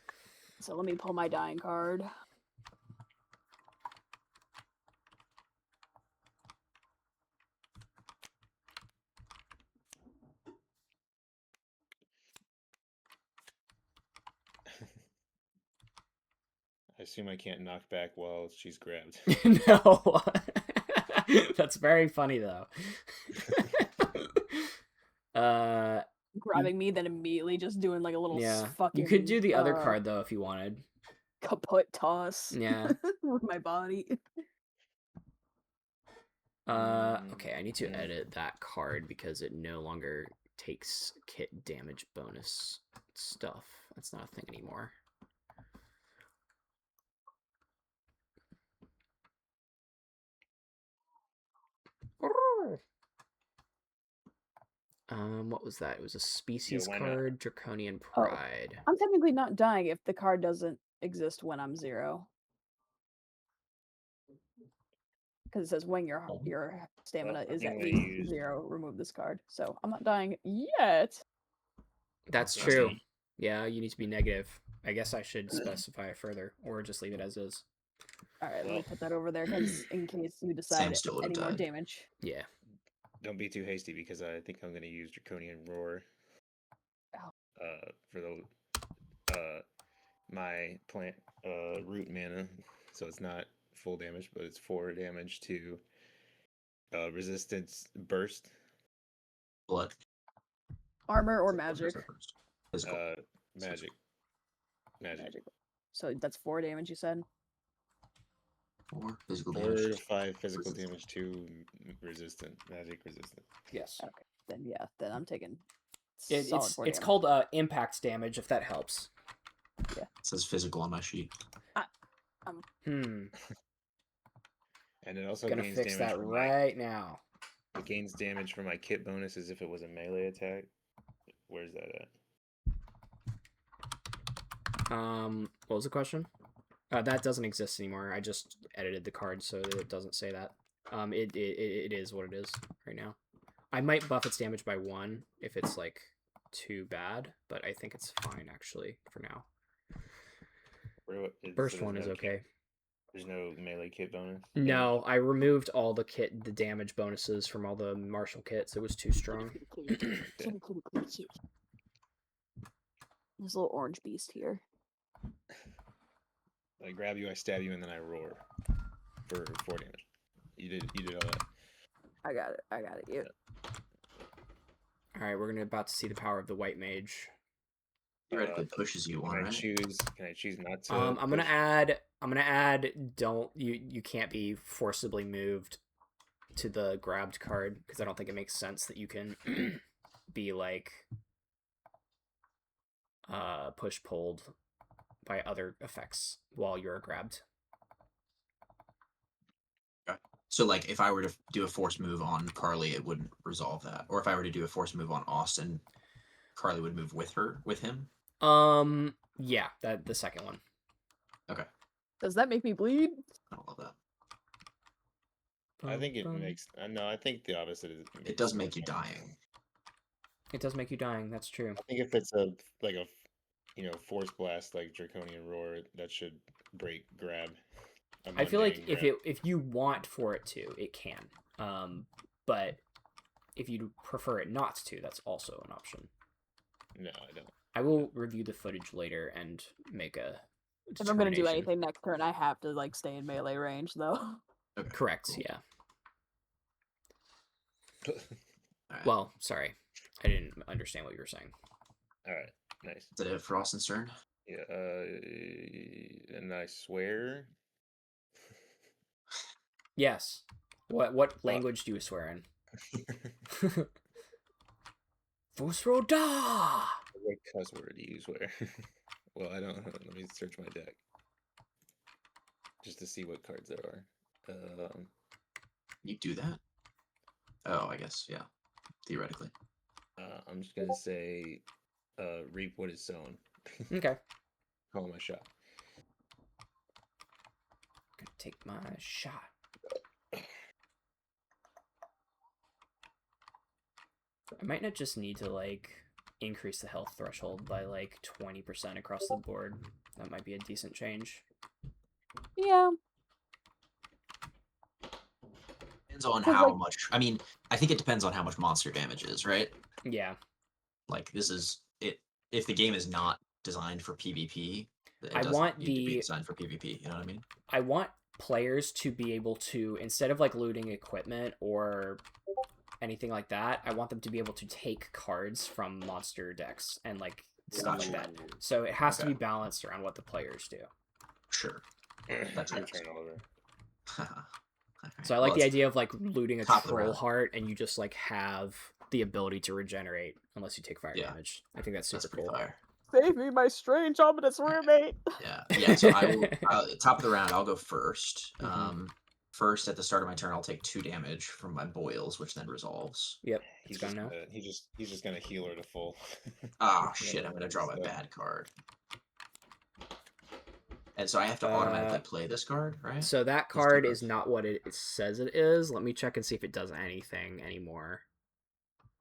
C: So let me pull my dying card.
D: I assume I can't knock back while she's grabbed.
B: No. That's very funny though.
C: Grabbing me, then immediately just doing like a little
B: Yeah.
C: fucking.
B: You could do the other card though if you wanted.
C: Kaput toss.
B: Yeah.
C: With my body.
B: Okay, I need to edit that card because it no longer takes kit damage bonus stuff. That's not a thing anymore. What was that? It was a species
D: why not?
B: card, Draconian Pride.
C: I'm technically not dying if the card doesn't exist when I'm 0. Because it says when your stamina is
D: I'm
C: at
D: gonna
C: least
D: use-
C: 0, remove this card. So I'm not dying yet.
B: That's
D: Yeah,
B: true.
D: see.
B: Yeah, you need to be negative. I guess I should specify it further, or just leave it as is.
C: All right, let me
D: Well.
C: put that over there because in case you
E: Sam
C: decide
E: still would've
C: any more
E: died.
C: damage.
B: Yeah.
D: Don't be too hasty because I think I'm gonna use Draconian Roar.
C: Oh.
D: For the my plant root mana, so it's not full damage, but it's 4 damage to resistance burst.
E: Blood.
C: Armor or
E: Blood
C: magic?
E: versus first. Physical.
D: Magic.
C: So that's 4 damage, you said?
E: Or physical
D: 4
E: damage.
D: to 5 physical
E: resistant.
D: damage to resistant, magic resistant.
B: Yes.
C: Okay, then yeah, then I'm taking
B: It's
C: solid 4
B: it's
C: damage.
B: called impact damage, if that helps.
E: It says physical on my sheet.
B: Hmm.
D: And it also
B: Gonna
D: gains
B: fix
D: damage
B: that
D: from
B: right now.
D: it gains damage from my kit bonus as if it was a melee attack. Where's that at?
B: What was the question? That doesn't exist anymore. I just edited the card so that it doesn't say that. It is what it is right now. I might buff its damage by 1 if it's like too bad, but I think it's fine actually for now. Burst
D: there's
B: 1 is
D: no
B: okay.
D: Kit, there's no melee kit bonus.
B: No, I removed all the damage bonuses from all the martial kits. It was too strong.
C: This little orange beast here.
G: I grab you, I stab you, and then I roar for 4 damage. You did all that.
C: I got it. Yeah.
B: All right, we're about to see the power of the white mage.
E: Theoretically pushes you one,
G: Can I
E: right?
G: choose not to?
B: I'm gonna
G: push?
B: add. Don't you can't be forcibly moved to the grabbed card because I don't think it makes sense that you can be like push pulled by other effects while you're grabbed.
E: So, like, if I were to do a force move on Carly, it wouldn't resolve that. Or if I were to do a force move on Austin, Carly would move with him.
B: Yeah, that the second one.
E: Okay.
C: Does that make me bleed?
E: I don't love that.
G: I think it makes. No, I think the opposite is.
E: It does make you dying.
B: It does make you dying. That's true.
G: I think if it's a force blast like Draconian Roar, that should grab.
B: I feel like if you want for it to, it can. But if you prefer it not to, that's also an option.
G: No, I don't.
B: I will review the footage later and make a
C: If I'm gonna do
B: determination.
C: anything next turn, I have to like stay in melee range, though.
E: Okay,
B: Correct.
E: cool.
B: Yeah.
E: Alright.
B: Well, sorry, I didn't understand what you were saying.
G: All right, nice.
E: Is that it for Austin's turn?
G: Yeah, and I swear.
B: Yes. What language do you swear in? Fosroda!
G: What cuss word do you swear? Well, I don't. Let me search my deck just to see what cards there are.
E: You do that? Oh, I guess, yeah. Theoretically.
G: I'm just gonna say, reap what is sown.
B: Okay.
G: Call my shot.
B: Gonna take my shot. I might not just need to like increase the health threshold by like 20% across the board. That might be a decent change.
C: Yeah.
E: Depends on
C: 'Cause,
E: how
C: like-
E: much. I mean, I think it depends on how much monster damage is, right?
B: Yeah.
E: Like, this is it. If the game is not designed for PvP, it
B: I
E: doesn't
B: want
E: need to be
B: the-
E: designed for PvP. You know what I mean?
B: I want players to be able to, instead of like looting equipment or anything like that, I want them to be able to take cards from monster decks and like stuff like that. So it has to
E: Okay.
B: be balanced around what the players do.
E: Sure.
G: That's your
E: tracks.
G: turn over.
E: Alright,
B: So I like
E: well,
B: the
E: it's
B: idea of like looting a
E: top of the
B: troll
E: round.
B: heart and you just like have the ability to regenerate unless you take fire
E: Yeah.
B: damage. I think that's
E: That's
B: super
E: pretty
B: cool.
E: fire.
C: Save me, my strange ominous roommate.
E: Yeah. So I will. Top of the round, I'll go first.
B: Mhm.
E: First, at the start of my turn, I'll take 2 damage from my boils, which then resolves.
B: Yep,
G: He's
B: it's gone
G: just
B: now.
G: gonna, he's just gonna heal her to full.
E: Ah, shit! I'm gonna draw my bad card. And so I have to automatically play this card, right?
B: So that
E: do
B: card is
E: both.
B: not what it says it is. Let me check and see if it does anything anymore.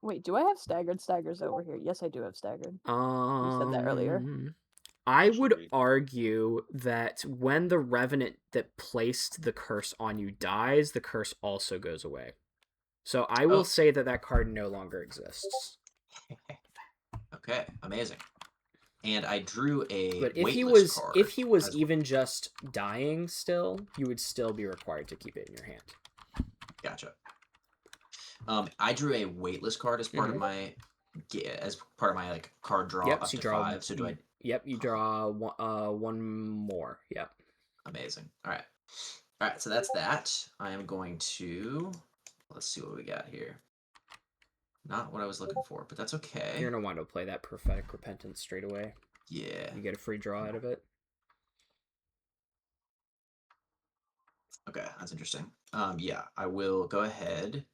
C: Wait, do I have staggered staggers over here? Yes, I do have staggered. You said that earlier.
B: I
G: should
B: would
G: read.
B: argue that when the revenant that placed the curse on you dies, the curse also goes away. So I will
E: Oh.
B: say that that card no longer exists.
E: Okay, amazing. And I drew a
B: But if he
E: weightless
B: was
E: card.
B: if he was
E: as
B: even just dying still, you would still be required to keep it in your hand.
E: Gotcha. I drew a weightless card as part of my like card draw
B: Yep,
E: up
B: so you
E: to
B: draw
E: 5. So do I?
B: Yep, you draw one more. Yep.
E: Amazing. All right. So that's that. I am going to. Let's see what we got here. Not what I was looking for, but that's okay.
B: You're gonna want to play that prophetic repentance straight away.
E: Yeah.
B: You get a free draw out of it.
E: Okay, that's interesting. Yeah, I will go ahead.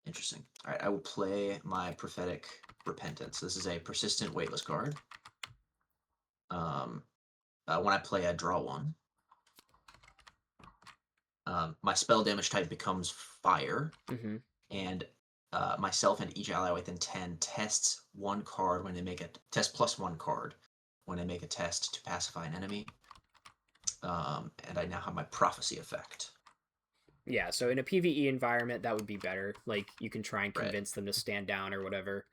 E: Interesting. All right, I will play my prophetic repentance. This is a persistent weightless card. When I play, I draw 1. My spell damage type becomes fire,
B: Mm-hmm.
E: and myself and each ally within 10 tests 1 card when they make a test plus 1 card when they make a test to pacify an enemy. And I now have my prophecy effect.
B: Yeah, so in a PvE environment, that would be better. Like, you can try and
E: Right.
B: convince them to stand down or whatever.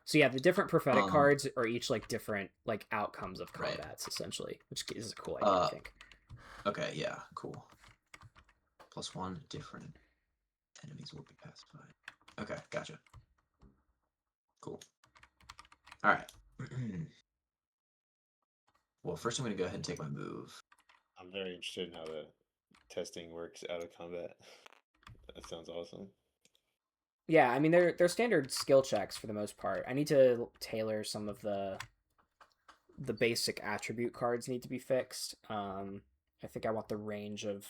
B: So yeah, the different prophetic
E: Um,
B: cards are each like different like outcomes of
E: Right.
B: combats essentially, which is a cool idea, I think.
E: Okay, yeah, cool. +1 different enemies will be pacified. Okay, gotcha. Cool. All right. Well, first I'm going to go ahead and take my move.
G: I'm very interested in how the testing works out of combat. That sounds awesome.
B: Yeah, I mean they're standard skill checks for the most part. I need to tailor some of the basic attribute cards need to be fixed. I think I want the range of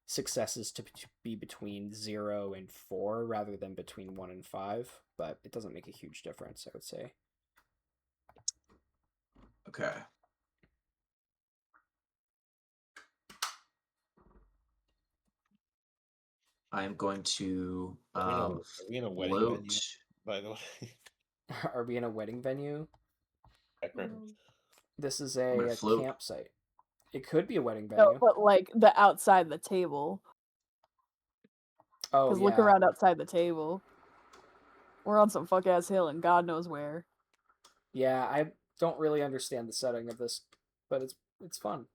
B: successes to be between 0 and 4 rather than between 1 and 5, but it doesn't make a huge difference, I would say.
E: Okay. I am going to
G: Are we in a wedding
E: float.
G: venue, by the way?
B: Are we in a wedding venue?
G: Back reference.
B: This is
E: I'm gonna
B: a
E: float.
B: campsite. It could be a wedding
C: No,
B: venue.
C: but like the outside the table.
B: Oh,
C: Because
B: yeah.
C: look around outside the table. We're on some fuck ass hill and God knows where.
B: Yeah, I don't really understand the setting of this, but it's fun.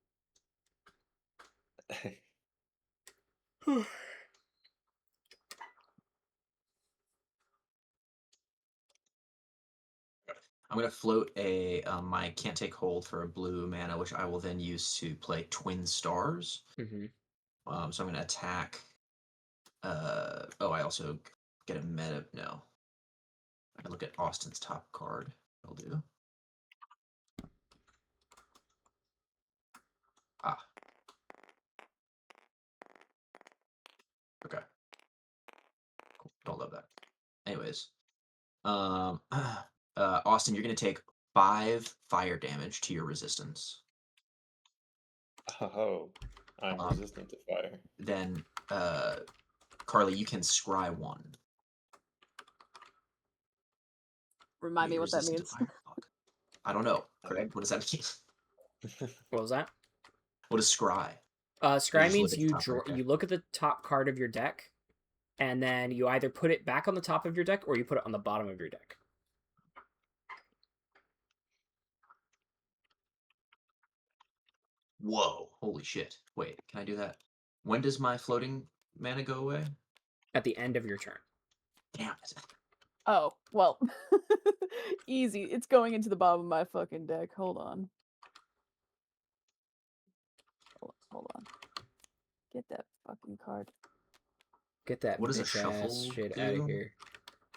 E: I'm going to float a my can't take hold for a blue mana, which I will then use to play Twin Stars.
B: Mm-hmm.
E: So I'm going to attack. Oh, I also get a meta. No, I can look at Austin's top card. I'll do. Ah. Okay. Cool. Don't love that. Anyways, Austin, you're going to take 5 fire damage to your resistance.
G: Oh, I'm resistant to fire.
E: Then, Carly, you can scry 1.
C: Remind me what that
E: Resistant to
C: means.
E: fire? Fuck. I don't know. Craig, what does that mean?
B: What was that?
E: What is scry?
B: Scry
E: just look
B: means
E: at the
B: you
E: top right there.
B: you look at the top card of your deck, and then you either put it back on the top of your deck or you put it on the bottom of your deck.
E: Whoa. Holy shit. Wait, can I do that? When does my floating mana go away?
B: At the end of your turn.
E: Damn it.
C: Oh, well. Easy. It's going into the bottom of my fucking deck. Hold on. Hold on. Get that fucking card.
B: Get that
E: What does a
B: bitch ass
E: shuffle
B: shit out of
E: do?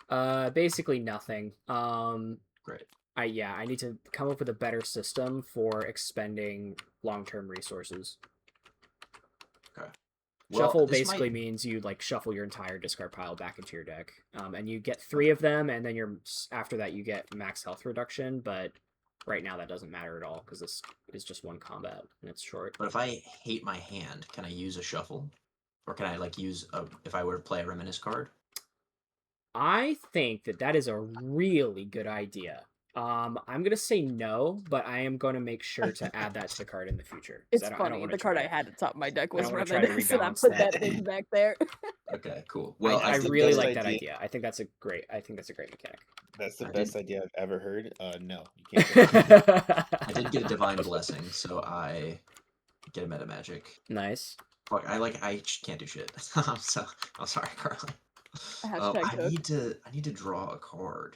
B: here. Basically nothing.
E: Great.
B: I need to come up with a better system for expending long-term resources.
E: Okay.
B: Shuffle basically means you like shuffle your entire discard pile back into your deck, and you get 3 of them, and then after that you get max health reduction. But right now that doesn't matter at all because this is just one combat and it's short.
E: But if I hate my hand, can I use a shuffle, or can I like use if I were to play a reminisce card?
B: I think that is a really good idea. I'm gonna say no, but I am gonna make sure to add that to the card in the future.
C: It's funny. The card I had at the top of my deck was Reminisce, and I put that thing back there.
E: Okay, cool. Well,
B: I really like that idea. I think that's a great mechanic.
G: That's the best idea I've ever heard. No, you can't.
E: I did get a divine blessing, so I get a meta magic.
B: Nice.
E: Fuck, I can't do shit. I'm sorry, Carly. I need to draw a card.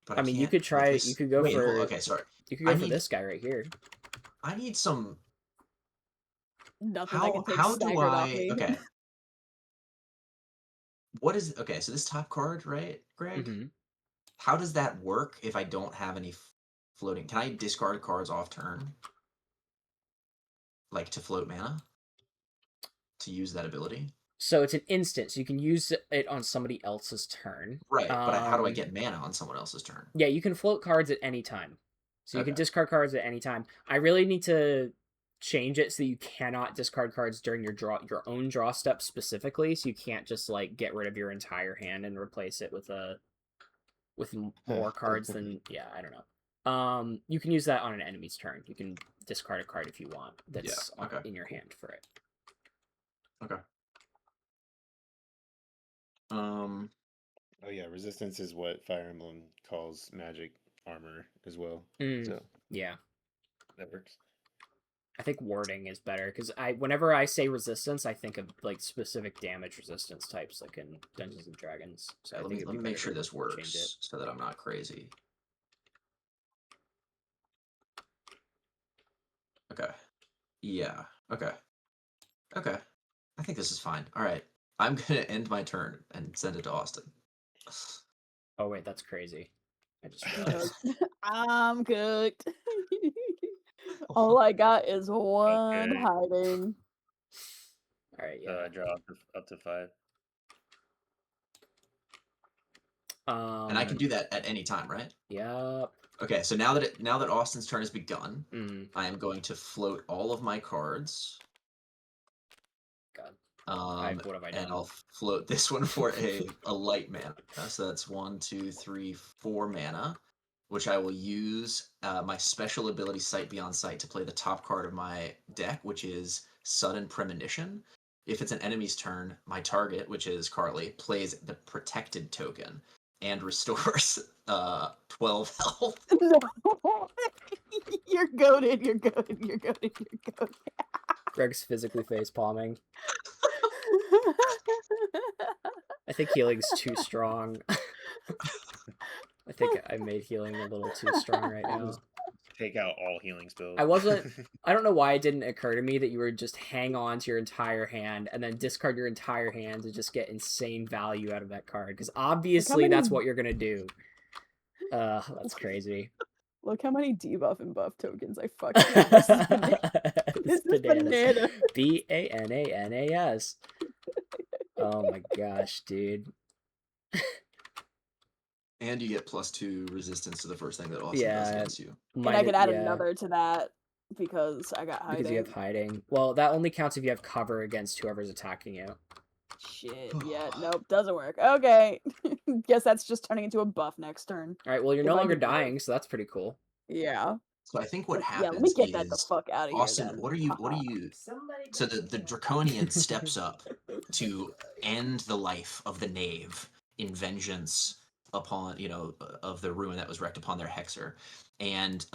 E: But
B: I mean, you could try. You could go for.
E: Okay, sorry.
B: You could go for this guy right here.
E: I need some.
C: Nothing I can take staggered off me.
E: Okay. What is okay? So this top card, right, Greg?
B: Mm-hmm.
E: How does that work if I don't have any floating? Can I discard cards off turn, like to float mana, to use that ability?
B: So it's an instant, so you can use it on somebody else's turn.
E: Right, but how do I get mana on someone else's turn?
B: Yeah, you can float cards at any time. So you can discard cards at any time. I really need to change it so you cannot discard cards during your own draw step specifically. So you can't just like get rid of your entire hand and replace it with more cards than I don't know. You can use that on an enemy's turn. You can discard a card if you want that's in your hand for it.
E: Okay.
G: Oh
D: yeah, resistance is what Fire Emblem calls magic armor as well.
B: Mm,
D: So
B: yeah.
D: that works.
B: I think wording is better because whenever I say resistance, I think of like specific damage resistance types, like in Dungeons and Dragons. So I
E: let
B: think
E: me
B: it'd be
E: make
B: better
E: sure
B: to
E: this
B: change it.
E: works so that I'm not crazy. Okay. Yeah. Okay. Okay. I think this is fine. All right. I'm gonna end my turn and send it to Austin.
B: Oh wait, that's crazy. I just realized.
C: I'm cooked. All I got is one
D: Okay.
C: hiding.
B: All right,
D: So
B: yeah.
D: I draw up to 5.
E: And I can do that at any time, right?
B: Yep.
E: Okay, so now that Austin's turn has begun,
B: Mm,
E: I am going to float all of my cards.
B: God. What have I
E: And
B: done?
E: I'll float this one for a light mana. So that's 1, 2, 3, 4 mana, which I will use my special ability Sight Beyond Sight to play the top card of my deck, which is Sudden Premonition. If it's an enemy's turn, my target, which is Carly, plays the protected token and restores 12 health.
C: No. You're goated. You're goated. You're goated. You're goated.
B: Greg's physically face palming. I think healing's too strong. I think I made healing a little too strong right now.
D: Just take out all healing spells.
B: I don't know why it didn't occur to me that you would just hang on to your entire hand and then discard your entire hand to just get insane value out of that card. Because obviously that's what you're gonna do. That's crazy.
C: Look how many debuff and buff tokens I fucking have. This is bananas. This is bananas.
B: Bananas. Oh my gosh, dude.
E: And you get +2 resistance to the first thing that Austin does against you.
C: And I could add another to that because I got hiding.
B: Because you have hiding. Well, that only counts if you have cover against whoever's attacking you.
C: Shit, yeah, nope, doesn't work. Okay. Guess that's just turning into a buff next turn.
B: Alright, well, you're no longer dying, so that's pretty cool.
C: Yeah.
E: So I think what happens
C: yeah, let me get
E: is,
C: that the fuck out of
E: Austin,
C: here then.
E: what are you so the Draconian steps up to end the life of the knave in vengeance upon, of the ruin that was wreaked upon their hexer. And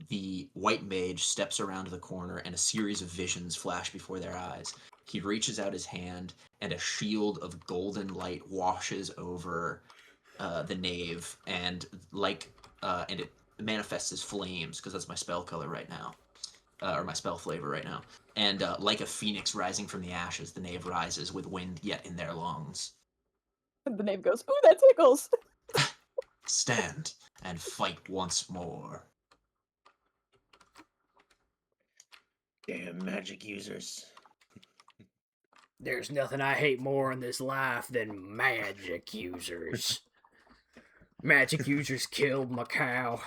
E: the white mage steps around the corner and a series of visions flash before their eyes. He reaches out his hand and a shield of golden light washes over the knave, and and it manifests as flames because that's my spell color right now, or my spell flavor right now. And like a phoenix rising from the ashes, the knave rises with wind yet in their lungs.
C: And the knave goes, ooh, that tickles.
E: Stand and fight once more.
D: Damn magic users.
B: There's nothing I hate more in this life than magic users. Magic users killed my cow.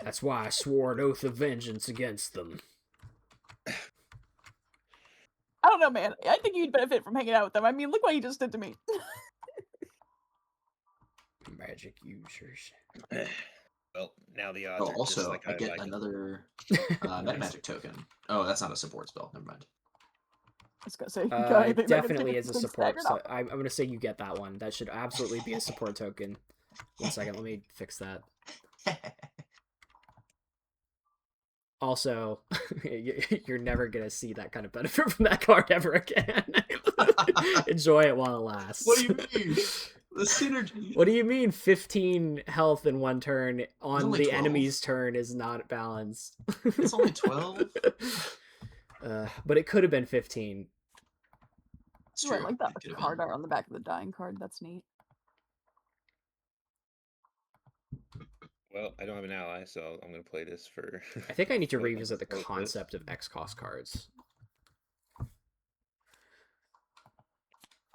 B: That's why I swore an oath of vengeance against them.
C: I don't know, man. I think you'd benefit from hanging out with them. I mean, look what you just did to me.
B: Magic users.
D: Well, now the odds are
E: Also,
D: just like
E: I get another metamagic token. Oh, that's not a support spell. Never mind.
C: I was gonna say,
B: it definitely is a support. So I'm gonna say you get that one. That should absolutely be a support token. 1 second, let me fix that. Also, you're never gonna see that kind of benefit from that card ever again. Enjoy it while it lasts.
E: What do you mean? The synergy.
B: What do you mean 15 health in one turn on the
E: 12.
B: enemy's turn is not balanced?
E: It's only 12.
B: But it could have been 15.
E: It's
C: Ooh, I
E: true.
C: like that
E: It could have
C: card
E: been.
C: art on the back of the dying card. That's neat.
G: Well, I don't have an ally, so I'm going to play this for...
B: I think I need to
G: for
B: revisit the
G: this.
B: concept of X-Cost cards.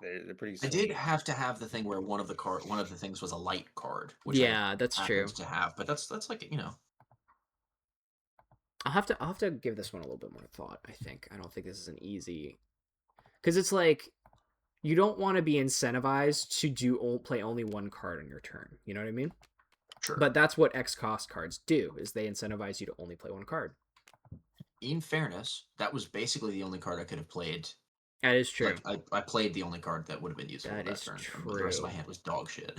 G: They're pretty
E: I
G: sweet.
E: did have to have the thing where one of the things was a light card, which
B: Yeah, that's true.
E: happened to have, but that's like,
B: I'll have to give this one a little bit more thought, I think. I don't think this is an easy... Because it's like, you don't want to be incentivized to play only one card on your turn. You know what I mean?
E: Sure.
B: But that's what X-Cost cards do, is they incentivize you to only play one card.
E: In fairness, that was basically the only card I could have played
B: That is true.
E: Like I played the only card that would have been useful
B: That
E: that
B: is
E: turn. And the rest of my
B: true.
E: hand was dog shit.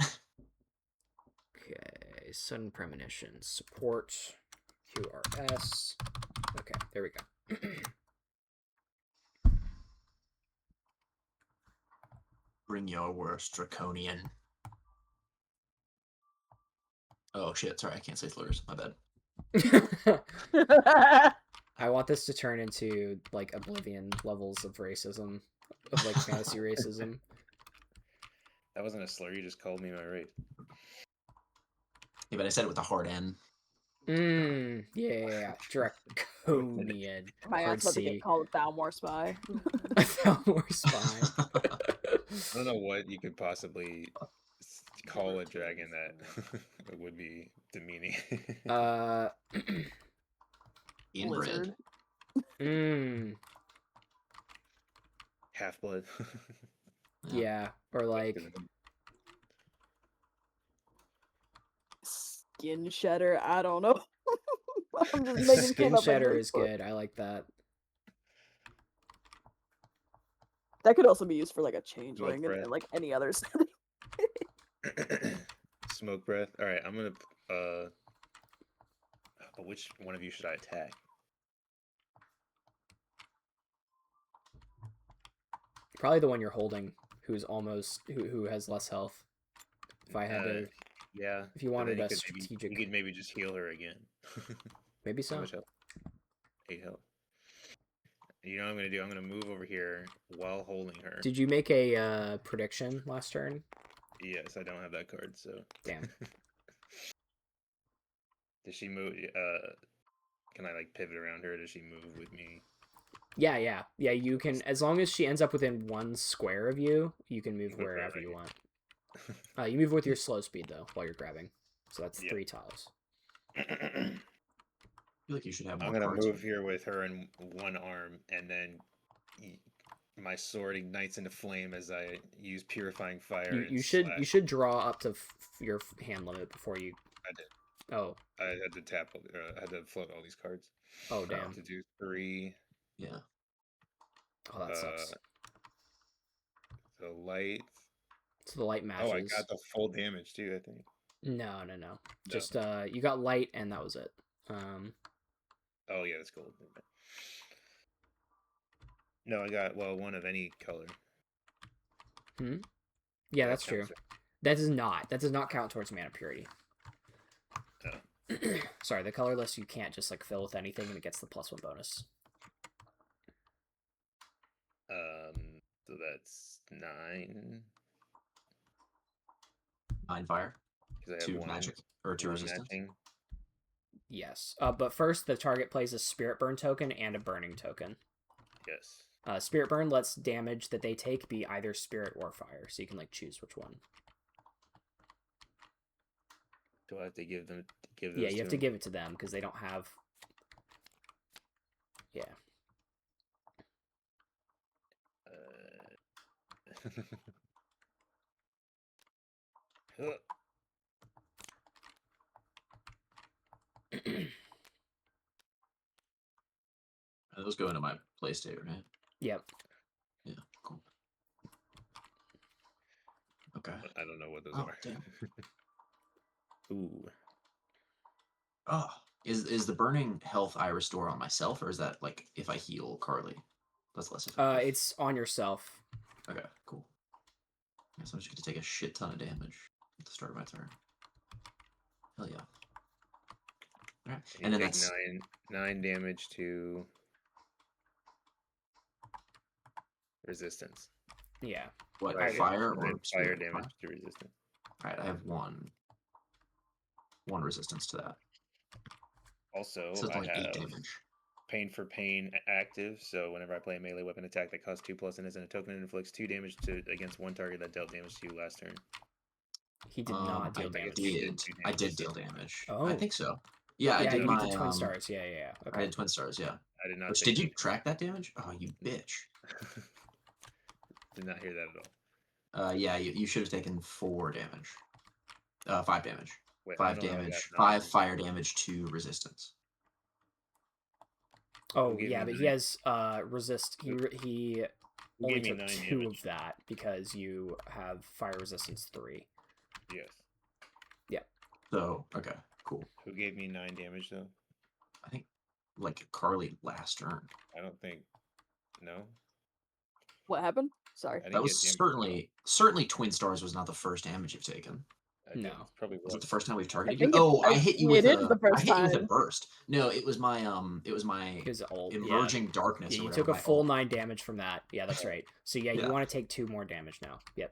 B: Okay, sudden premonition, support, QRS. Okay, there we go.
E: Bring your worst draconian. Oh shit! Sorry, I can't say slurs. My bad.
B: I want this to turn into like Oblivion levels of racism, of like fantasy racism.
G: That wasn't a slur. You just called me my race.
E: Yeah, but I said it with a hard N.
B: Yeah, draconian.
C: My
B: Hard
C: ass about to
B: C.
C: get called a Thalmor spy.
B: I found more spy.
G: I don't know what you could possibly call a dragon that would be demeaning.
E: Inbred.
C: Lizard.
G: Half blood.
B: Yeah, or like
C: Skin shedder. I don't know. I'm just making
B: skin
C: shit up
B: shedder
C: as I
B: is
C: talk.
B: good. I like that.
C: That could also be used for like a changeling
G: breath.
C: and like any other setting.
G: Smoke breath. All right, I'm gonna. But which one of you should I attack?
B: Probably the one you're holding, who's almost who has less health. If I had to,
G: Yeah.
B: if you
G: but
B: wanted
G: then
B: a
G: you
B: strategic,
G: could maybe just heal her again.
B: maybe
G: How
B: so.
G: much health? 8 health. You know what I'm gonna do? I'm gonna move over here while holding her.
B: Did you make a prediction last turn?
G: Yes, I don't have that card, so.
B: Damn.
G: Does she move? Can I like pivot around her? Does she move with me?
B: Yeah. You can, as long as she ends up within 1 square of you, you can move wherever you want. You move with your slow speed though while you're grabbing, so that's 3 tiles.
E: I feel like you should have more
G: I'm gonna
E: cards.
G: move here with her in one arm, and then my sword ignites into flame as I use purifying fire.
B: You should draw up to your hand limit before you.
G: I did.
B: Oh.
G: I had to tap. I had to float all these cards.
B: Oh damn.
G: To do 3.
E: Yeah.
B: Oh, that sucks.
G: The light.
B: So the light matches.
G: Oh, I got the full damage too, I think.
B: No. Just you got light and that was it.
G: Oh yeah, that's gold. No, I got one of any color.
B: Yeah, that's true. That does not count towards mana purity.
G: Oh.
B: Sorry, the colorless you can't just like fill with anything and it gets the +1 bonus.
G: So that's 9.
E: 9 fire.
G: 'Cause I have
E: 2
G: one
E: magic or 2 resistance.
G: matching.
B: Yes. But first, the target plays a Spirit Burn token and a Burning token.
G: Yes.
B: Spirit Burn lets damage that they take be either Spirit or Fire, so you can like choose which one.
G: Do I have to give them?
B: Yeah, you have to give it to them because they don't have. Yeah.
E: Those go into my play state, right?
B: Yep.
E: Yeah, cool. Okay.
G: I don't know what those
E: Oh,
G: are.
E: damn.
G: Ooh.
E: Oh, is the burning health I restore on myself, or is that like if I heal Carly? That's less effective.
B: It's on yourself.
E: Okay, cool. I guess I'm just gonna take a shit ton of damage at the start of my turn. Hell yeah. Alright. And then
G: take
E: that's
G: 9 damage to resistance.
B: Yeah.
E: what,
G: Right.
E: fire
G: And
E: or
G: then fire
E: spirit?
G: damage to resistance.
E: Alright, I have one resistance to that.
G: Also,
E: So it's
G: I
E: only 8
G: have
E: damage.
G: pain for pain active, so whenever I play a melee weapon attack that costs 2+ and isn't a token, it inflicts 2 damage against one target that dealt damage to you last turn.
B: He did not deal damage.
E: I did deal damage.
B: Oh.
E: I think so. Yeah, I did
B: you
E: my
B: did Twin Stars. Yeah. Okay.
E: I did Twin Stars, yeah.
G: I did not.
E: Which, did you track that damage? Oh, you bitch.
G: Did not hear that at all.
E: Yeah, you should have taken 4 damage. 5 damage.
G: Wait, I
E: 5
G: don't know how I
E: damage.
G: got
E: 5
G: 9.
E: fire damage to resistance.
B: Oh
G: Who gave
B: yeah,
G: me
B: but he
G: 9?
B: has resist. He
D: Who
B: only
D: gave me
B: took
D: 9
B: 2
D: damage?
B: of that because you have fire resistance 3.
D: Yes.
E: So okay, cool.
D: Who gave me 9 damage though?
E: I think like Carly last turn.
D: I don't think. No.
C: What happened? Sorry.
D: I didn't
E: That was
D: get damage.
E: certainly Twin Stars was not the first damage you've taken.
B: No.
D: It's probably
E: Was it the first time we've targeted
C: think
E: you?
C: it's-
E: Oh, I hit you with
C: it is the first
E: I hit you with a
C: time.
E: burst. No, it was my
B: His ult,
E: emerging darkness.
B: Yeah,
E: or
B: you
E: whatever,
B: took a
E: my
B: full
E: ult.
B: 9 damage from that. Yeah, that's right. So yeah,
E: Yeah.
B: you want to take 2 more damage now. Yep.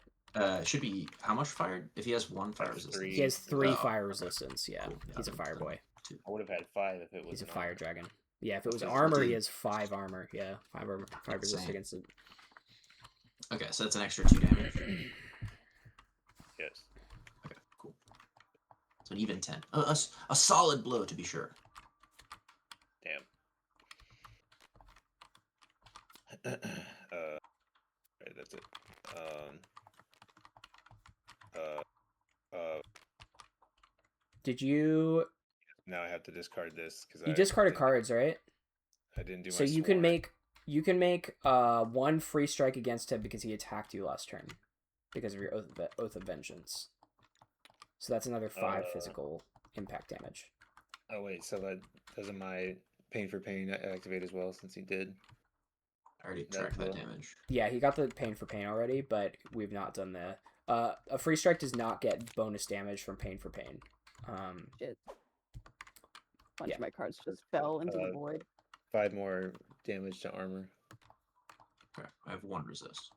E: Should be how much fire? If he has 1 fire
D: That's
E: resistance.
B: He has 3
E: Oh,
B: fire
E: okay.
B: resistance. Yeah,
E: Cool. Yeah,
B: he's a
E: then-
B: fire
E: then
B: boy.
E: 2.
D: I would have had 5 if it was.
B: He's a
D: an
B: fire
D: armor.
B: dragon. Yeah, if it was
E: Okay,
B: armor,
E: so
B: he
E: did-
B: has 5 armor. Yeah, 5 armor, 5
E: Insane.
B: resist against it.
E: Okay, so that's an extra 2 damage.
D: Yes.
E: Okay, cool. So an even 10. A solid blow to be sure.
D: Damn. Right, that's it.
B: Did you?
D: Now I have to discard this because
B: You discarded cards, right?
D: I didn't do.
B: So
D: my
B: you can
D: sworn.
B: make 1 free strike against him because he attacked you last turn, because of your oath of vengeance. So that's another 5 physical impact damage.
D: Oh wait, so that doesn't my pain for pain activate as well since he did?
E: I already
D: That's
E: tracked that
D: low.
E: damage.
B: Yeah, he got the pain for pain already, but we've not done the. A free strike does not get bonus damage from pain for pain.
C: Shit. Bunch
B: Yeah.
C: of my cards just fell into the
D: Uh,
C: void.
D: 5 more damage to armor.
E: Okay, I have 1 resist.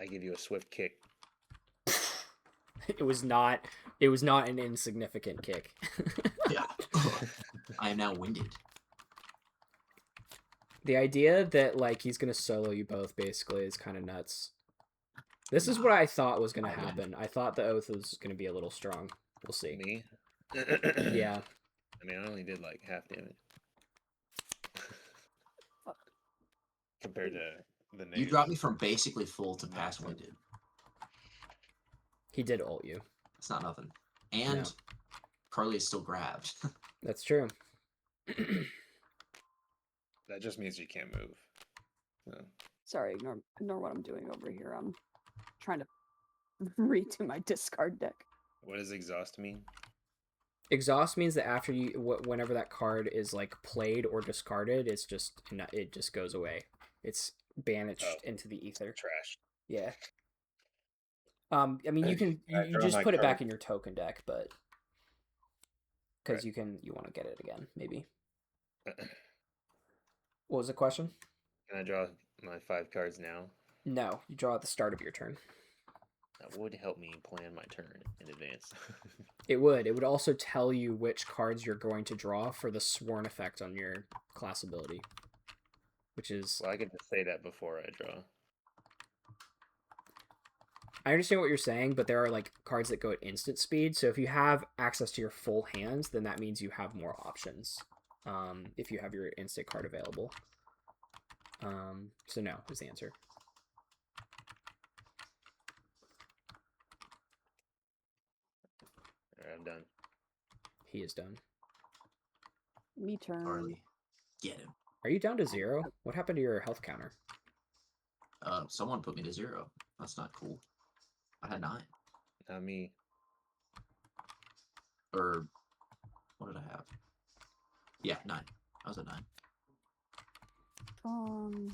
D: I give you a swift kick.
B: It was not an insignificant kick.
E: Yeah. I am now winded.
B: The idea that like he's gonna solo you both basically is kind of nuts. This is
E: Nah,
B: what I thought was gonna
E: I win.
B: happen. I thought the oath was gonna be a little strong. We'll see.
D: Me?
B: Yeah.
D: I mean, I only did like half damage compared to the
E: You
D: negative.
E: dropped me from basically full to past
D: Nothing.
E: winded.
B: He did ult you.
E: It's not nothing. And
B: No.
E: Carly is still grabbed.
B: That's true.
D: That just means you can't move. So,
C: Sorry, ignore what I'm doing over here. I'm trying to redo my discard deck.
D: what does exhaust mean?
B: Exhaust means that after you, whenever that card is like played or discarded, it just goes away. It's banished
D: Oh.
B: into the ether.
D: Trash.
B: Yeah. I mean, you can
D: Can I
B: you
D: draw
B: just
D: my
B: put it back
D: card?
B: in your token deck, but because
D: Right.
B: you want to get it again, maybe. What was the question?
D: Can I draw my 5 cards now?
B: No, you draw at the start of your turn.
D: That would help me plan my turn in advance.
B: It would also tell you which cards you're going to draw for the sworn effect on your class ability, which is
D: Well, I could just say that before I draw.
B: I understand what you're saying, but there are like cards that go at instant speed. So if you have access to your full hands, then that means you have more options. If you have your instant card available. So no is the answer.
D: Alright, I'm done.
B: He is done.
C: Me turn.
E: Carly. Get him.
B: Are you down to 0? What happened to your health counter?
E: Someone put me to 0. That's not cool. I had 9.
D: Not me.
E: Or what did I have? Yeah, 9. I was at 9.
C: 1,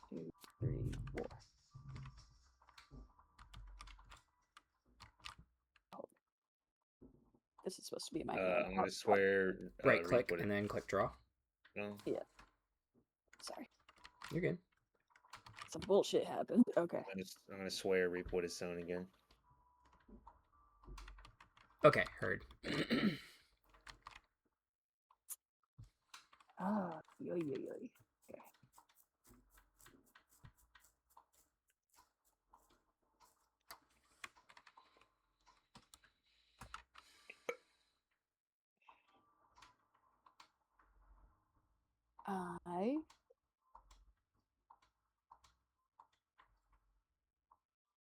C: 2, 3, 4. Oh. This is supposed to be my hand.
D: I'm gonna swear.
B: Right click
D: re-put it.
B: and then click draw.
D: No?
C: Sorry,
B: You're good.
C: some bullshit happened. Okay.
D: I'm gonna swear reap what is sown again.
B: Okay, heard.
C: Ah, yo. Okay. I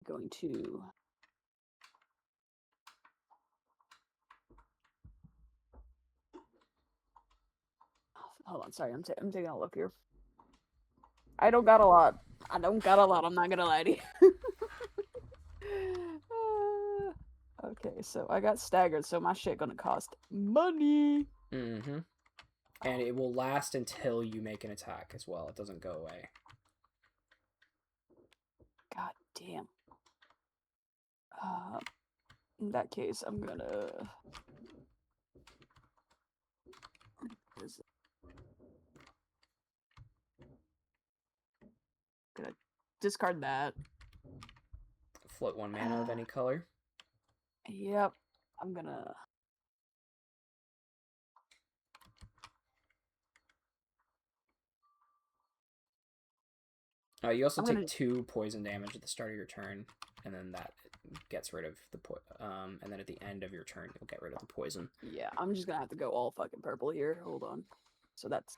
C: going to hold on, sorry, I'm taking a look here. I don't got a lot. I'm not gonna lie to you. Okay, so I got staggered, so my shit gonna cost money.
B: Mm-hmm. And it will last until you make an attack as well. It doesn't go away.
C: God damn. In that case, I'm gonna... Gonna discard that.
B: Float 1 mana of any color.
C: Yep. I'm gonna...
B: You also
C: I'm
B: take
C: gonna-
B: 2 poison damage at the start of your turn, and then that gets rid of the and then at the end of your turn, you'll get rid of the poison.
C: Yeah, I'm just gonna have to go all fucking purple here. Hold on. So that's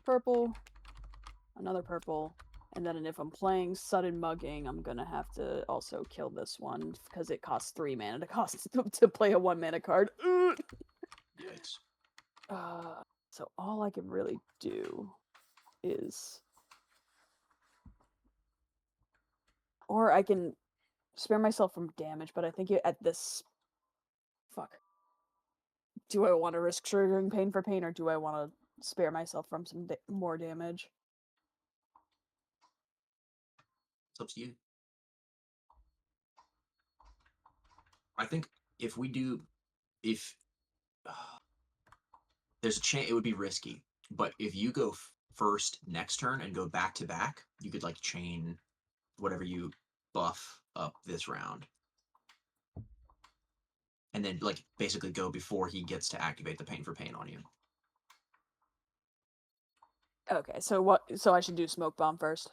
C: purple, another purple, and then if I'm playing Sudden Mugging, I'm gonna have to also kill this one because it costs 3 mana to play a 1 mana card.
E: Yikes.
C: So all I can really do is... Or I can spare myself from damage, but I think at this... Fuck. Do I want to risk triggering Pain for Pain, or do I want to spare myself from some more damage?
E: It's up to you. I think if there's a chance, it would be risky. But if you go first next turn and go back to back, you could like chain whatever you buff up this round, and then like basically go before he gets to activate the Pain for Pain on you.
C: Okay, so what? So I should do Smoke Bomb first.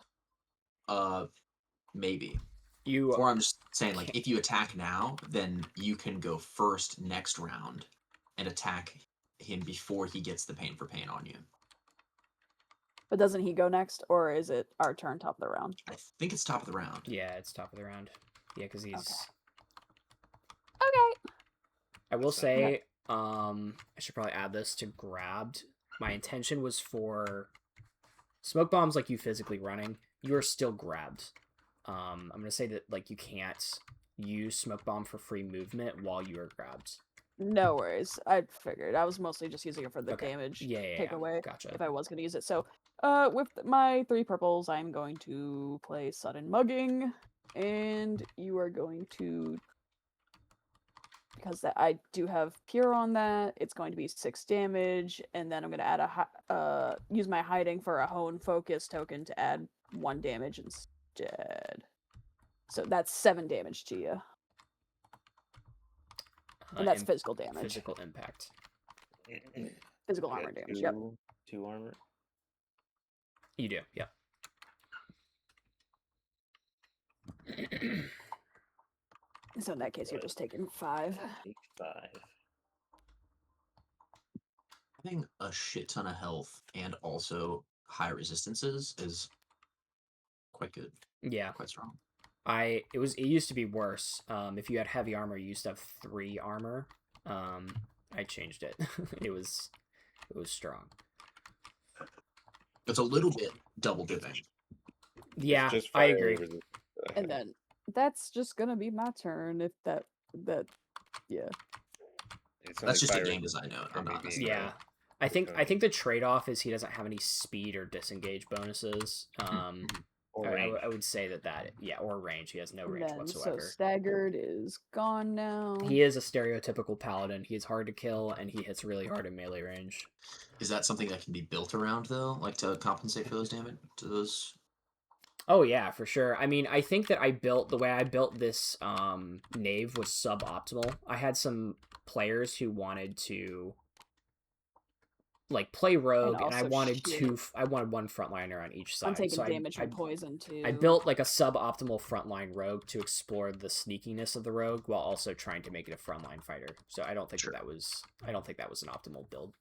E: Maybe.
B: You
E: Or I'm just saying, like, if you attack now, then you can go first next round and attack him before he gets the Pain for Pain on you.
C: But doesn't he go next, or is it our turn top of the round?
E: I think it's top of the round.
B: Yeah, it's top of the round. Yeah, because he's...
C: Okay.
B: I will say, I should probably add this to grabbed. My intention was for Smoke Bombs, like you physically running, you are still grabbed. I'm going to say that, like, you can't use Smoke Bomb for free movement while you are grabbed.
C: No worries. I figured. I was mostly just using it for the damage takeaway.
B: Gotcha.
C: If I was going to use it. So, with my 3 purples, I'm going to play Sudden Mugging, and you are going to... Because I do have Pure on that, it's going to be 6 damage, and then I'm going to add use my Hiding for a Hone Focus token to add 1 damage instead. So that's 7 damage to you. And that's physical damage.
B: Physical impact.
C: Physical armor damage, yep.
D: 2 armor?
B: You do, yeah.
C: So in that case, you're just taking 5.
D: 5.
E: Having a shit ton of health and also high resistances is quite good.
B: Yeah.
E: Quite strong.
B: It used to be worse. If you had heavy armor, you used to have 3 armor. I changed it. it was strong.
E: It's a little bit double dipping.
B: Yeah, I agree.
C: And then that's just gonna be my turn if that yeah.
E: That's just a game design note. I'm not necessarily...
B: Yeah. I think the trade-off is he doesn't have any speed or disengage bonuses. I would say that or range. He has no range whatsoever.
C: So staggered is gone now.
B: He is a stereotypical paladin. He is hard to kill, and he hits really hard in melee range.
E: Is that something that can be built around though, like to compensate for those damage? To those?
B: Oh yeah, for sure. I mean, I think that the way I built this knave was suboptimal. I had some players who wanted to like play rogue, and I wanted I wanted 1 frontliner on each side.
C: I'm taking damage from poison too.
B: I built like a suboptimal frontline rogue to explore the sneakiness of the rogue while also trying to make it a frontline fighter. So I don't think that was an optimal build.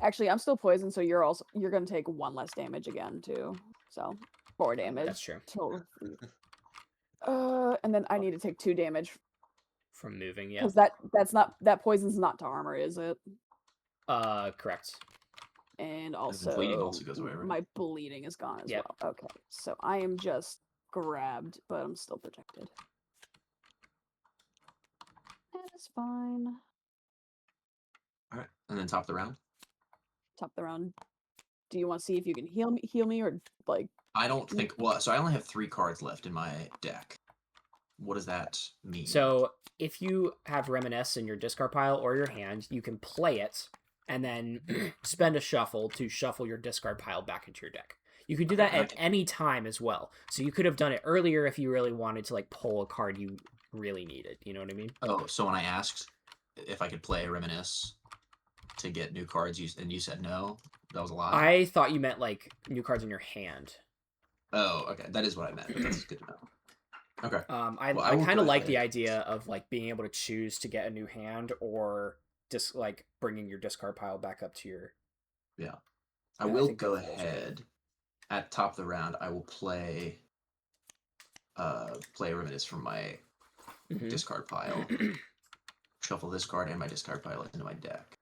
C: Actually, I'm still poisoned, so you're gonna take 1 less damage again too. So 4 damage.
B: That's true.
C: And then I need to take 2 damage
B: from moving. Yeah.
C: Because that poison's not to armor, is it?
B: Correct.
C: And
E: then bleeding
C: also,
E: also goes away, right?
C: my bleeding is gone as
B: Yep.
C: well. Okay, so I am just grabbed, but I'm still protected. That is fine.
E: All right, and then top of the round.
C: Top of the round. Do you want to see if you can heal me, or like?
E: I don't think. Well, so I only have 3 cards left in my deck. What does that mean?
B: So if you have Reminisce in your discard pile or your hand, you can play it and then spend a shuffle to shuffle your discard pile back into your deck. You could do that at any time as well. So you could have done it earlier if you really wanted to like pull a card you really needed. You know what I mean?
E: Oh, so when I asked if I could play Reminisce to get new cards, and you said no, that was a lie.
B: I thought you meant like new cards in your hand.
E: Oh, okay, that is what I meant, but that's good to know. Okay.
B: I
E: will
B: kind
E: go
B: of like the
E: ahead.
B: idea of like being able to choose to get a new hand or just like bringing your discard pile back up to your.
E: Yeah,
B: I
E: I will
B: think
E: go
B: both of those are good.
E: ahead. At top of the round, I will play Reminisce from my
B: Mhm.
E: discard pile. Shuffle this card and my discard pile into my deck.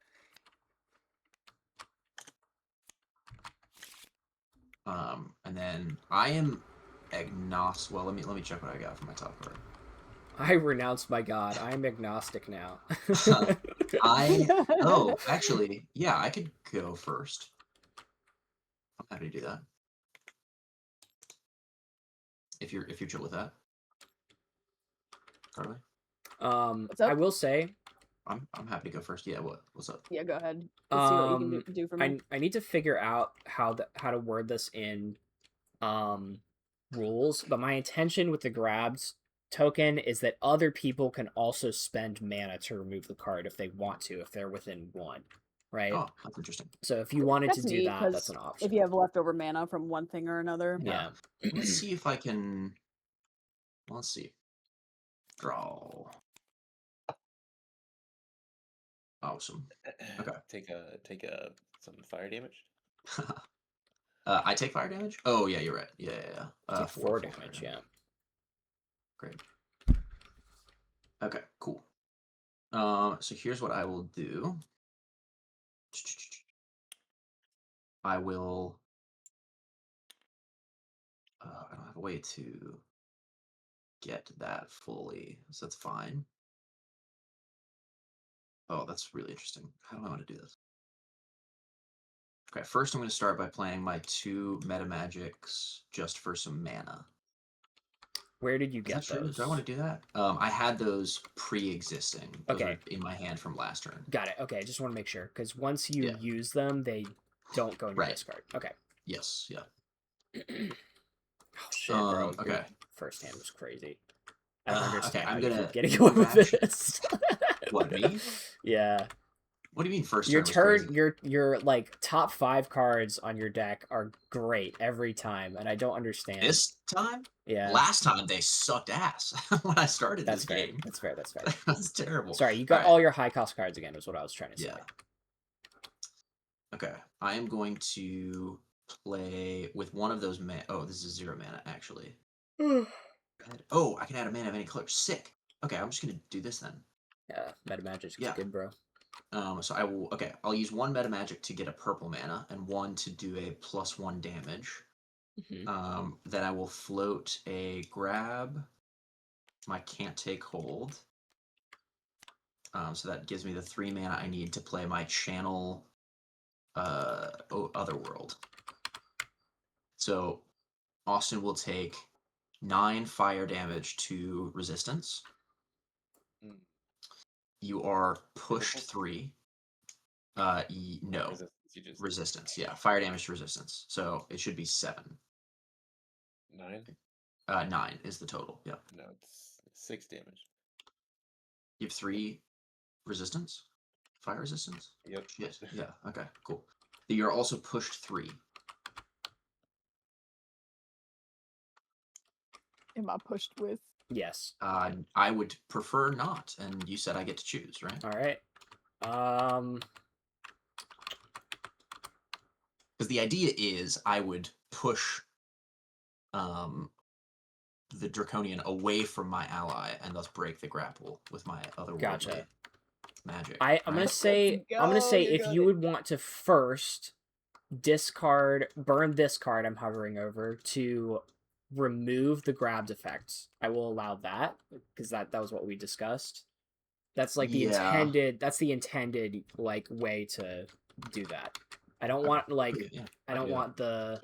E: And then I am agnostic. Well, let me check what I got for my top card.
B: I renounce my god. I'm agnostic now.
E: Actually, yeah, I could go first. I'm happy to do that. If you're chill with that, Carly.
C: What's up?
B: I will say,
E: I'm happy to go first. Yeah, what's up?
C: Yeah, go ahead. Let's see what you can do for me.
B: I need to figure out how to word this in rules, but my intention with the grabs token is that other people can also spend mana to remove the card if they want to, if they're within 1, right?
E: Oh, that's interesting.
B: So if you wanted to
C: That's
B: do
C: neat,
B: that,
C: 'cause
B: that's an option.
C: If you have leftover mana from one thing or another.
B: Yeah.
E: Let's see if I can. Let's see. Draw. Awesome. Okay.
G: Take some fire damage.
E: I take fire damage. Oh yeah, you're right. Yeah.
B: Take 4
E: 4
B: damage. Yeah.
E: Great. Okay, cool. So here's what I will do. I will. I don't have a way to get that fully, so that's fine. Oh, that's really interesting. How do I want to do this? Okay, first I'm going to start by playing my 2 meta magics just for some mana.
B: Where did you
E: Is
B: get
E: that true?
B: those?
E: Do I want to do that? I had those pre-existing. Those
B: Okay.
E: were in my hand from last turn.
B: Got it. Okay, I just want to make sure because once you
E: Yeah.
B: use them, they don't go in your
E: Right.
B: discard. Okay.
E: Yes. Yeah.
B: Oh shit, bro! Your
E: Okay.
B: first hand was crazy. I don't understand.
E: Okay, I'm
B: how you
E: gonna
B: keep getting away with
E: match-
B: this.
E: What, me?
B: Yeah.
E: What do you mean first
B: Your
E: turn? Was
B: turn,
E: crazy?
B: your like top 5 cards on your deck are great every time, and I don't understand.
E: This time?
B: Yeah.
E: Last time they sucked ass when I started
B: That's
E: this
B: fair.
E: game.
B: That's fair. That's fair.
E: That's terrible.
B: Sorry, you got all your high cost cards again. Was what I was trying to say.
E: Yeah. Okay, I am going to play with one of those mana. Oh, this is 0 mana actually. Oh, I can add a mana of any color. Sick. Okay, I'm just gonna do this then.
B: Yeah, meta magic's
E: Yeah.
B: good, bro.
E: So I will. Okay, I'll use 1 meta magic to get a purple mana and 1 to do a +1 damage.
B: Mhm.
E: Then I will float a grab. My can't take hold. So that gives me the 3 mana I need to play my channel. Otherworld. So Austin will take 9 fire damage to resistance.
G: Mm.
E: You are pushed 3. No.
G: Resistance, you just
E: Resistance, yeah. Fire damage to resistance. So it should be 7.
G: 9.
E: 9 is the total. Yeah.
G: No, it's 6 damage.
E: You have 3 resistance? Fire resistance?
G: Yep.
E: Shit. Yeah. Okay. Cool. You're also pushed 3.
C: Am I pushed with?
B: Yes.
E: I would prefer not, and you said I get to choose, right?
B: All right.
E: Because the idea is I would push the Draconian away from my ally and thus break the grapple with my other
B: Gotcha.
E: magic.
B: I'm gonna say
C: go,
B: if you would want to first burn this card I'm hovering over to remove the grabbed effect. I will allow that because that was what we discussed. That's like the intended like way to do that. I don't want I don't want to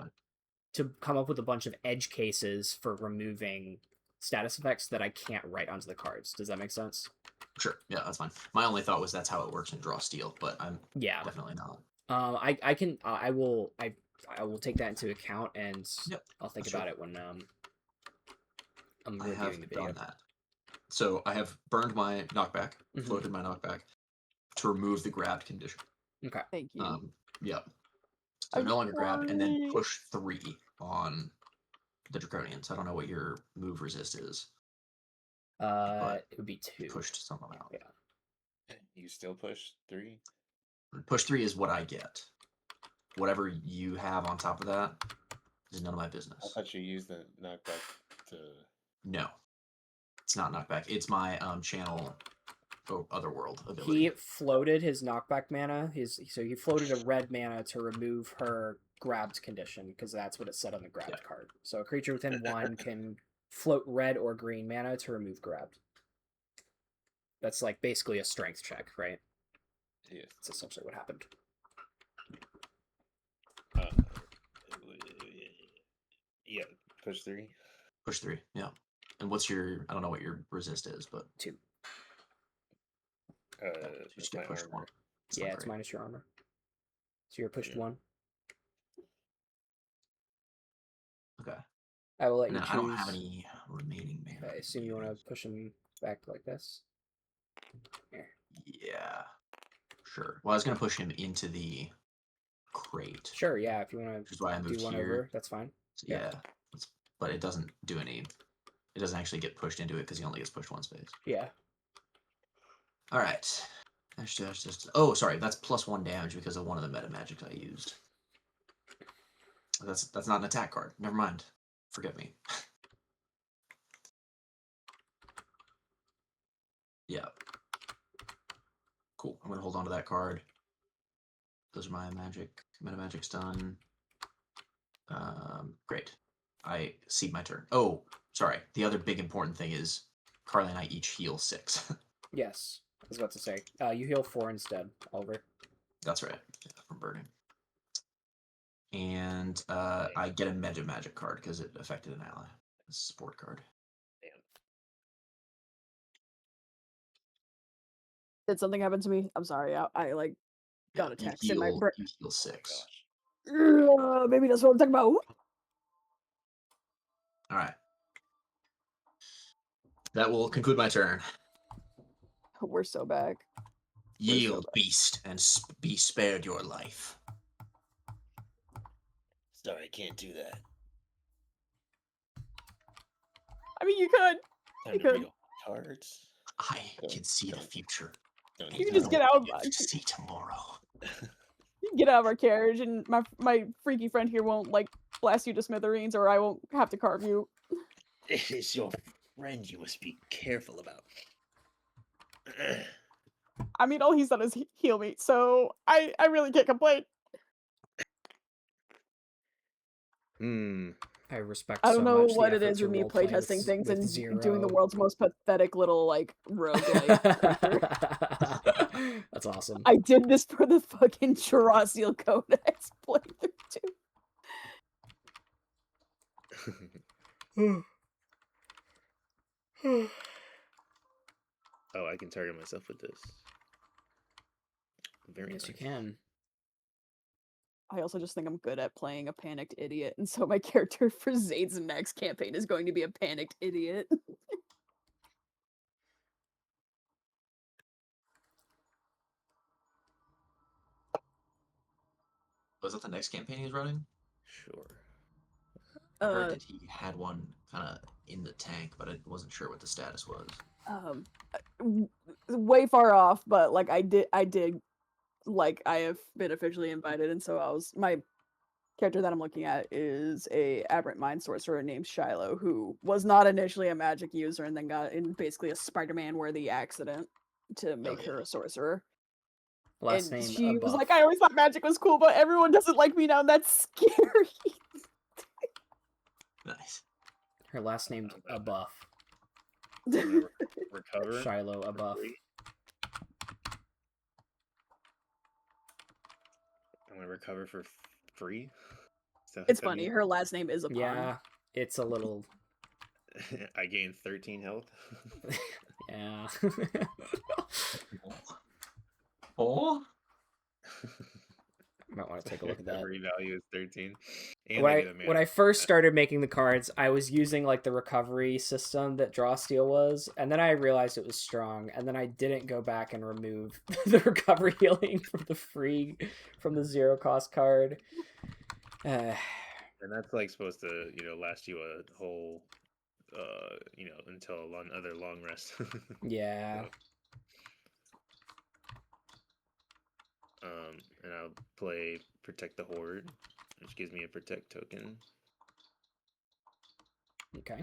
B: come up with a bunch of edge cases for removing status effects that I can't write onto the cards. Does that make sense?
E: Sure. Yeah, that's fine. My only thought was that's how it works in Draw Steel, but I'm definitely not.
B: I will take that into account, and I'll think about it when I'm reviewing the video.
E: Done that. So I have burned my knockback, floated my knockback to remove the grabbed condition.
B: Okay.
C: Thank you.
E: Yep. So no longer grabbed, and then push 3 on the Draconians. I don't know what your move resist is.
B: It would be 2.
E: Pushed some amount.
G: Yeah. You still push 3?
E: Push 3 is what I get. Whatever you have on top of that is none of my business.
G: I thought you used the knockback to.
E: No, it's not knockback. It's my channel Otherworld ability.
B: He floated his knockback mana. So he floated a red mana to remove her grabbed condition because that's what it said on the grabbed card. So a creature within 1 can float red or green mana to remove grabbed. That's like basically a strength check, right?
G: Yes.
B: That's essentially what happened.
G: Yeah, push 3.
E: Push 3, yeah. And what's your? I don't know what your resist is, but
B: 2.
E: Just get pushed 1.
B: It's minus your armor. So you're pushed 1.
E: Okay.
B: I will let you choose.
E: I don't have any remaining mana.
B: I assume you want to push him back like this. Here.
E: Yeah. Sure. Well, I was gonna push him into the crate.
B: Sure. Yeah. If you want to.
E: Which is why I moved
B: do one
E: here.
B: over, that's fine.
E: So, yeah. But it doesn't do any. It doesn't actually get pushed into it because he only gets pushed 1 space.
B: Yeah.
E: All right. Oh, sorry. That's +1 damage because of one of the meta magics I used. That's not an attack card. Never mind. Forget me. Yeah. Cool. I'm gonna hold on to that card. Those are my meta magic's done. Great. I cede my turn. Oh, sorry. The other big important thing is Carly and I each heal 6.
B: Yes. I was about to say. You heal 4 instead, Oliver.
E: That's right. Yeah, from burning. And I get a meta magic card because it affected an ally. It's a support card.
C: Did something happen to me? I'm sorry. I like got a text in my brain.
E: You heal 6.
C: Maybe that's what I'm talking about.
E: All right. That will conclude my turn.
C: We're so back.
E: Yield, beast, and be spared your life.
G: Sorry, I can't do that.
C: I mean, you could.
G: Time to read cards.
E: I can see the future.
C: You can just get out.
E: See tomorrow.
C: You can get out of our carriage, and my freaky friend here won't like blast you to smithereens, or I won't have to carve you.
G: It is your friend you must be careful about.
C: I mean, all he's done is heal me, so I really can't complain.
B: I respect.
C: I don't know
B: so much
C: what
B: the
C: it
B: effort
C: is
B: to
C: with me
B: roleplay
C: playtesting things and
B: Zero.
C: doing the world's most pathetic little like roguelike.
B: That's awesome.
C: I did this for the fucking Jurassic Codex playthrough too.
G: Oh, I can target myself with this. Very
B: yes,
G: nice.
B: you can.
C: I also just think I'm good at playing a panicked idiot, and so my character for Zaid's next campaign is going to be a panicked idiot.
E: Was that the next campaign he's running?
G: Sure.
E: I heard that he had one kind of in the tank, but I wasn't sure what the status was.
C: Way far off, but like I did like I have been officially invited, and so my character that I'm looking at is a aberrant mind sorcerer named Shiloh, who was not initially a magic user and then got in basically a Spider-Man worthy accident to make her a sorcerer.
B: Last
C: and
B: name
C: she was
B: Abuff.
C: like, I always thought magic was cool, but everyone doesn't like me now, and that's scary.
E: Nice.
B: Her last name's Abuff.
D: I'm gonna recover.
B: Shiloh
D: for
B: Abuff.
D: free. I'm gonna recover for free. So
C: It's funny. Her last name is a pun.
B: Yeah, it's a little.
D: I gained 13 health.
B: Yeah.
E: Oh.
B: Might want to take a look at that.
D: Recovery value is 13. And
B: When I first started making the cards, I was using like the recovery system that Draw Steel was, and then I realized it was strong, and then I didn't go back and remove the recovery healing from the 0 cost card.
D: And that's like supposed to, last you a whole, until another long rest.
B: Yeah.
D: So, and I'll play Protect the Horde, which gives me a Protect token.
B: Okay.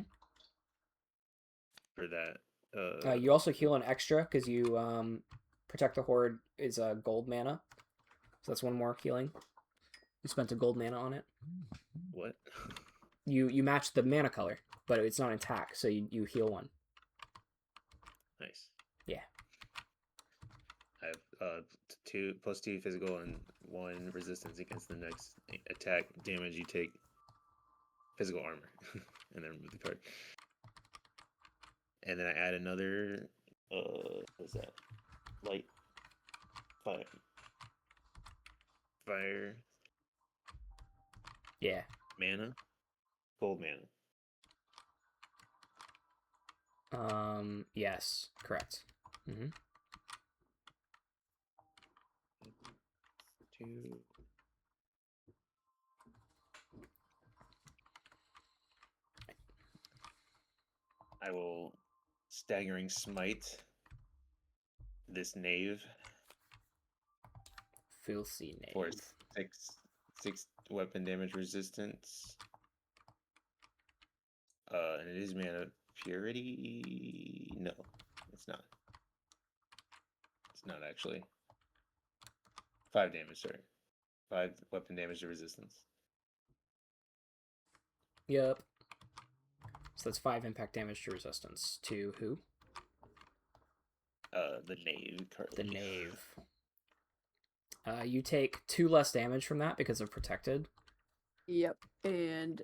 D: For that.
B: You also heal an extra because you Protect the Horde is a gold mana, so that's one more healing. You spent a gold mana on it.
D: What?
B: You match the mana color, but it's not attack, so you heal one.
D: Nice.
B: Yeah.
D: I have 2+2 physical and 1 resistance against the next attack damage you take. Physical armor, and then remove the card. And then I add another. What's that? Light. Fire.
B: Yeah.
D: Mana. Gold mana.
B: Yes, correct. Mm-hmm.
D: 2. I will staggering smite this knave
B: Filthy name.
D: for 6 weapon damage resistance. And it is mana purity. No, it's not. It's not actually. 5 damage, sorry. 5 weapon damage to resistance.
B: Yep. So that's 5 impact damage to resistance. To who?
D: The knave currently.
B: The knave. You take 2 less damage from that because of protected.
C: Yep. And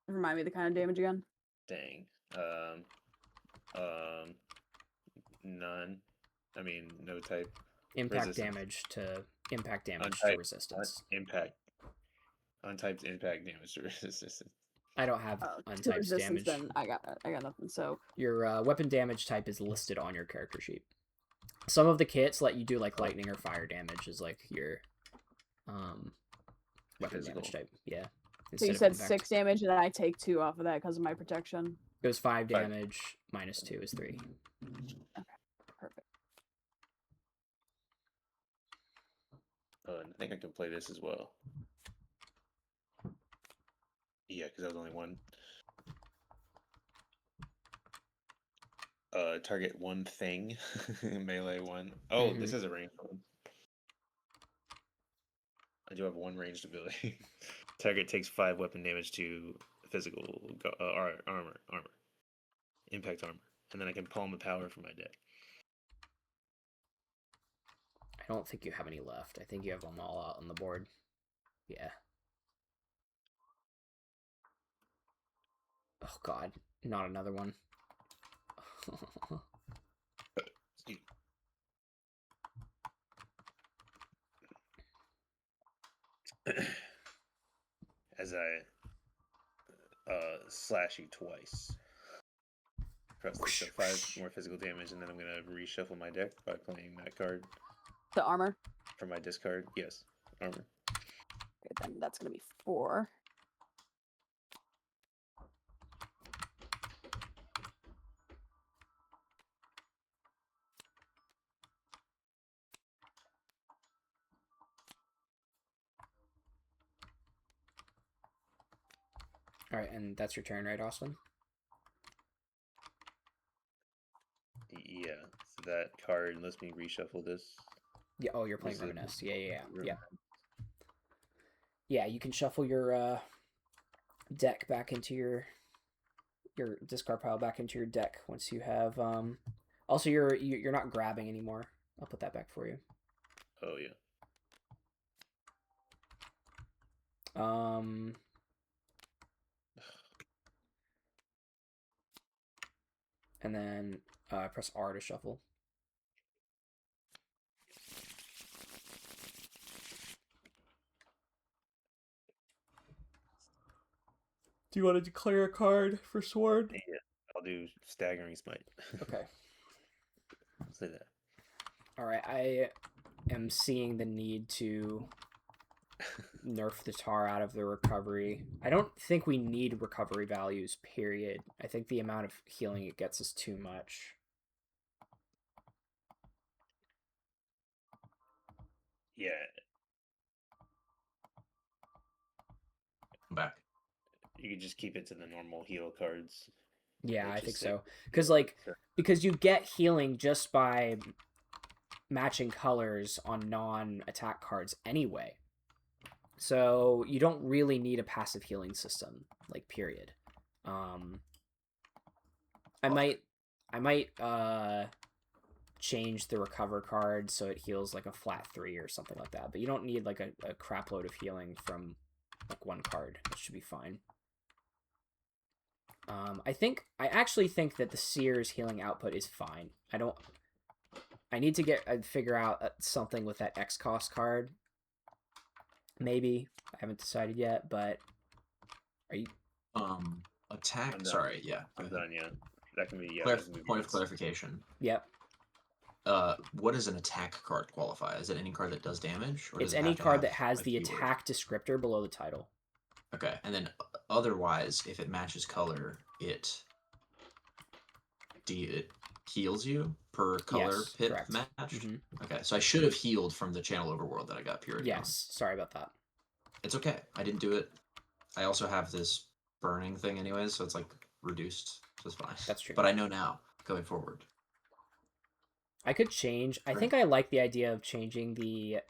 C: remind me the kind of damage again.
D: Dang. None. I mean, no type.
B: Impact
D: Resistance.
B: damage to
D: Untyped-
B: resistance.
D: Impact. Untyped impact damage to resistance.
B: I don't have
C: To
B: untyped
C: resistance,
B: damage.
C: then I got nothing. So
B: Your weapon damage type is listed on your character sheet. Some of the kits let you do like lightning or fire damage is like your weapon
D: Physical.
B: damage type. Yeah.
C: so you
B: Instead of
C: said
B: impact.
C: 6 damage, and I take 2 off of that because of my protection.
B: It was 5
D: Five.
B: damage minus 2 is 3.
C: Perfect.
D: And I think I can play this as well. Yeah, because that was only 1. Target 1 thing. Melee 1. Oh, this is a ranged one. I do have 1 ranged ability. Target takes 5 weapon damage to physical armor. Impact armor. And then I can palm the power from my deck.
B: I don't think you have any left. I think you have them all out on the board. Yeah. Oh god, not another one.
D: As I slash you twice. Across the, so 5 more physical damage, and then I'm gonna reshuffle my deck by playing that card
C: The armor.
D: from my discard. Yes, armor.
C: Okay, then that's gonna be 4.
B: All right, and that's your turn, right, Austin?
D: Yeah, so that card lets me reshuffle this.
B: Yeah. Oh, you're playing
D: Was it
B: Reminisce. Yeah.
D: Rem-
B: Yeah, you can shuffle your deck back into your discard pile back into your deck once you have. Also, you're not grabbing anymore. I'll put that back for you.
D: Oh yeah.
B: And then press R to shuffle. Do you want to declare a card for Sword?
D: Yeah. I'll do Staggering Smite.
B: Okay.
D: I'll say that.
B: All right. I am seeing the need to nerf the tar out of the recovery. I don't think we need recovery values, period. I think the amount of healing it gets is too much.
D: Yeah.
E: I'm back.
D: You could just keep it to the normal heal cards.
B: Yeah,
D: Like,
B: I think
D: just
B: so.
D: say-
B: Because you get healing just by matching colors on non-attack cards anyway. So you don't really need a passive healing system, like, period. I might change the recover card so it heals like a flat 3 or something like that. But you don't need like a crap load of healing from like one card. It should be fine. I actually think that the Seer's healing output is fine. I need to figure out something with that X cost card. Maybe. I haven't decided yet, but are you
E: Attack.
D: I'm done.
E: Sorry, yeah.
D: I'm done. Yeah. That can be. Yeah.
E: Point of clarification.
B: Yep.
E: What does an attack card qualify? Is it any card that does damage? Or
B: It's
E: does it
B: any
E: have to
B: card
E: have
B: that has
E: a
B: the
E: keyword?
B: attack descriptor below the title.
E: Okay, and then otherwise, if it matches color, it heals you per color
B: Yes,
E: pit
B: correct.
E: match.
B: Mhm.
E: Okay, so I should have healed from the channel overworld that I got purity on.
B: Yes, sorry about that.
E: It's okay. I didn't do it. I also have this burning thing anyways, so it's like reduced. So it's fine.
B: That's true.
E: But I know now going forward.
B: I could change. I
E: Sure.
B: think I like the idea of changing the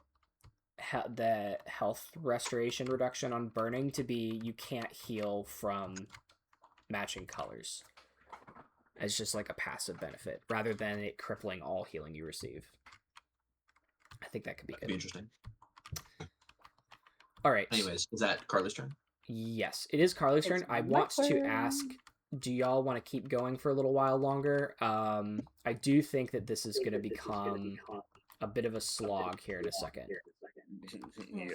B: health restoration reduction on burning to be you can't heal from matching colors as just like a passive benefit rather than it crippling all healing you receive. I think that could be
E: That'd
B: good.
E: be interesting.
B: All right.
E: Anyways, is that Carly's turn?
B: Yes, it is Carly's turn. I
C: my
B: want to
C: turn.
B: ask, do y'all want to keep going for a little while longer? I do think that this is going to become a bit of a slog here in a second.
D: Yeah.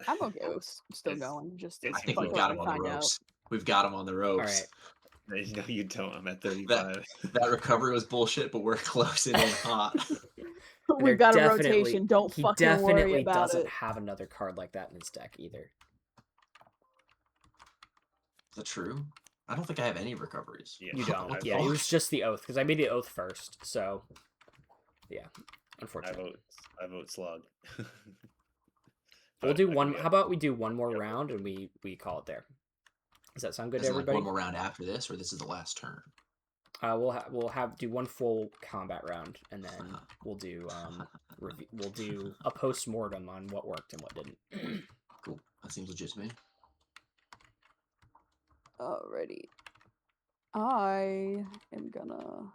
C: I'm okay with still
D: It's-
C: going. Just
D: it's
E: I think
C: fun
E: we've
C: to
E: got him on the
C: find out.
E: ropes. We've got him on the
B: All
E: ropes.
B: right.
D: No, you don't. I'm at 35.
E: That recovery was bullshit, but we're closing in hot.
C: We've got a
B: There
C: rotation. Don't
B: he
C: fucking worry
B: definitely
C: about
B: doesn't
C: it.
B: have another card like that in his deck either.
E: Is that true? I don't think I have any recoveries.
D: Yeah.
B: You don't.
E: What the
B: Yeah, it
E: fuck?
B: was just the oath because I made the oath first. So, yeah,
D: I
B: unfortunately.
D: vote slug.
B: We'll
D: But
B: do
D: I
B: one.
D: can
B: How about we do one more
D: Yep.
B: round and we call it there? Does that sound good
E: Is
B: to
E: it like
B: everybody?
E: one more round after this, or this is the last turn?
B: We'll do one full combat round and then we'll do we'll do a post-mortem on what worked and what didn't.
E: Cool. That seems legit to me.
C: Alrighty. I am gonna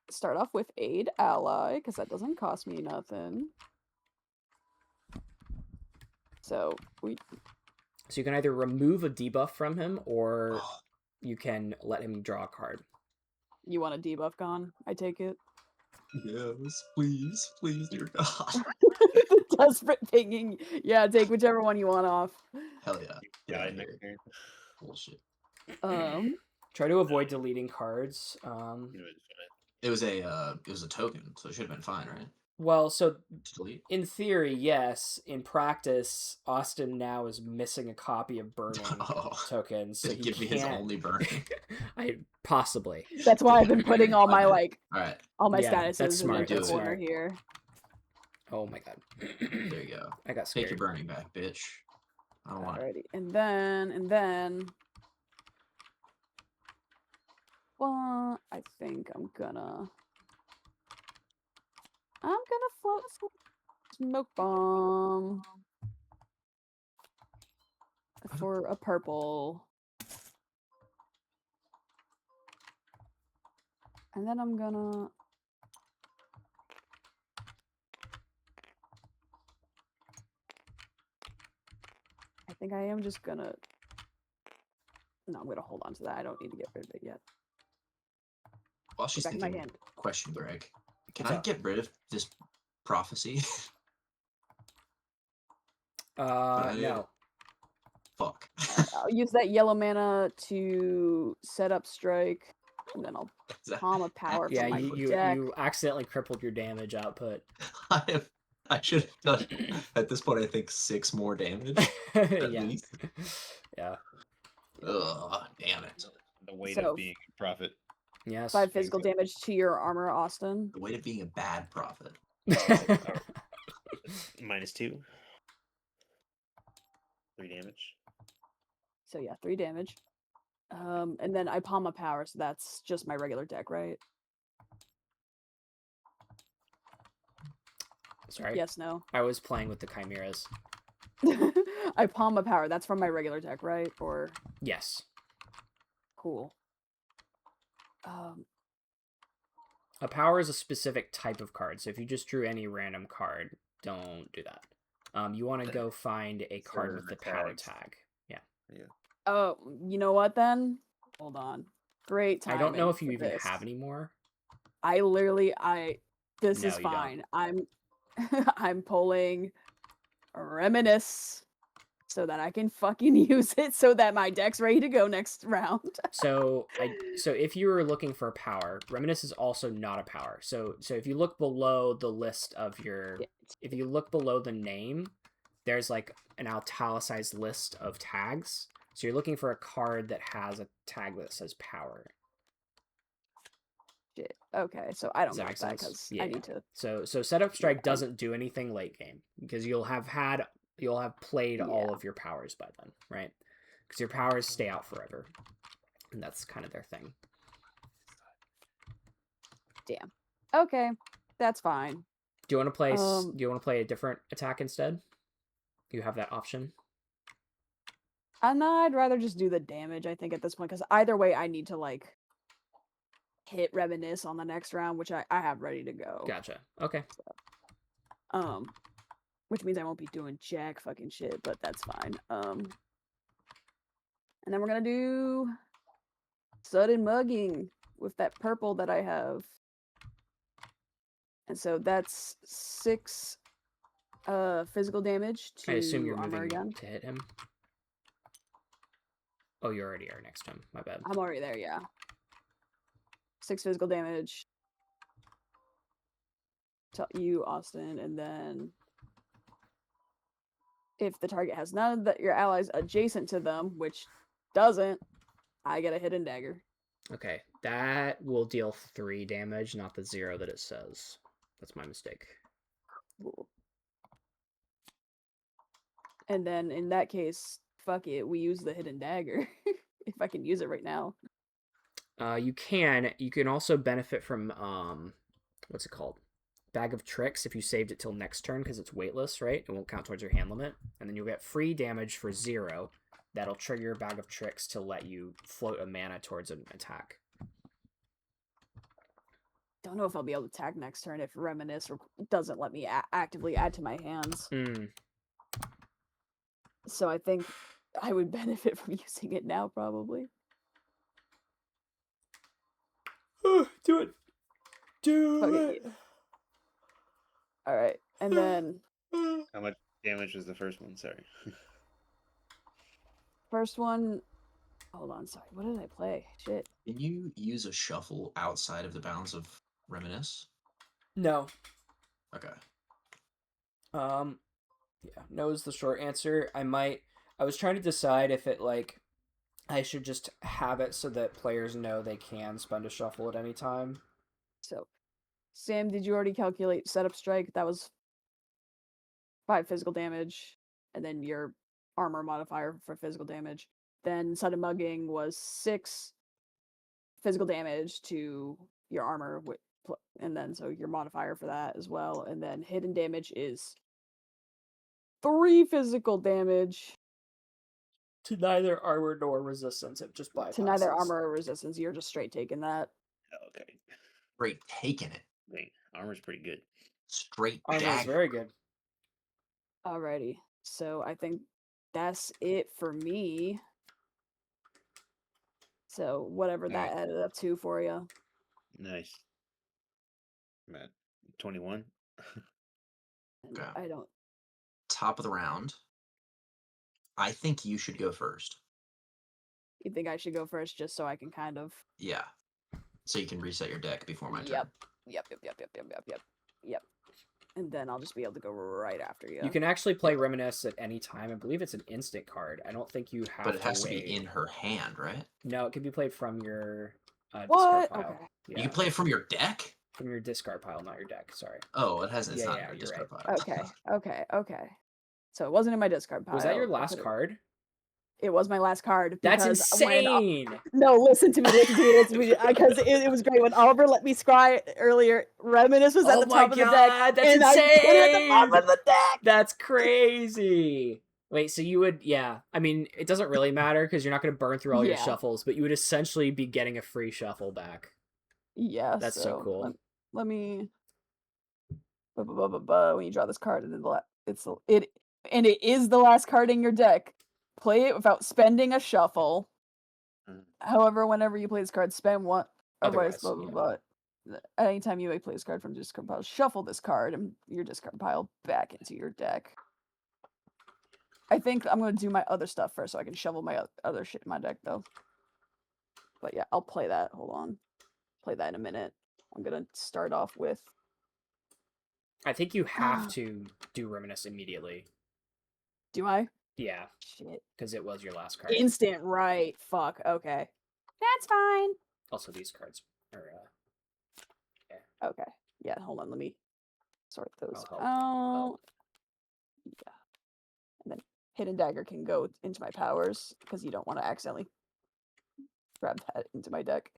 C: start off with aid ally because that doesn't cost me nothing. So
B: So you can either remove a debuff from him or you can let him draw a card.
C: you want a debuff gone? I take it.
E: Yes, please, dear God.
C: Desperate pinging. Yeah, take whichever one you want off.
E: Hell yeah.
D: Yeah,
E: Get
D: next
E: out
D: turn.
E: Bullshit.
B: Try to avoid deleting cards.
D: You know,
E: It was a token, so it should have been fine, right?
B: Well, so
E: To delete.
B: in theory, yes. In practice, Austin now is missing a copy of burning
E: Oh.
B: tokens, so
E: Did
B: he
E: he give me his
B: can't.
E: only burning?
B: Possibly.
C: That's why I've been putting all my
E: Okay.
C: all
E: Alright,
C: my
B: Yeah, that's
C: statuses in
B: smart,
C: like the
E: that's
C: corner
B: smart.
C: here.
B: Oh my god.
E: there you go.
B: I got
E: Take
B: scared.
E: your burning back, bitch. I don't want it.
C: Alrighty, and then Well, I think I'm gonna float smoke bomb for a purple. And then I'm gonna I think I am just gonna no, I'm gonna hold on to that. I don't need to get rid of it yet.
E: While she's
C: Back in my
E: thinking,
C: hand.
E: question, Greg. Can
B: What's
E: I
B: up?
E: get rid of this prophecy?
B: No.
E: Fuck.
C: I'll use that yellow mana to set up strike, and then I'll
E: Is that-
C: palm a power
B: Yeah,
C: from my
B: you
C: deck.
B: accidentally crippled your damage output.
E: I should have done at this point. I think 6 more damage at
B: Yeah.
E: least.
B: Yeah.
E: Ugh, damn it.
G: The weight
C: So-
G: of being a prophet.
B: Yes.
C: 5 physical damage to your armor, Austin.
E: The weight of being a bad prophet.
G: -2. 3 damage.
C: So yeah, 3 damage. And then I palm a power, so that's just my regular deck, right?
B: Sorry.
C: Yes, no.
B: I was playing with the chimeras.
C: I palm a power. That's from my regular deck, right? Or
B: Yes.
C: cool.
B: A power is a specific type of card, so if you just drew any random card, don't do that. You want to go find a card
G: For
B: with the power
G: tags.
B: tag. Yeah.
C: Oh, you know what then? Hold on. Great
B: I
C: timing.
B: don't know if you
C: for
B: even
C: this.
B: have any more.
C: I literally, this
B: No,
C: is
B: you don't.
C: fine. I'm pulling Reminisce so that I can fucking use it so that my deck's ready to go next round.
B: So if you were looking for a power, Reminisce is also not a power. So if you look below the list of your, if you look below the name, there's like an italicized list of tags. So you're looking for a card that has a tag that says power.
C: Shit. Okay, so I don't
B: Does that
C: got
B: make
C: that
B: sense?
C: because
B: Yeah.
C: I need to.
B: So setup strike
C: Yeah,
B: doesn't do anything late game because you'll have played all
C: Yeah.
B: of your powers by then, right? Because your powers stay out forever, and that's kind of their thing.
C: Damn. Okay, that's fine.
B: Do you want to play?
C: Um,
B: Do you want to play a different attack instead? You have that option.
C: And I'd rather just do the damage, I think, at this point, because either way, I need to, like, hit Reminisce on the next round, which I have ready to go.
B: Gotcha. Okay.
C: Which means I won't be doing jack fucking shit, but that's fine. And then we're gonna do Sudden Mugging with that purple that I have. And so that's 6 physical damage to
B: I assume you're
C: armor
B: moving
C: again.
B: to hit him. Oh, you already are next to him. My bad.
C: I'm already there, yeah. 6 physical damage to you, Austin, and then if the target has none of your allies adjacent to them, which doesn't, I get a hidden dagger.
B: Okay, that will deal 3 damage, not the 0 that it says. That's my mistake.
C: Cool. And then in that case, fuck it, we use the hidden dagger if I can use it right now.
B: You can. You can also benefit from what's it called? Bag of Tricks if you saved it till next turn because it's weightless, right? It won't count towards your hand limit, and then you'll get free damage for 0. That'll trigger Bag of Tricks to let you float a mana towards an attack.
C: Don't know if I'll be able to attack next turn if Reminisce doesn't let me actively add to my hands. So I think I would benefit from using it now, probably.
B: Do it. Do
C: Fuck
B: it.
C: it. All right, and then
G: How much damage was the first one? Sorry.
C: first one. Hold on, sorry. What did I play? Shit.
E: Can you use a shuffle outside of the bounds of Reminisce?
B: No.
E: Okay.
B: Yeah, no is the short answer. I was trying to decide if it I should just have it so that players know they can spend a shuffle at any time.
C: So, Sam, did you already calculate setup strike? That was 5 physical damage, and then your armor modifier for physical damage. Then sudden mugging was 6 physical damage to your armor, and then so your modifier for that as well. And then hidden damage is 3 physical damage
B: To neither armor nor resistance, it just bypasses.
C: to neither armor or resistance. You're just straight taking that.
D: Okay.
E: Straight taking it.
D: Wait, armor's pretty good.
E: Straight
B: Armor is
E: dagger.
B: very good.
C: Alrighty. So I think that's it for me. So whatever that
D: Alright.
C: added up to for you.
D: Nice. I'm at 21.
C: And
E: Okay.
C: I don't.
E: Top of the round. I think you should go first.
C: You think I should go first just so I can kind of.
E: Yeah. So you can reset your deck before my turn.
C: Yep. And then I'll just be able to go right after you.
B: You can actually play Reminisce at any time. I believe it's an instant card. I don't think you have
E: But it has to
B: wait.
E: be in her hand, right?
B: No, it can be played from your discard
C: What?
B: pile.
C: Okay.
B: Yeah,
E: You can play it from your deck?
B: from your discard pile, not your deck. Sorry.
E: Oh, it hasn't. It's
B: Yeah,
E: not
B: yeah,
E: in your
B: you're
E: discard
B: right.
E: pile.
C: Okay. So it wasn't in my discard pile.
B: Was that your
C: I
B: last
C: put it-
B: card?
C: It was my last card.
B: That's
C: because when
B: insane.
C: No, listen to me, because it was great when Oliver let me scry earlier. Reminisce was at
B: Oh
C: the
B: my
C: top of the deck,
B: God, that's
C: and I put it at the bottom
B: insane!
C: of the deck.
B: That's crazy. Wait, so you would, yeah. I mean, it doesn't really matter because you're not going to burn through all your
C: Yeah.
B: shuffles, but you would essentially be getting a free shuffle back.
C: Yeah,
B: That's so cool.
C: Let me. When you draw this card, and then it is the last card in your deck. Play it without spending a shuffle.
D: Mm.
C: However, whenever you play this card, spend one. Otherwise,
B: Otherwise,
C: anytime you play this card from discard pile, shuffle this card and your discard pile back into your deck. I think I'm gonna do my other stuff first, so I can shovel my other shit in my deck, though. But yeah, I'll play that. Hold on, play that in a minute. I'm gonna start off with.
B: I think you have to do Reminisce immediately.
C: Do I?
B: Yeah,
C: Shit.
B: because it was your last card.
C: Instant, right? Fuck. Okay. That's fine.
B: Also, these cards are.
C: Okay. Yeah. Hold on. Let me sort those
B: I'll help.
C: out. Yeah. And then Hidden Dagger can go into my powers because you don't want to accidentally grab that into my deck.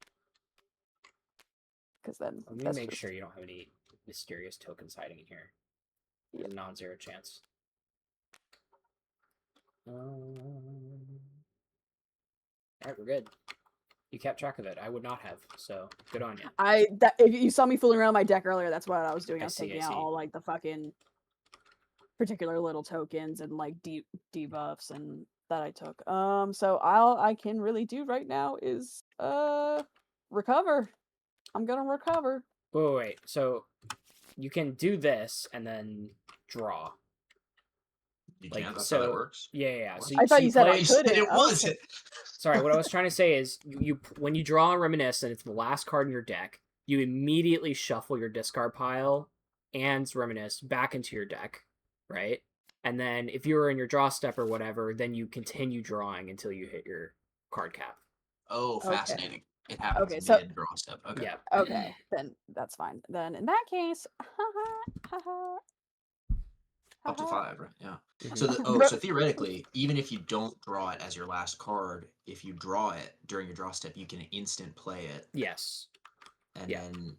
C: Because then
B: Let me
C: that's
B: make
C: just-
B: sure you don't have any mysterious tokens hiding in here. There's a non-zero chance. Alright, we're good. You kept track of it. I would not have, so good on you.
C: If you saw me fooling around my deck earlier, that's what I was doing. I was
B: I
C: taking out
B: see.
C: all like the fucking particular little tokens and like debuffs and that I took. So all I can really do right now is recover. I'm gonna recover.
B: Wait. So you can do this and then draw.
E: You
B: Like,
E: can't. That's
B: so,
E: how that works.
B: Yeah.
E: What?
B: So
C: I thought you said
B: play-
C: I
E: You said
C: couldn't.
E: it was.
C: Okay.
B: Sorry, what I was trying to say is you when you draw a Reminisce and it's the last card in your deck, you immediately shuffle your discard pile and Reminisce back into your deck, right? And then if you were in your draw step or whatever, then you continue drawing until you hit your card cap.
E: Oh,
C: Okay.
E: fascinating. It happens
C: Okay, so-
E: mid draw step. Okay.
B: Yeah.
C: Okay, then that's fine. Then in that case,
E: Up to 5, right? Yeah.
B: Mhm.
E: So so theoretically, even if you don't draw it as your last card, if you draw it during your draw step, you can instant play it
B: Yes.
E: and
B: Yeah.
E: then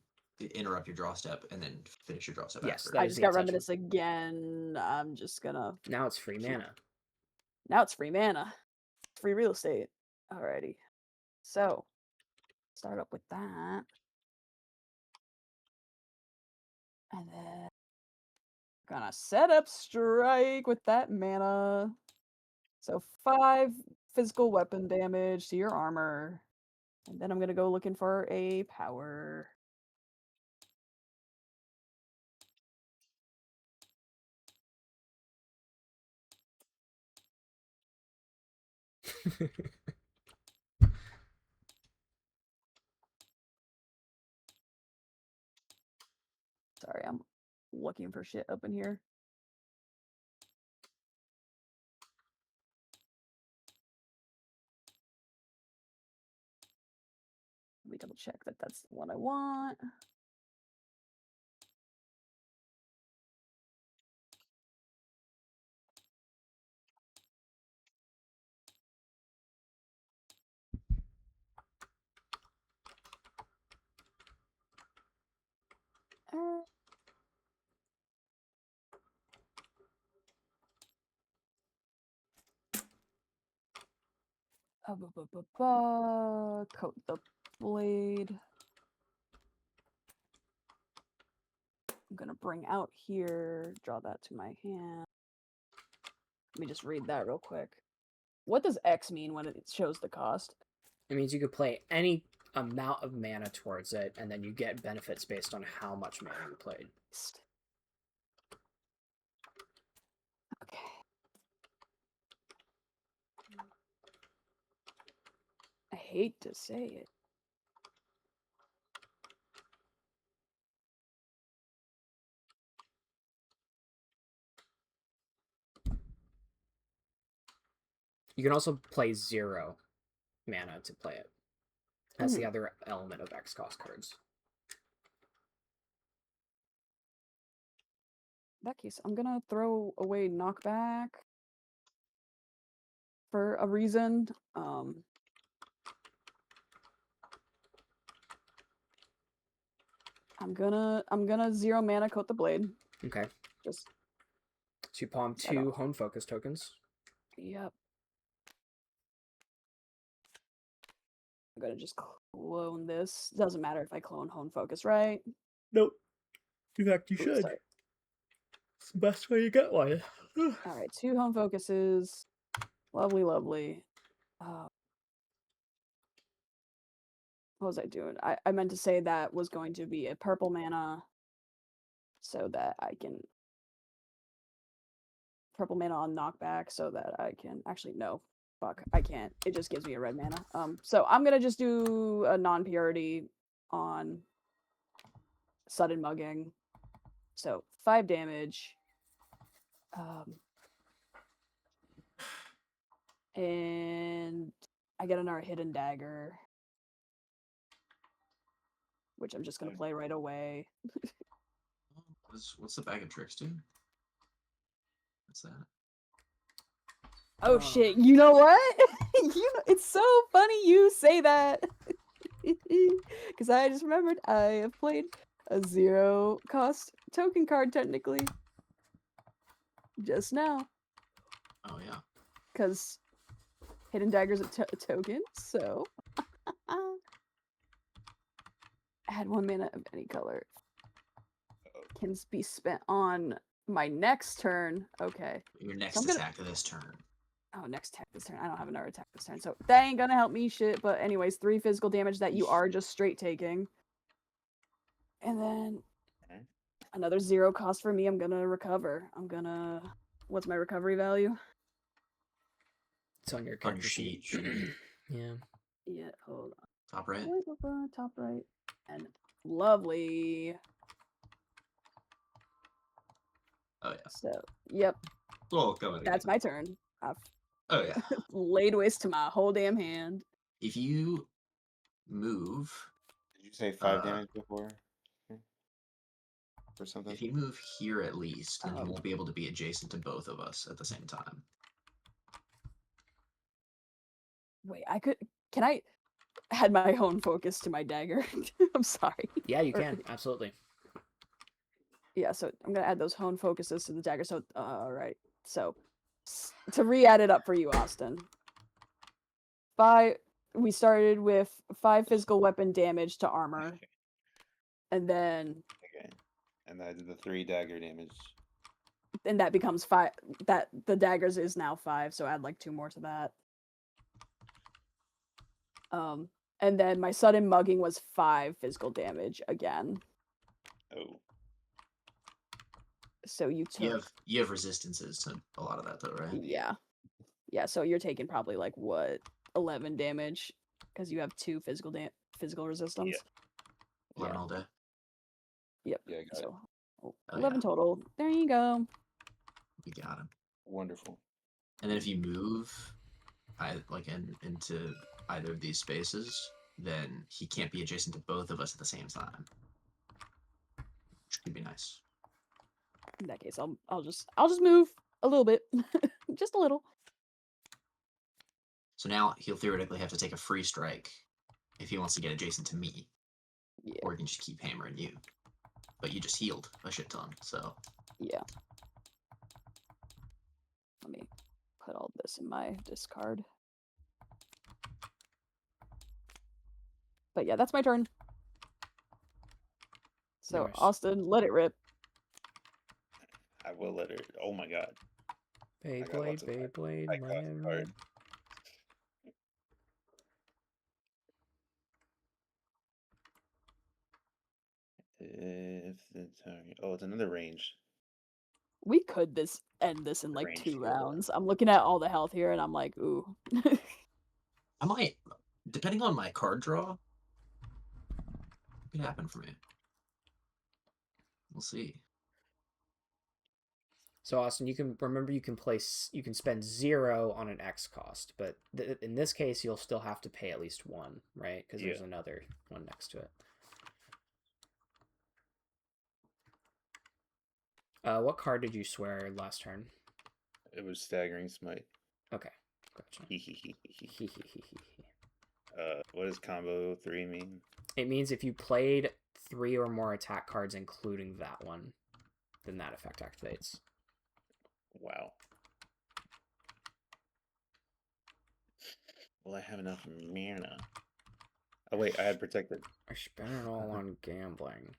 E: interrupt your draw step and then finish your draw step
B: Yes,
E: after.
B: that
C: I
B: is
C: just
B: the
C: got
B: intention.
C: Reminisce again. I'm just gonna.
B: Now it's free mana.
C: Now it's free mana, free real estate. Alrighty, so start up with that, and then gonna set up strike with that mana. So 5 physical weapon damage to your armor, and then I'm gonna go looking for a power. Sorry, I'm looking for shit up in here. Let me double check that that's the one I want. Coat the blade. I'm gonna bring out here, draw that to my hand. Let me just read that real quick. What does X mean when it shows the cost?
B: It means you could play any amount of mana towards it, and then you get benefits based on how much mana you played.
C: Okay. I hate to say it.
B: You can also play 0 mana to play it. That's the other element of X cost cards.
C: In that case, I'm gonna throw away knockback for a reason. I'm gonna 0 mana coat the blade.
B: Okay.
C: Just
B: So you palm 2 Hone Focus tokens.
C: yep. I'm gonna just clone this. Doesn't matter if I clone Hone Focus, right?
B: Nope. In fact, you
C: Oops,
B: should.
C: sorry.
B: It's the best way to get one.
C: All right, 2 Hone Focuses. Lovely, lovely. What was I doing? I meant to say that was going to be a purple mana so that I can purple mana on knockback so that I can actually no. Fuck, I can't. It just gives me a red mana. So I'm gonna just do a non-purity on sudden mugging. So 5 damage. And I get another hidden dagger, which I'm just gonna play right away.
E: What's the bag of tricks do? What's that?
C: Oh shit! You know what? It's so funny you say that because I just remembered I have played a 0 cost token card technically just now.
E: Oh yeah.
C: Because hidden daggers a token, so add 1 mana of any color. Can be spent on my next turn. Okay.
E: Your next attack of this turn.
C: Oh, next attack this turn. I don't have another attack this turn, so that ain't gonna help me shit. But anyways, 3 physical damage that you are just straight taking. And then another 0 cost for me. I'm gonna recover. What's my recovery value?
B: It's on your
E: character sheet.
B: Yeah.
C: Yeah, hold on.
E: Top right.
C: Top right. And lovely.
E: Oh yeah.
C: So, yep.
E: Well, go ahead.
C: That's my turn. I've
E: Oh yeah.
C: laid waste to my whole damn hand.
E: If you move.
D: Did you say 5 damage before? Or something?
E: If you move here at least, then you won't be able to be adjacent to both of us at the same time.
C: Wait, can I add my own focus to my dagger? I'm sorry.
B: Yeah, you can. Absolutely.
C: Yeah, so I'm gonna add those hone focuses to the dagger. So, alright. So, to re-add it up for you, Austin. We started with 5 physical weapon damage to armor.
D: Okay.
C: And then...
D: Okay. And I did the 3 dagger damage.
C: And that becomes 5. The daggers is now 5, so add like 2 more to that. And then my sudden mugging was 5 physical damage again.
D: Oh.
C: So you took...
E: You have resistances to a lot of that though, right?
C: Yeah. Yeah, so you're taking probably like what, 11 damage because you have 2 physical resistance.
D: Yeah.
E: 11 all day.
C: Yep.
D: Yeah, I got
C: so
D: it.
C: 11 total. There you go.
E: We got him.
D: Wonderful.
E: And then if you move into either of these spaces, then he can't be adjacent to both of us at the same time. Which could be nice.
C: In that case, I'll just move a little bit. Just a little.
E: So now he'll theoretically have to take a free strike if he wants to get adjacent to me.
C: Yeah.
E: Or he can just keep hammering you. But you just healed a shit ton, so.
C: Yeah. Let me put all this in my discard. But yeah, that's my turn. So
B: Nice.
C: Austin, let it rip.
D: I will let her. Oh my god. got lots
B: Beyblade,
D: of
B: Beyblade,
D: high
B: let
D: cost
B: it
D: cards.
B: rip.
D: If the target. Oh, it's another range.
C: We could end this in like
D: Range
C: 2
D: shield.
C: rounds. I'm looking at all the health here and I'm like, ooh.
E: I might, depending on my card draw, it could happen for me. We'll see.
B: So Austin, you can you can spend 0 on an X cost, but in this case, you'll still have to pay at least 1, right? Because there's another one next to it. What card did you swear last turn?
D: It was staggering smite.
B: Okay, gotcha.
D: What does combo 3 mean?
B: It means if you played 3 or more attack cards, including that one, then that effect activates.
D: Wow. Will I have enough mana? Oh wait, I had protected.
B: I spent it all on gambling.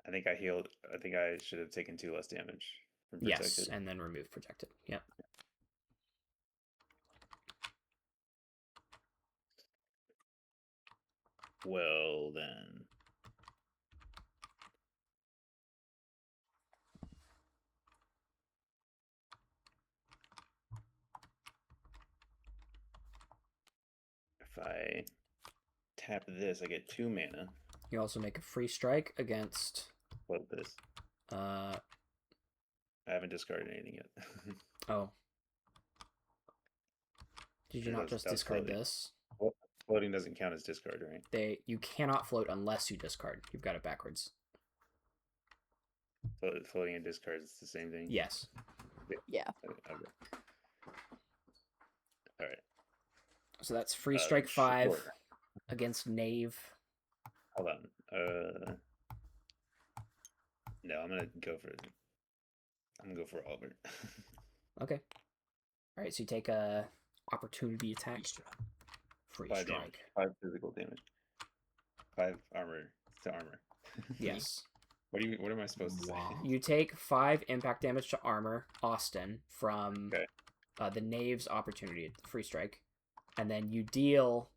D: I think I healed. I think I should have taken 2 less damage from protected.
B: Yes, and then remove protected. Yep.
D: Well then. If I tap this, I get 2 mana.
B: You also make a free strike against.
D: What this?
B: I
D: haven't discarded anything yet.
B: Oh. Did you not just discard
D: floating.
B: this?
D: Well, floating doesn't count as discard, right?
B: You cannot float unless you discard. You've got it backwards.
D: Floating and discard is the same thing?
B: Yes.
C: Yeah.
D: Okay. Alright.
B: So that's free strike 5
D: sure.
B: against Knave.
D: Hold on. No, I'm gonna go for Albert.
B: Okay. Alright, so you take a opportunity attack. Free
D: 5
B: strike.
D: damage. 5 physical damage. 5 armor to armor.
B: Yes.
D: What am I supposed to say?
B: You take 5 impact damage to armor, Austin, from the Knave's opportunity free strike. And then you deal,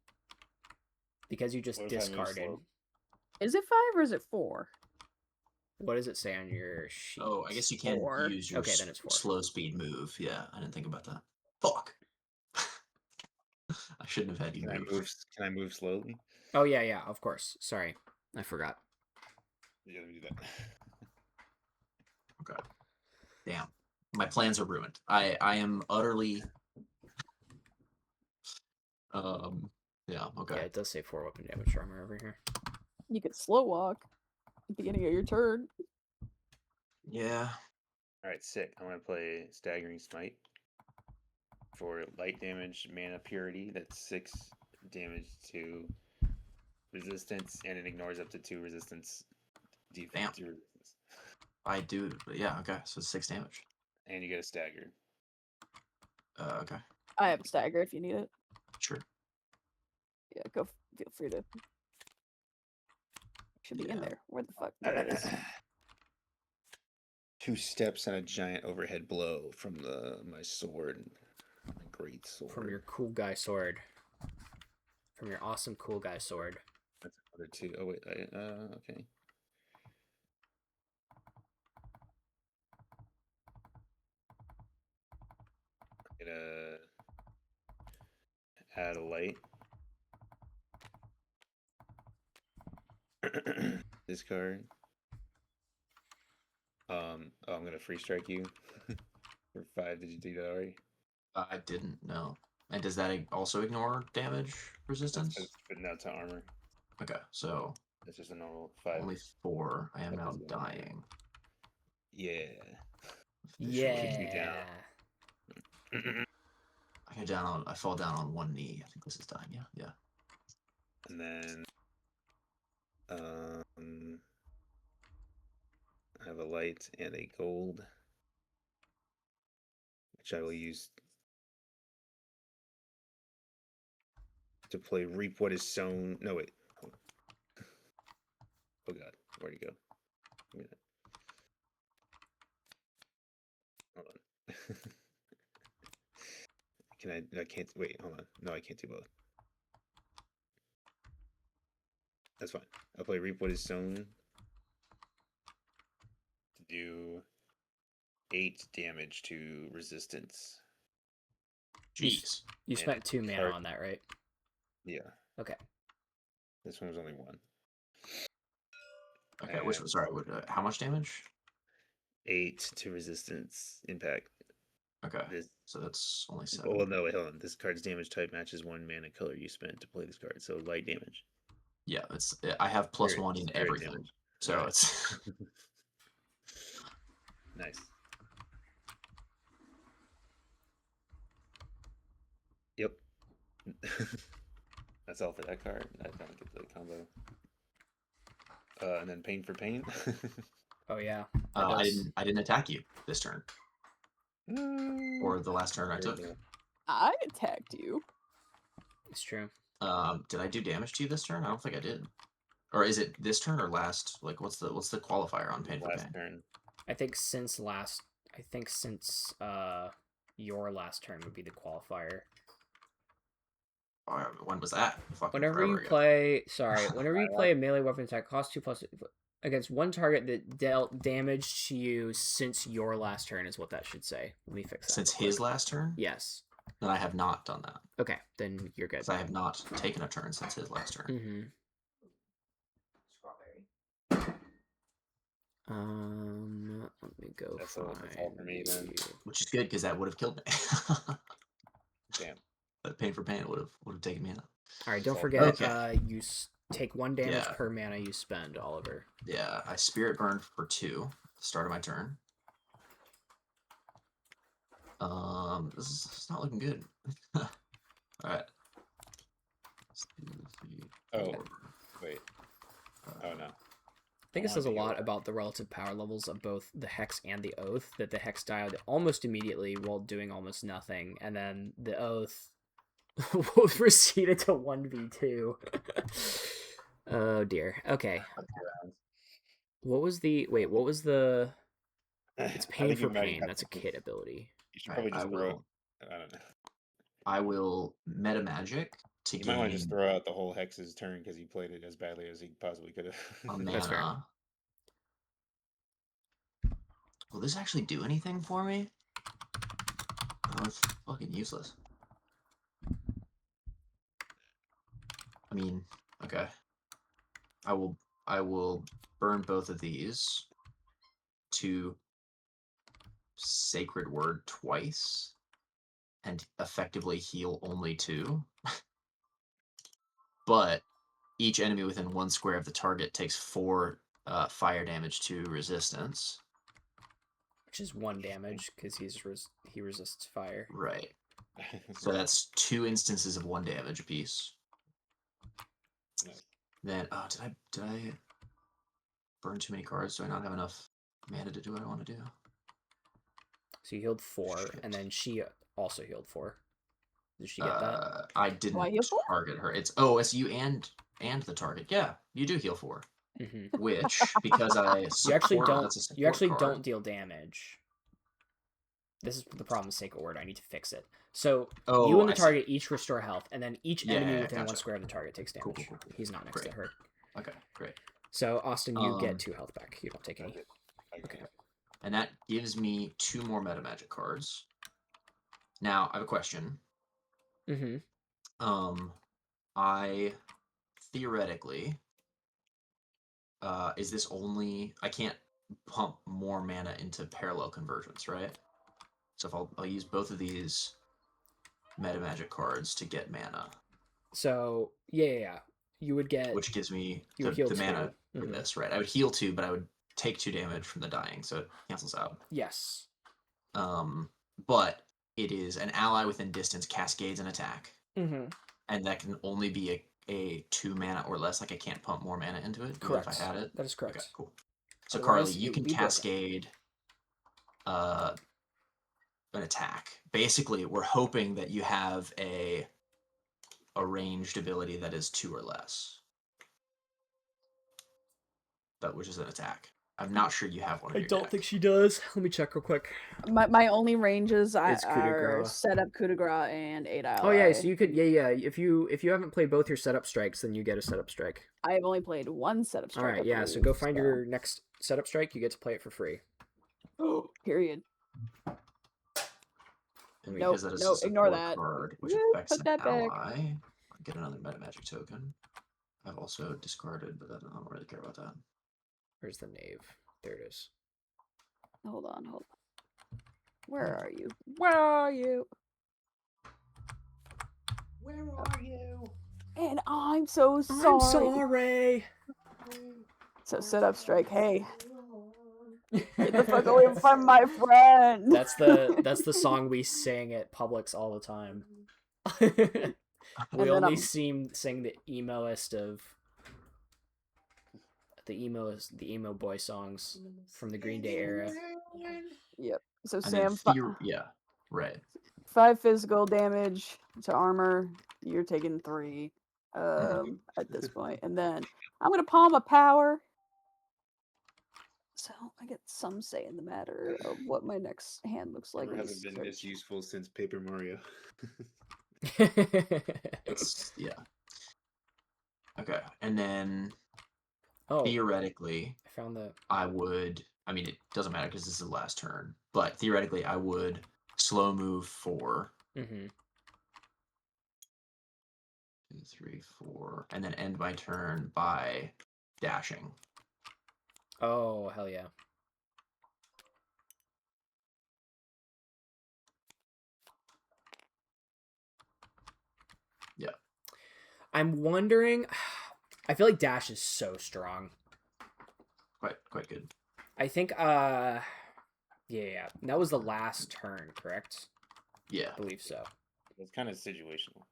B: because you just discarded.
C: Is it 5 or is it 4?
B: What does it say on your sheet?
E: Oh, I guess you can't
C: 4.
E: use your
B: then it's 4.
E: slow speed move. Yeah, I didn't think about that. Fuck. I shouldn't have had you move.
D: Can I move slowly?
B: Oh yeah, of course. Sorry, I forgot.
D: Yeah, let me do that.
E: Okay. Damn. My plans are ruined. I am utterly yeah, okay.
B: Yeah, it does say 4 weapon damage armor over here.
C: You could slow walk at the beginning of your turn.
E: Yeah.
D: Alright, sick. I'm gonna play Staggering Smite for light damage, mana purity. That's 6 damage to resistance, and it ignores up to 2 resistance.
E: Damn.
D: To resistance.
E: I do, but yeah, okay. So it's 6 damage.
D: And you get a stagger.
E: Okay.
C: I have a stagger if you need it.
E: Sure.
C: Yeah, feel free to. Should be in there. Where the fuck? There it is.
D: 2 steps and a giant overhead blow from my sword. My great sword.
B: From your cool guy sword. From your awesome cool guy sword.
D: That's another 2. Oh wait, okay. I'm gonna add a light. Discard. I'm gonna free strike you for 5. Did you do that already?
E: I didn't know. And does that also ignore damage resistance?
D: But not to armor.
E: Okay, so
D: It's just a normal 5.
E: only 4. I am
D: That
E: now
D: doesn't matter.
E: dying.
D: Yeah.
B: Yeah.
E: I fall down on 1 knee. I think this is dying. Yeah.
D: And then I have a light and a gold, which I will use. to play Reap What Is Sown. No, wait. Hold on. Oh, God. Where'd he go? Give me that. Hold on. I can't. Wait, hold on. No, I can't do both. That's fine. I'll play Reap What Is Sown to do 8 damage to resistance.
E: Jeez.
B: You
D: And
B: spent 2 mana
D: card-
B: on that, right?
D: Yeah.
B: Okay.
D: This one was only 1.
E: Okay, which was sorry. How much damage?
D: 8 to resistance impact.
E: Okay,
D: This.
E: so that's only 7.
D: Oh no! Wait, hold on. This card's damage type matches 1 mana color you spent to play this card, so light damage.
E: Yeah, it's I have +1 in
D: Spirit
E: everything,
D: damage.
E: so
D: Alright.
E: it's
D: Nice. Yep. That's all for that card. I don't get the combo. And then pain for pain.
B: Oh yeah.
E: I didn't attack you this turn or the last turn I took.
C: I attacked you.
B: It's true.
E: Did I do damage to you this turn? I don't think I did. Or is it this turn or last? Like, what's the qualifier on pain for
D: Last
E: pain?
D: turn.
B: I think since your last turn would be the qualifier.
E: When was that? Fucking
B: Whenever you
E: forever ago.
B: play, whenever you play a melee weapon attack, cost 2+ against one target that dealt damage to you since your last turn is what that should say. Let me fix that.
E: Since
B: real
E: his
B: quick.
E: last turn?
B: Yes.
E: Then I have not done that.
B: Okay, then you're good.
E: Because I have not taken a turn since his last turn.
B: Mm-hmm.
F: Strawberry.
B: Let me go.
D: That's all for me then.
E: Which is good because that would have killed me.
D: Damn.
E: That pain for pain would have taken me out.
B: All right, don't
D: Okay.
B: forget. You take 1 damage
E: Yeah.
B: per mana you spend, Oliver.
E: Yeah, I spirit burned for 2 at the start of my turn. This is not looking good. All right.
D: Oh, wait. Oh no.
B: I think it says a lot about the relative power levels of both the Hex and the Oath, that the Hex died almost immediately while doing almost nothing, and then the Oath receded to 1v2. Oh dear. Okay. What was the... It's pain for pain. That's a kit ability.
D: You should probably
E: Right,
D: just throw. I don't know.
E: I will meta magic to
D: You
E: gain
D: might want to just throw out the whole Hex's turn because he played it as badly as he possibly could
E: a
D: have.
B: That's fair.
E: mana. Will this actually do anything for me? Oh, it's fucking useless. I mean, okay. I will burn both of these to Sacred Word twice and effectively heal only 2. But each enemy within 1 square of the target takes 4 fire damage to resistance.
B: Which is 1 damage because he resists fire.
E: Right. So that's 2 instances of 1 damage apiece.
D: Nice.
E: Then, did I burn too many cards? Do I not have enough mana to do what I want to do?
B: So you healed 4,
E: Shit.
B: and then she also healed 4. Did she get that?
E: I didn't
C: Why heal 4?
E: target her. It's you and the target. Yeah, you do heal 4.
B: Mm-hmm.
E: Which, because I
B: You actually
E: support-
B: don't.
E: that's a
B: You actually
E: support card.
B: don't deal damage. This is the problem with Sacred Word. I need to fix it. So
E: Oh,
B: you and the
E: I see.
B: target each restore health, and then each enemy
E: Yeah,
B: within 1
E: gotcha.
B: square of the target takes damage.
E: Cool.
B: He's not next
E: Great.
B: to her.
E: Okay, great.
B: So Austin, you
E: Um,
B: get 2 health back. You don't take any.
D: Okay.
E: And that gives me 2 more meta magic cards. Now, I have a question.
B: Mm-hmm.
E: I theoretically, is this only, I can't pump more mana into parallel convergence, right? So if I'll use both of these meta magic cards to get mana,
B: So yeah. You would get.
E: which gives me
B: You
E: the
B: would heal
E: mana
B: 2.
E: for
B: Mhm.
E: this, right? I would heal 2, but I would take 2 damage from the dying, so it cancels out.
B: Yes.
E: But it is an ally within distance cascades an attack,
B: Mm-hmm.
E: and that can only be a 2 mana or less. Like I can't pump more mana into it, even
B: Correct.
E: if I had it.
B: That is correct.
E: Okay, cool. So
B: Otherwise,
E: Carly,
B: it
E: you
B: would
E: can
B: be broken.
E: cascade an attack. Basically, we're hoping that you have a a ranged ability that is 2 or less. That which is an attack. I'm not sure you have one.
B: I don't think she does. Let me check real quick.
C: My only ranges
B: It's coup de
C: are
B: grace.
C: set up coup de grace and 8 ally.
B: Oh yeah, so you could if you haven't played both your setup strikes, then you get a setup strike.
C: I've only played one setup strike.
B: All right, yeah. So go find your next setup strike. You get to play it for free.
C: Period.
E: And
C: Nope,
E: because that is
C: nope,
E: a
C: ignore
E: support
C: that.
E: card, which
C: Woo,
E: affects
C: put
E: an
C: that back.
E: ally, I get another meta magic token. I've also discarded, but I don't really care about that.
B: Where's the knave? There it is.
C: Hold on. Where are you? Where are you?
D: Where are you?
C: And I'm so sorry.
B: I'm sorry.
C: So set up strike. Hey, get the fuck away from my friend.
B: That's the song we sing at Publix all the time. We only sing the emo-est of the emo boy songs from the Green Day era.
C: Yep. So
E: And
C: Sam,
E: yeah, right.
C: 5 physical damage to armor. You're taking 3 at this point. And then I'm gonna palm a power. So I get some say in the matter of what my next hand looks like.
D: It hasn't been this useful since Paper Mario.
E: It's yeah. Okay, and then
B: Oh,
E: theoretically,
B: I found the.
E: I mean, it doesn't matter because this is the last turn. But theoretically, I would slow move 4.
B: Mm-hmm.
E: 2, 3, 4, and then end my turn by dashing.
B: Oh, hell yeah.
E: Yeah.
B: I'm wondering. I feel like dash is so strong.
E: Quite good.
B: I think. Yeah. That was the last turn, correct?
E: Yeah.
B: I believe so.
D: It's kind of situational.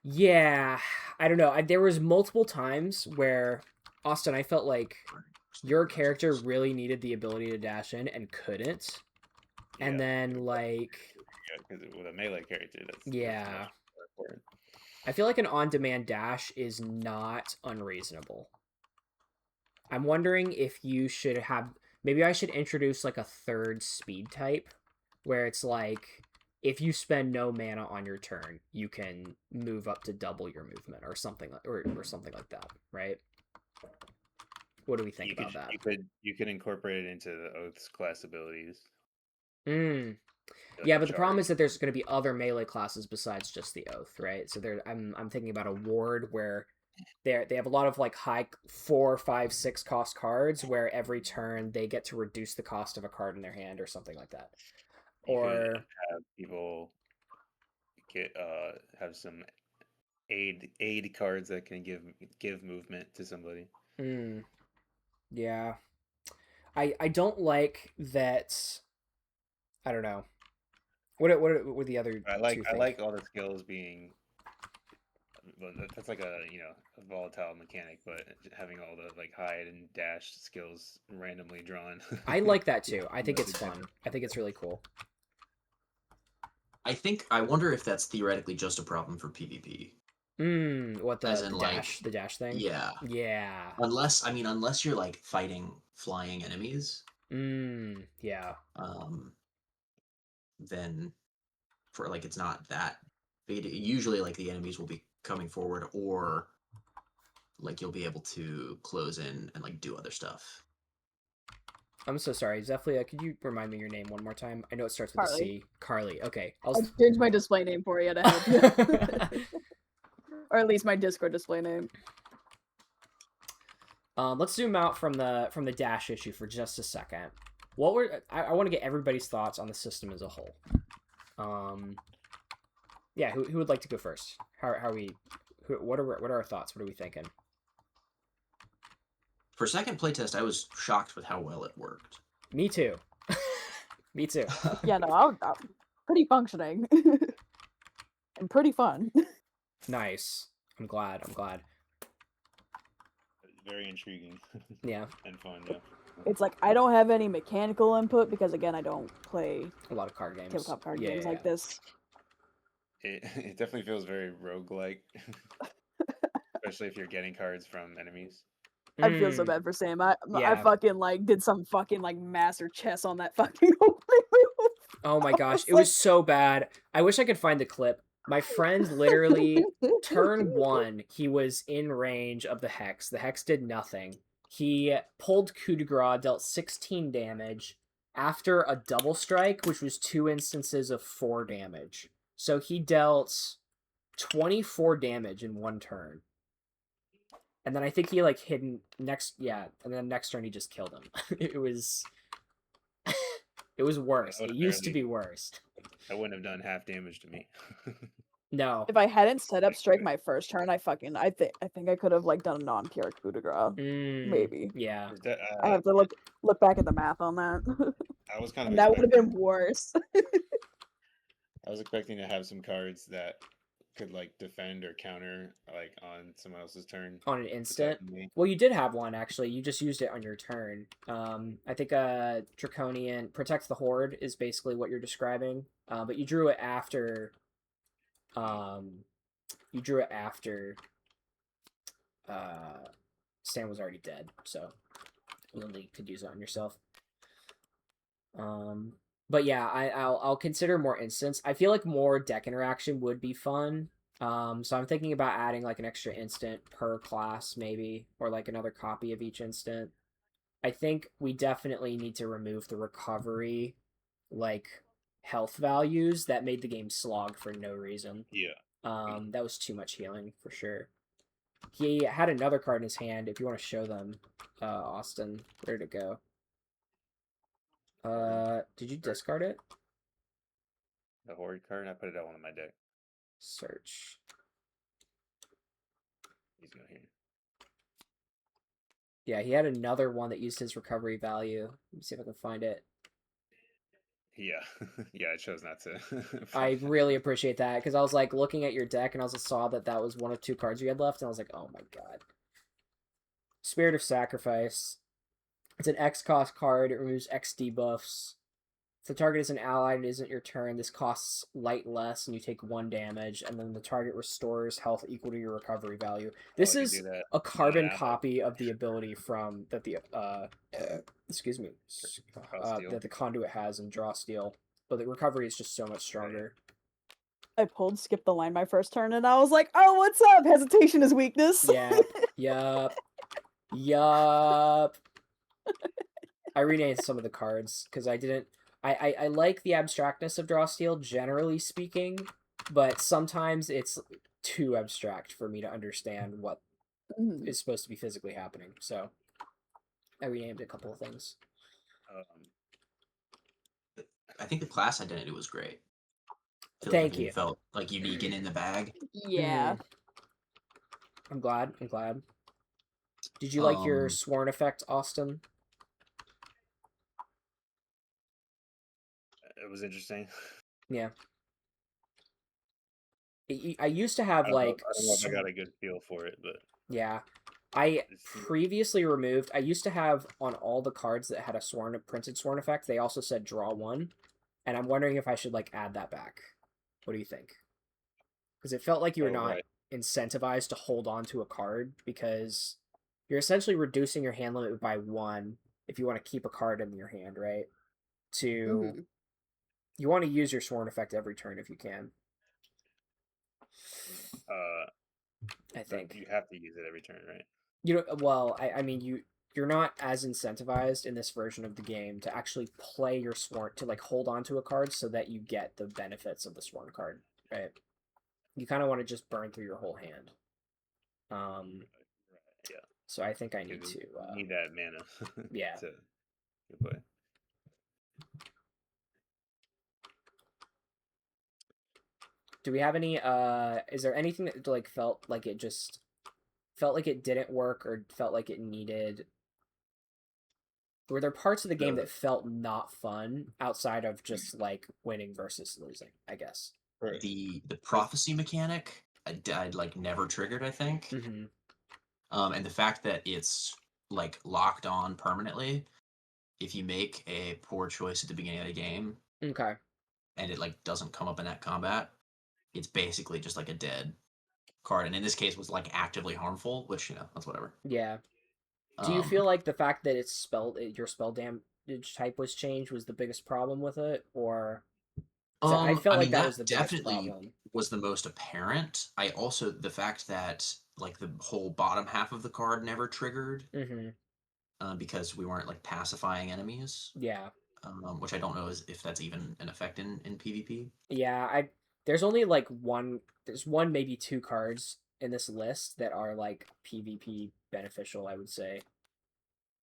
B: Yeah, I don't know. There was multiple times where Austin, I felt like your character really needed the ability to dash in and couldn't, and then like
D: because with a melee character, that's
B: yeah.
D: That's more important.
B: I feel like an on-demand dash is not unreasonable. I'm wondering if you should have. Maybe I should introduce like a third speed type, where it's like, if you spend no mana on your turn, you can move up to double your movement or something like that, right? What do we think about that?
D: You could incorporate it into the Oath's class abilities.
B: Yeah, but the problem is that there's going to be other melee classes besides just the Oath, right? So I'm thinking about a ward where they have a lot of like high 4, 5, 6 cost cards where every turn they get to reduce the cost of a card in their hand or something like that. Or
D: have people have some aid cards that can give movement to somebody.
B: Yeah. I don't like that. I don't know. What were the other
D: I like all the skills being. Well, that's like a volatile mechanic, but having all the like hide and dash skills randomly drawn.
B: I like that too. I think it's fun. I think it's really cool.
E: I wonder if that's theoretically just a problem for PvP.
B: What the dash thing?
E: Yeah.
B: Yeah.
E: Unless you're like fighting flying enemies.
B: Yeah.
E: Then for like it's not that big. Usually like the enemies will be coming forward, or like you'll be able to close in and like do other stuff.
B: I'm so sorry, Zephylia. Could you remind me your name one more time? I know it starts with a C. Carly. Okay.
C: I'll change my display name for you to help you. Or at least my Discord display name.
B: Let's zoom out from the dash issue for just a second. I want to get everybody's thoughts on the system as a whole. Yeah, who would like to go first? What are our thoughts? What are we thinking?
E: For second playtest, I was shocked with how well it worked.
B: Me too. Me too.
C: Yeah, no, I'm pretty functioning. And pretty fun.
B: Nice. I'm glad.
D: Very intriguing.
B: Yeah.
D: And fun, yeah.
C: It's like I don't have any mechanical input because again I don't play
B: a lot of card games.
C: tabletop card games like this.
G: it definitely feels very roguelike, especially if you're getting cards from enemies.
C: I feel so
B: Mm,
C: bad for Sam. I
B: yeah.
C: fucking like did some fucking like master chess on that fucking opening move.
B: Oh my
C: I
B: gosh,
C: was
B: it was so bad. I wish I could find the clip. My friend literally, turn 1, he was in range of the Hex. The Hex did nothing. He pulled coup de grace, dealt 16 damage after a double strike, which was 2 instances of 4 damage. So he dealt 24 damage in 1 turn. And then I think he like hidden next, yeah, and then next turn he just killed him. It was worse.
G: would
B: It
G: have
B: used to
G: barely-
B: be worse.
G: That wouldn't have done half damage to me.
B: No.
C: If I hadn't set up strike my first turn, I think I could have like done a non-pure coup de grace. Maybe.
B: Yeah.
G: Is that,
C: I have to look back at the math on that.
G: I was kind of
C: And that would have
G: expecting,
C: been worse.
G: I was expecting to have some cards that could like defend or counter like on someone else's turn.
B: On an instant.
G: attacking me.
B: Well, you did have one actually. You just used it on your turn. I think Draconian Protect the Horde is basically what you're describing. But you drew it after. You drew it after. Stan was already dead, so you only could use it on yourself. But yeah, I'll consider more instants. I feel like more deck interaction would be fun. So I'm thinking about adding like an extra instant per class maybe, or like another copy of each instant. I think we definitely need to remove the recovery, like health values that made the game slog for no reason.
G: Yeah.
B: That was too much healing for sure. He had another card in his hand. If you want to show them, Austin, where'd it go? Did you discard it?
G: The Horde card, I put it out one of my deck.
B: Search.
G: He's not here.
B: Yeah, he had another one that used his recovery value. Let me see if I can find it.
G: Yeah. Yeah, I chose not to.
B: I really appreciate that, because I was like looking at your deck and I also saw that that was one of 2 cards you had left, and I was like, oh my god. Spirit of Sacrifice. It's an X cost card. It removes X debuffs. If the target is an ally and it isn't your turn, this costs light less and you take 1 damage, and then the target restores health equal to your recovery value. This
G: you
B: is
G: do that.
B: a carbon
G: ally.
B: copy of the ability from that the excuse me that the conduit has in Draw Steel, but the recovery is just so much stronger.
C: I pulled skip the line my first turn, and I was like, "Oh, what's up? Hesitation is weakness."
B: Yup. I renamed some of the cards because I didn't. I like the abstractness of Draw Steel, generally speaking, but sometimes it's too abstract for me to understand what is supposed to be physically happening. So I renamed a couple of things.
E: I think the class identity was great.
B: Thank you.
E: It felt like unique and in the bag.
C: Yeah.
B: I'm glad. Did you like your Sworn effect, Austin?
G: It was interesting.
B: Yeah. I used to have
G: I don't know if I got a good feel for it, but
B: yeah. I previously removed. I used to have on all the cards that had a printed Sworn effect. They also said draw 1, and I'm wondering if I should like add that back. What do you think? Because it felt like you were not incentivized to hold on to a card, because you're essentially reducing your hand limit by 1 if you want to keep a card in your hand, right? You want to use your Sworn effect every turn if you can. I think
G: you have to use it every turn, right?
B: You know, well, I mean, you're not as incentivized in this version of the game to actually play your Sworn, to like hold on to a card so that you get the benefits of the Sworn card, right? You kind of want to just burn through your whole hand.
G: Yeah.
B: So I think I need to
G: need that mana.
B: Yeah.
G: To play.
B: Do we have any? Is there anything that like felt like it didn't work, or felt like it needed? Were there parts of the game that felt not fun outside of just like winning versus losing? I guess
E: the prophecy mechanic I'd like never triggered. I think, and the fact that it's like locked on permanently if you make a poor choice at the beginning of the game.
B: Okay.
E: And it like doesn't come up in that combat. it's basically just like a dead card, and in this case was like actively harmful, which that's whatever.
B: Yeah. Do you feel like the fact that your spell damage type was changed was the biggest problem with it, or? I felt like that was the biggest
E: definitely
B: problem.
E: was the most apparent. I also the fact that like the whole bottom half of the card never triggered because we weren't like pacifying enemies.
B: Yeah.
E: Which I don't know if that's even an effect in PvP.
B: Yeah, there's only like there's one maybe two cards in this list that are like PvP beneficial, I would say.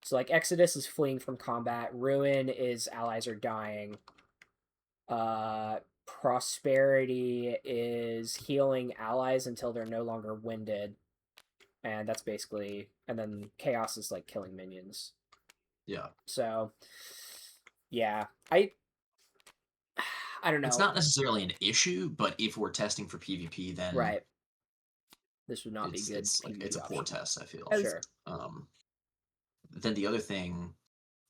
B: So like Exodus is fleeing from combat, Ruin is allies are dying. Prosperity is healing allies until they're no longer winded. And that's basically and then Chaos is like killing minions.
E: Yeah.
B: So yeah, I don't know.
E: It's not necessarily an issue, but if we're testing for PvP, then
B: right. This would not be good.
E: It's a poor test, I feel.
B: Sure.
E: Then the other thing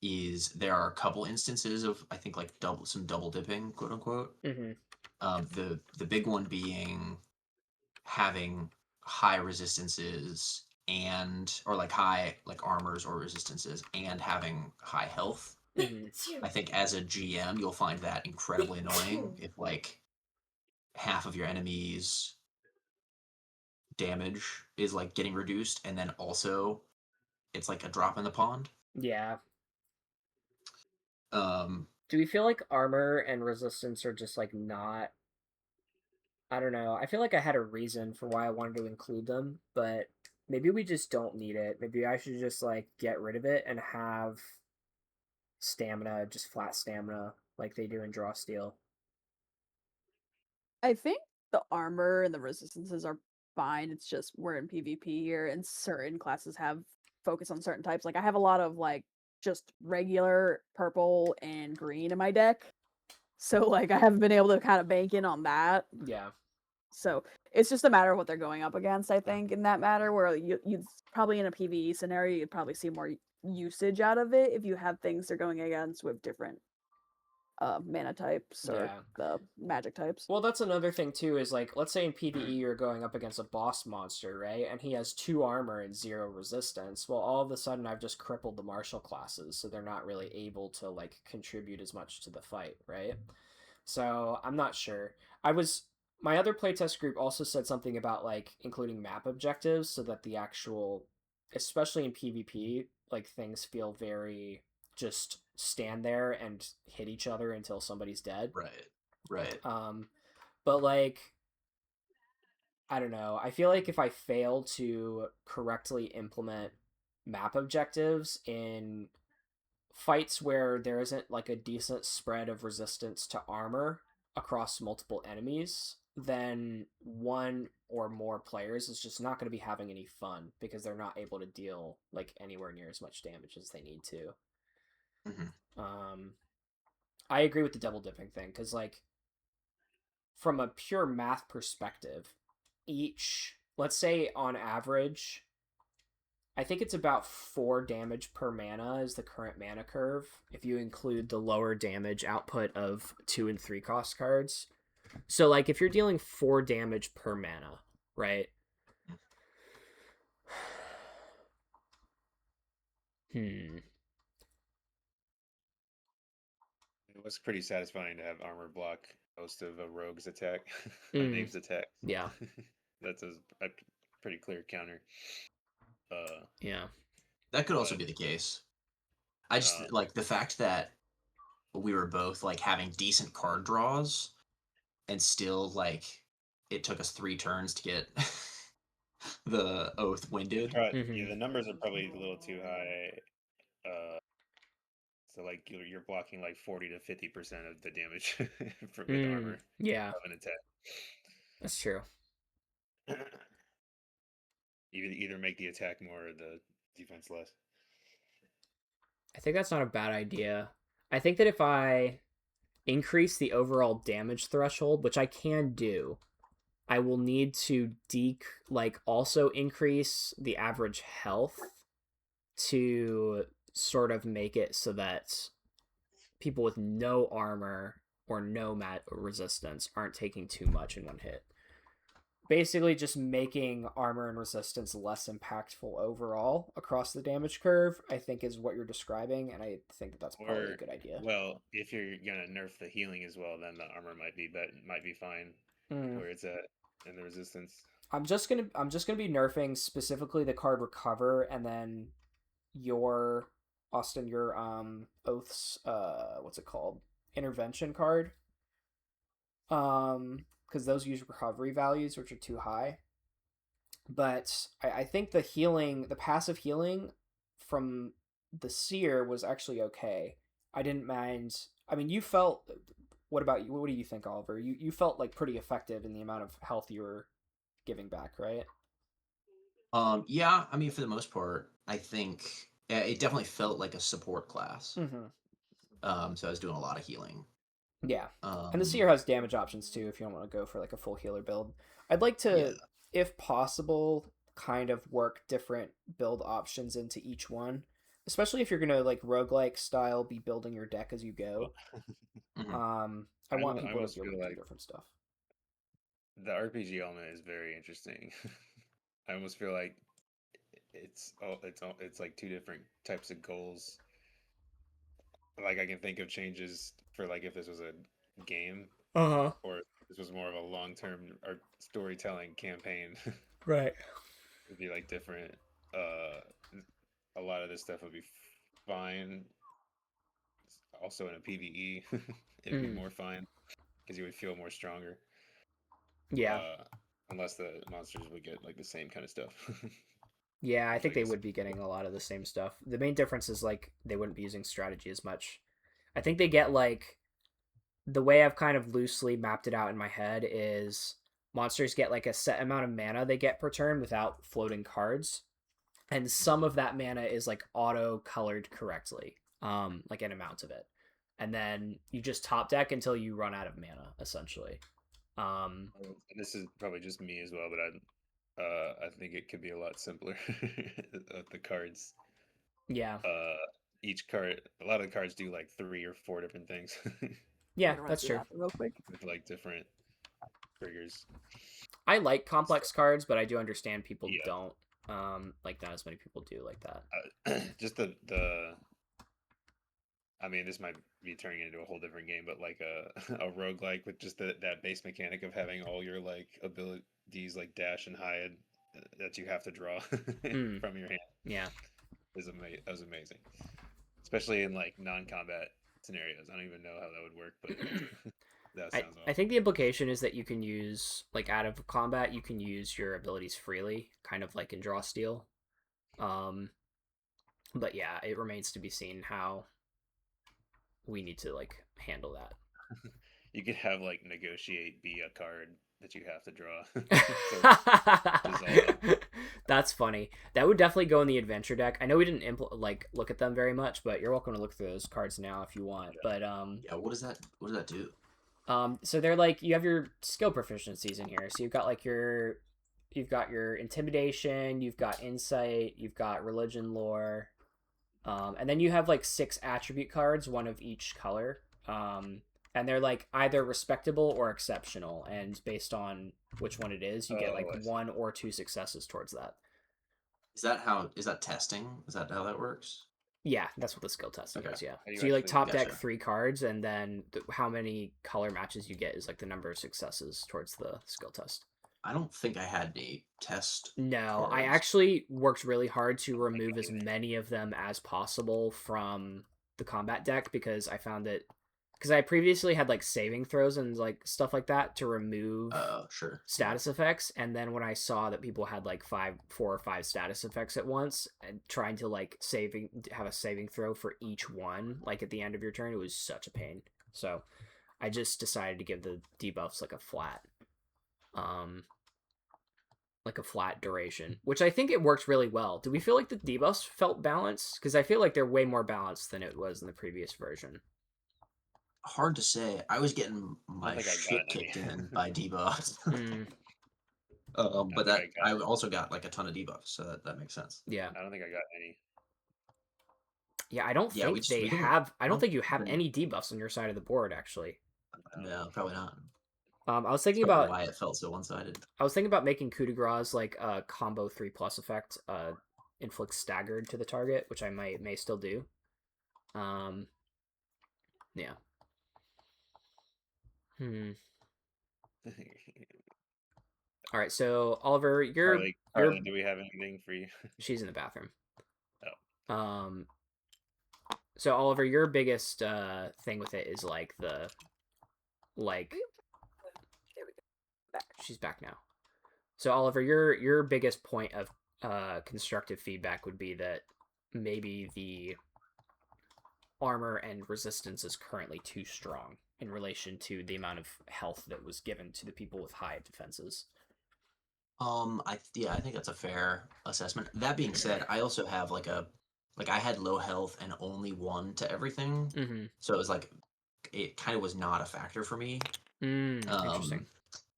E: is there are a couple instances of I think like some double dipping, quote unquote. The big one being having high resistances or like high like armors or resistances and having high health. I think as a GM you'll find that incredibly annoying if like half of your enemies damage is like getting reduced and then also it's like a drop in the pond.
B: Yeah.
E: Do
B: we feel like armor and resistance are just like not I don't know. I feel like I had a reason for why I wanted to include them, but maybe we just don't need it. Maybe I should just like get rid of it and have stamina, just flat stamina like they do in Draw Steel.
C: I think the armor and the resistances are fine. It's just we're in PvP here and certain classes have focus on certain types. Like I have a lot of like just regular purple and green in my deck. So like I haven't been able to kind of bank in on that.
B: Yeah.
C: So it's just a matter of what they're going up against, I think, in that matter, where you'd probably in a PvE scenario, you'd probably see more usage out of it if you have things they're going against with different mana types or the magic types.
B: Well, that's another thing too, is like, let's say in PvE you're going up against a boss monster, right? And he has 2 armor and 0 resistance. Well, all of a sudden I've just crippled the martial classes, so they're not really able to like contribute as much to the fight, right? So I'm not sure. My other playtest group also said something about like including map objectives so that the actual, especially in PvP, like things feel very just stand there and hit each other until somebody's dead.
E: Right.
B: But like, I don't know. I feel like if I fail to correctly implement map objectives in fights where there isn't like a decent spread of resistance to armor across multiple enemies, then one or more players is just not going to be having any fun because they're not able to deal like anywhere near as much damage as they need to. I agree with the double dipping thing because like from a pure math perspective, let's say on average, I think it's about 4 damage per mana is the current mana curve if you include the lower damage output of 2 and 3 cost cards. So like if you're dealing 4 damage per mana, right?
G: It was pretty satisfying to have armor block most of a rogue's attack, a knave's attack.
B: Yeah.
G: That's a pretty clear counter.
B: Yeah.
E: That could also be the case. I just like the fact that we were both like having decent card draws and still like it took us 3 turns to get the oath winded.
G: Yeah, the numbers are probably a little too high. So like you're blocking like 40 to 50% of the damage with armor.
B: Yeah.
G: Of an attack.
B: That's true.
G: Either make the attack more or the defense less.
B: I think that's not a bad idea. I think that if I increase the overall damage threshold, which I can do, I will need to also increase the average health to sort of make it so that people with no armor or no resistance aren't taking too much in one hit. Basically, just making armor and resistance less impactful overall across the damage curve, I think, is what you're describing, and I think that's probably a good idea.
G: Well, if you're gonna nerf the healing as well, then the armor might be fine where it's at, and the resistance.
B: I'm just gonna be nerfing specifically the card Recover, and then your Austin, your Oath's what's it called? Intervention card. Because those use recovery values, which are too high. But I think the passive healing from the Seer was actually okay. I didn't mind. I mean, you felt. What about you? What do you think, Oliver? You felt like pretty effective in the amount of health you were giving back, right?
E: Yeah, I mean, for the most part, I think it definitely felt like a support class. So I was doing a lot of healing.
B: Yeah, and the Seer has damage options too if you don't want to go for like a full healer build. I'd like to, if possible, kind of work different build options into each one, especially if you're gonna like roguelike style be building your deck as you go. I want people to be able to do different stuff.
G: The RPG element is very interesting. I almost feel like it's like two different types of goals. Like I can think of changes for like if this was a game, or if this was more of a long-term or storytelling campaign.
B: Right.
G: It'd be like different. A lot of this stuff would be fine. Also in a PvE, it'd be more fine because you would feel more stronger.
B: Yeah.
G: Unless the monsters would get like the same kind of stuff.
B: Yeah, I think they would be getting a lot of the same stuff. The main difference is like they wouldn't be using strategy as much. I think they get like the way I've kind of loosely mapped it out in my head is monsters get like a set amount of mana they get per turn without floating cards. And some of that mana is like auto colored correctly. Like an amount of it. And then you just top deck until you run out of mana, essentially.
G: This is probably just me as well, but I think it could be a lot simpler of the cards.
B: Yeah.
G: Each card, a lot of the cards do like 3 or 4 different things.
B: Yeah, that's true.
C: Real quick.
G: With like different triggers.
B: I like complex cards, but I do understand people don't. Like not as many people do like that.
G: Just I mean, this might be turning into a whole different game, but like a roguelike with just that base mechanic of having all your like abilities like dash and hide that you have to draw from your hand.
B: Yeah.
G: That was amazing. Especially in like non-combat scenarios. I don't even know how that would work, but that sounds awesome.
B: I think the implication is that you can use, like out of combat, you can use your abilities freely, kind of like in Draw Steel. But yeah, it remains to be seen how we need to like handle that.
G: You could have like negotiate be a card that you have to draw.
B: That's funny. That would definitely go in the adventure deck. I know we didn't look at them very much, but you're welcome to look through those cards now if you want. But
E: yeah, what does that do?
B: So they're like, you have your skill proficiencies in here. So you've got your intimidation, you've got insight, you've got religion, lore, and then you have like 6 attribute cards, one of each color. And they're like either respectable or exceptional, and based on which one it is, you get like 1 or 2 successes towards that.
E: Is that testing? Is that how that works?
B: Yeah, that's what the skill testing is. Yeah.
G: You
B: so you like top
E: gotcha.
B: deck 3 cards, and then how many color matches you get is like the number of successes towards the skill test.
E: I don't think I had any test.
B: No,
E: cards.
B: I actually worked really hard to remove as many of them as possible from the combat deck because I found that because I previously had like saving throws and like stuff like that to remove status effects, and then when I saw that people had like 4 or 5 status effects at once and trying to like have a saving throw for each one like at the end of your turn, it was such a pain. So I just decided to give the debuffs like a flat duration, which I think it worked really well. Do we feel like the debuffs felt balanced? Because I feel like they're way more balanced than it was in the previous version.
E: Hard to say. I was getting my shit kicked in by debuffs. But I also got like a ton of debuffs, so that makes sense.
B: Yeah.
G: I don't think I got any.
B: Yeah, I don't think they have. I don't think you have any debuffs on your side of the board, actually.
E: No, probably not.
B: I was thinking
E: Probably
B: about
E: why it felt so one-sided.
B: I was thinking about making coup de grace like a combo 3+ effect, inflict staggered to the target, which I may still do. Yeah. All right, so Oliver,
G: Carly, do we have anything for you?
B: she's in the bathroom.
G: Oh.
B: So Oliver, your biggest thing with it is like
C: There we go. Back.
B: she's back now. So Oliver, your biggest point of constructive feedback would be that maybe the armor and resistance is currently too strong in relation to the amount of health that was given to the people with high defenses.
E: I think that's a fair assessment. That being said, I also have I had low health and only 1 to everything, so it was like it kind of was not a factor for me.
B: Interesting.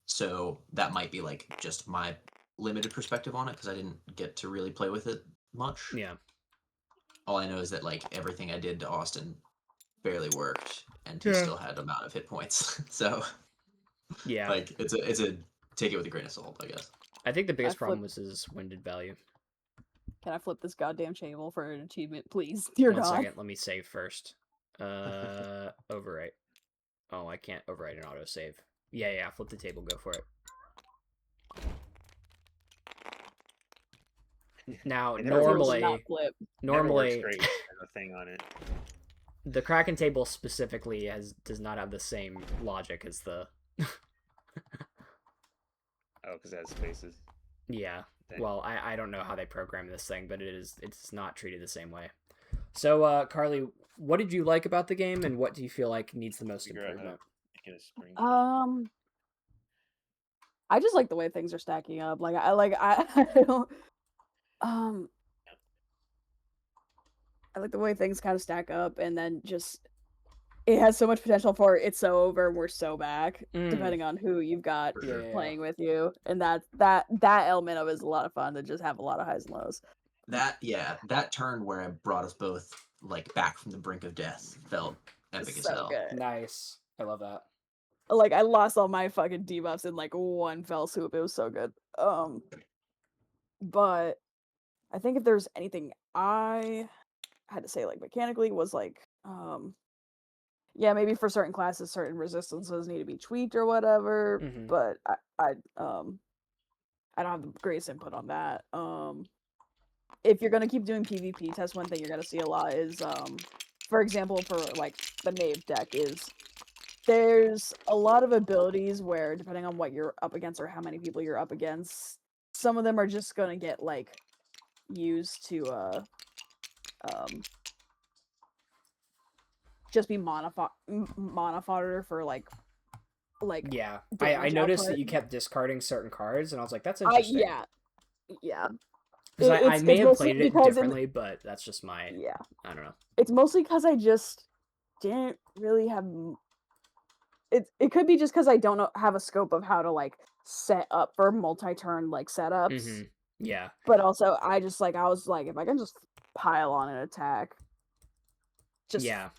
E: So that might be like just my limited perspective on it because I didn't get to really play with it much.
B: Yeah.
E: All I know is that like everything I did to Austin barely worked, and he still had amount of hit points. So
B: yeah,
E: like it's a take it with a grain of salt, I guess.
B: I think the biggest problem was his winded value.
C: Can I flip this goddamn table for an achievement, please? Dear
B: One
C: God.
B: second, let me save first. Overwrite. Oh, I can't overwrite an autosave. Yeah, flip the table, go for it. Now, normally,
G: Works great with a thing on it.
B: The Kraken table specifically does not have the same logic as the.
G: Oh, because it has spaces.
B: Yeah. Well, I don't know how they program this thing, but it's not treated the same way. So, Carly, what did you like about the game, and what do you feel like needs the most improvement?
C: I just like the way things are stacking up. Like I don't I like the way things kind of stack up, and then just it has so much potential for it's so over and we're so back, depending on who you've got playing with you, and that element of it is a lot of fun to just have a lot of highs and lows.
E: That turn where I brought us both like back from the brink of death felt epic as hell.
C: Good.
B: Nice, I love that.
C: Like I lost all my fucking debuffs in like one fell swoop. It was so good. But I think if there's anything I had to say like mechanically was like maybe for certain classes certain resistances need to be tweaked or whatever, but I don't have the greatest input on that. If you're gonna keep doing PvP tests, one thing you're gonna see a lot is for example for like the Knave deck is there's a lot of abilities where depending on what you're up against or how many people you're up against, some of them are just gonna get like used to just be mana fodder for like
B: yeah. I noticed that you kept discarding certain cards, and I was like, that's interesting.
C: Yeah.
B: Because I may have played it differently, but that's just my I don't know.
C: It's mostly because I just didn't really have. It could be just because I don't have a scope of how to like set up for multi-turn like setups.
B: Yeah.
C: But also I was like if I can just pile on an attack,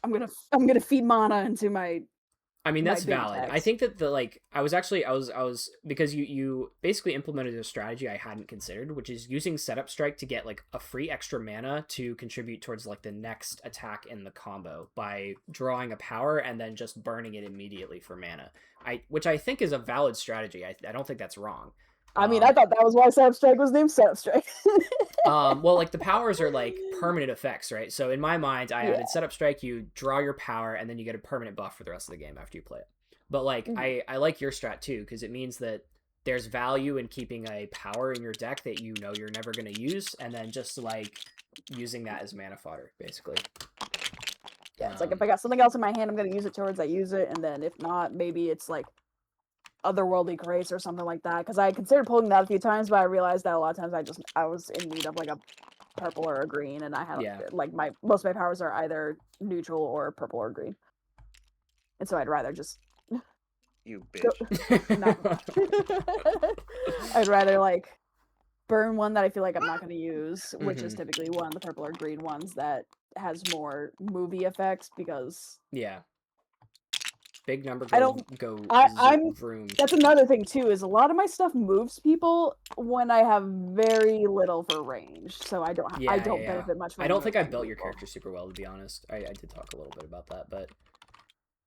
C: I'm gonna feed mana into my.
B: I mean that's valid. Attacks. I think that I was because you basically implemented a strategy I hadn't considered, which is using setup strike to get like a free extra mana to contribute towards like the next attack in the combo by drawing a power and then just burning it immediately for mana. Which I think is a valid strategy. I don't think that's wrong.
C: I mean, I thought that was why Setup Strike was named Setup Strike.
B: Well, like the powers are like permanent effects, right? So in my mind, I added Setup Strike, you draw your power, and then you get a permanent buff for the rest of the game after you play it. But like, I like your strat too, because it means that there's value in keeping a power in your deck that you know you're never going to use, and then just like using that as mana fodder, basically.
C: Yeah, it's like if I got something else in my hand, I'm going to use it towards I use it, and then if not, maybe it's like Otherworldly Grace or something like that, because I considered pulling that a few times, but I realized that a lot of times I was in need of like a purple or a green, and I had like most of my powers are either neutral or purple or green, and so I'd rather just
G: you bitch.
C: I'd rather like burn one that I feel like I'm not going to use, which is typically one of the purple or green ones that has more movie effects because
B: Big number
C: I
B: go
C: don't-
B: go
C: I'm-
B: vroom.
C: That's another thing too, is a lot of my stuff moves people when I have very little for range, so I don't
B: Yeah.
C: benefit much from
B: I don't think I
C: moving
B: built your
C: people.
B: character super well, to be honest. I did talk a little bit about that, but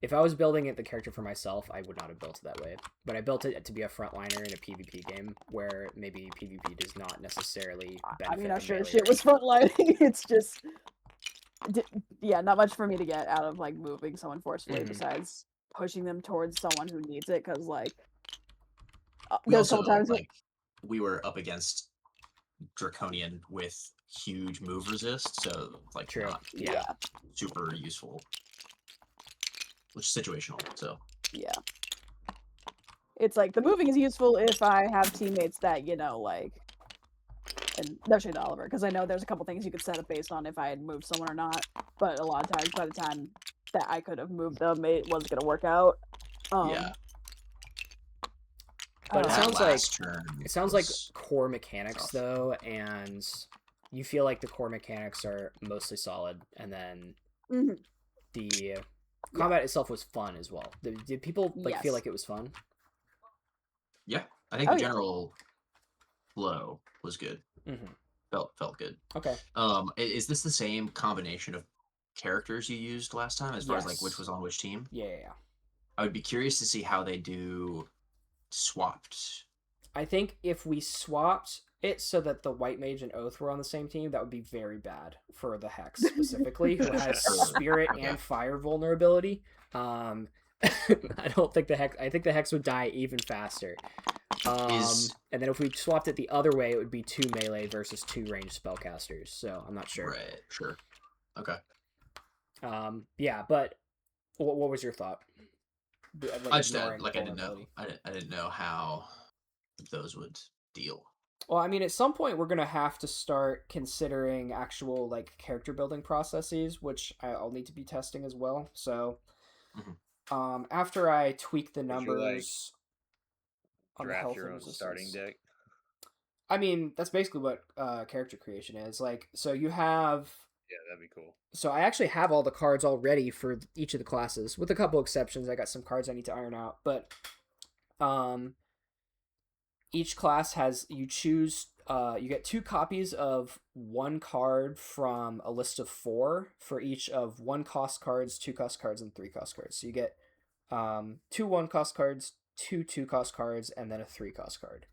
B: if I was building the character for myself, I would not have built it that way. But I built it to be a frontliner in a PvP game, where maybe PvP does not necessarily benefit.
C: I mean, I'm
B: the
C: sure
B: melee
C: shit was
B: range.
C: frontlining. It's just, yeah, not much for me to get out of like moving someone forcefully
B: Mhm.
C: besides pushing them towards someone who needs it. Because like,
E: We
C: there's a
E: also,
C: couple times
E: like, we were up against Draconian with huge move resist, so like
B: True.
E: not
B: Yeah.
E: super useful. Which is situational, so
C: Yeah. It's like the moving is useful if I have teammates that, like, and no shade to Oliver, because I know there's a couple things you could set up based on if I had moved someone or not. But a lot of times, by the time that I could have moved them, it wasn't gonna work out.
E: yeah.
B: But it
E: That
B: sounds like
E: last turn
B: like
E: was
B: core mechanics
E: tough.
B: though, and you feel like the core mechanics are mostly solid, and then
C: Mhm.
B: the combat itself was fun as well. Did people feel
C: Yes.
B: like it was fun?
E: Yeah, I think
C: Oh,
E: the
C: yeah.
E: general flow was good.
B: Mm-hmm.
E: Felt good.
B: Okay.
E: Is this the same combination of characters you used last time, as far as like which
B: Yes.
E: was on which team?
B: Yeah.
E: I would be curious to see how they do swapped.
B: I think if we swapped it so that the White Mage and Oath were on the same team, that would be very bad for the Hex specifically, who has Spirit and Fire vulnerability. I don't think the Hex. I think the Hex would die even faster. And then if we swapped it the other way, it would be 2 melee versus 2 ranged spellcasters. So I'm not sure.
E: Right. Sure. Okay.
B: Yeah, but what was your thought?
E: I didn't know. I didn't know how those would deal.
B: Well, I mean, at some point we're gonna have to start considering actual like character building processes, which I'll need to be testing as well. So, after I tweak the numbers on the health
G: Draft your
B: and
G: own starting
B: resistance.
G: deck.
B: I mean, that's basically what character creation is. Like, so you have.
G: Yeah, that'd be cool.
B: So I actually have all the cards already for each of the classes, with a couple exceptions. I got some cards I need to iron out, but each class has you get 2 copies of one card from a list of 4 for each of 1 cost cards, 2 cost cards, and 3 cost cards. So you get 2 1 cost cards, 2 2 cost cards, and then a 3 cost card.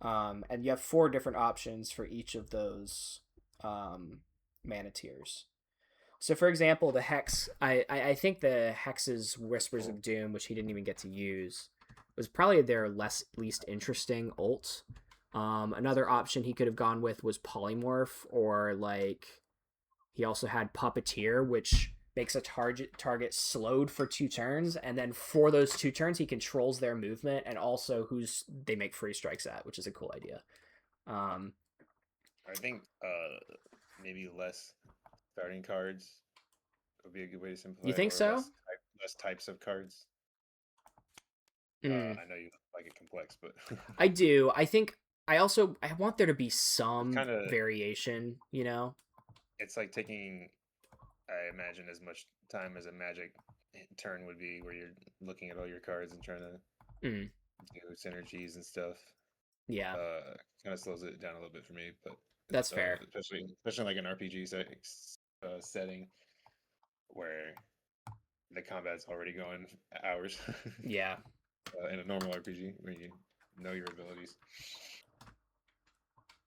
B: And you have 4 different options for each of those mana tiers. So, for example, the Hex, I think the Hex's Whispers of Doom, which he didn't even get to use, was probably their least interesting ult. Another option he could have gone with was Polymorph, or like he also had Puppeteer, which makes a target slowed for 2 turns, and then for those 2 turns he controls their movement and also who's they make free strikes at, which is a cool idea.
G: I think maybe less starting cards would be a good way to simplify.
B: You think
G: or
B: so?
G: Less types of cards. I know you like it complex, but
B: I do. I think I want there to be some variation,
G: It's like taking, I imagine, as much time as a Magic turn would be, where you're looking at all your cards and trying to do synergies and stuff.
B: Yeah.
G: Kind of slows it down a little bit for me, but
B: that's fair.
G: Especially like an RPG setting where the combat's already going hours.
B: Yeah.
G: In a normal RPG, where you know your abilities,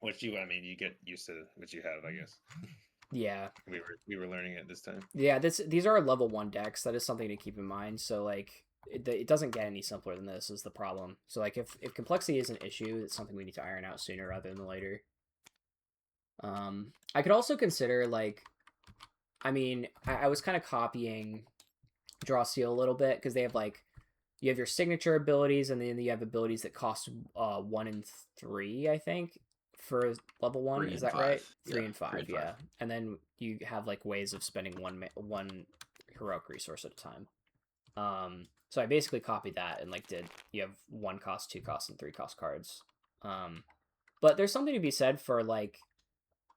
G: you get used to what you have, I guess.
B: Yeah.
G: We were learning it this time.
B: Yeah, these are level 1 decks. That is something to keep in mind. So like it doesn't get any simpler than this is the problem. So like if complexity is an issue, it's something we need to iron out sooner rather than later. I could also consider like, I mean, I was kind of copying Draw Seal a little bit, because they have like, you have your signature abilities, and then you have abilities that cost 1 and 3, I think, for level 1. Is that right? 3 and 5, yeah. And then you have like ways of spending one heroic resource at a time. So I basically copied that and like you have 1 cost, 2 cost, and 3 cost cards. But there's something to be said for like,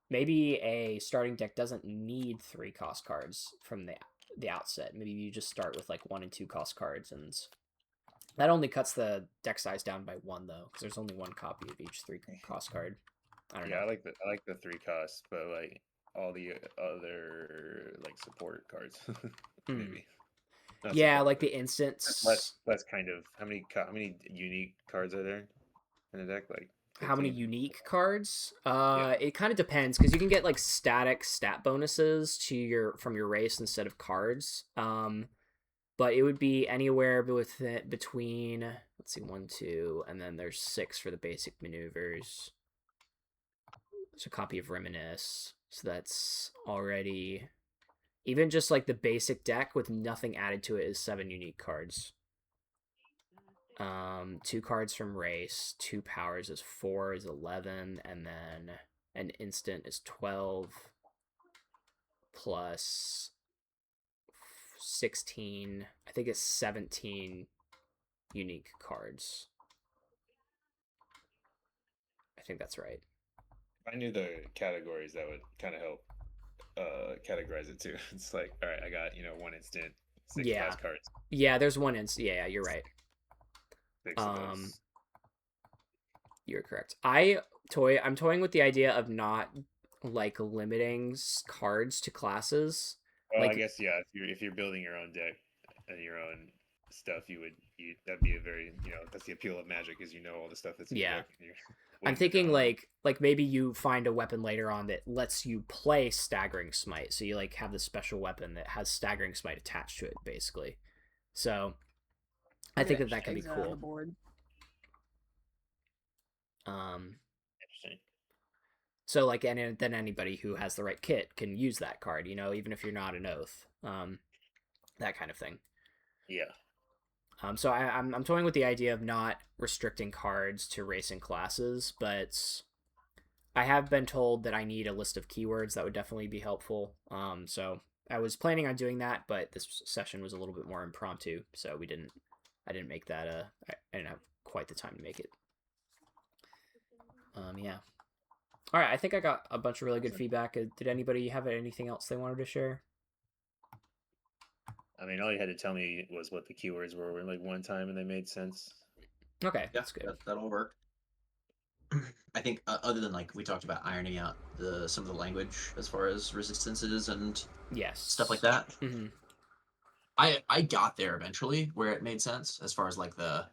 B: maybe a starting deck doesn't need 3 cost cards from the outset. Maybe you just start with like 1 and 2 cost cards, and that only cuts the deck size down by 1 though, because there's only 1 copy of each 3 cost card. I don't know.
G: I like the 3 costs, but like all the other like support cards, maybe. Not
B: Yeah,
G: support,
B: like
G: but
B: the instants.
G: less kind of how many unique cards are there in the deck? Like 15?
B: How many unique cards?
G: Yeah.
B: It kind of depends, because you can get like static stat bonuses from your race instead of cards. But it would be anywhere between, let's see, 1, 2, and then there's 6 for the basic maneuvers. There's a copy of Reminisce, so that's already, even just like the basic deck with nothing added to it is 7 unique cards. 2 cards from race, 2 powers is 4 is 11, and then an instant is 12 plus 16. I think it's 17 unique cards. I think that's right.
G: If I knew the categories, that would kind of help categorize it too. It's like, all right, I got 1 instant, 6 class cards.
B: Yeah, there's 1 instant. Yeah, you're right.
G: 6 of those.
B: You're correct. I'm toying with the idea of not like limiting cards to classes.
G: Well,
B: like,
G: I guess if you're building your own deck and your own stuff, that'd be a very that's the appeal of Magic, is all the stuff that's in your deck.
B: I'm thinking like maybe you find a weapon later on that lets you play Staggering Smite, so you like have this special weapon that has Staggering Smite attached to it, basically. So I think that could be cool.
G: Interesting.
B: So like, and then anybody who has the right kit can use that card, even if you're not an oath, that kind of thing.
G: Yeah.
B: So I'm toying with the idea of not restricting cards to racing classes, but I have been told that I need a list of keywords. That would definitely be helpful. So I was planning on doing that, but this session was a little bit more impromptu, so I didn't make that. I didn't have quite the time to make it. Yeah. All right, I think I got a bunch of really good feedback. Did anybody have anything else they wanted to share?
G: I mean, all you had to tell me was what the keywords were like one time, and they made sense.
B: Okay, that's good.
E: That'll work. I think other than like we talked about ironing out some of the language as far as resistances and stuff like that.
B: Mm-hmm.
E: I got there eventually where it made sense as far as like the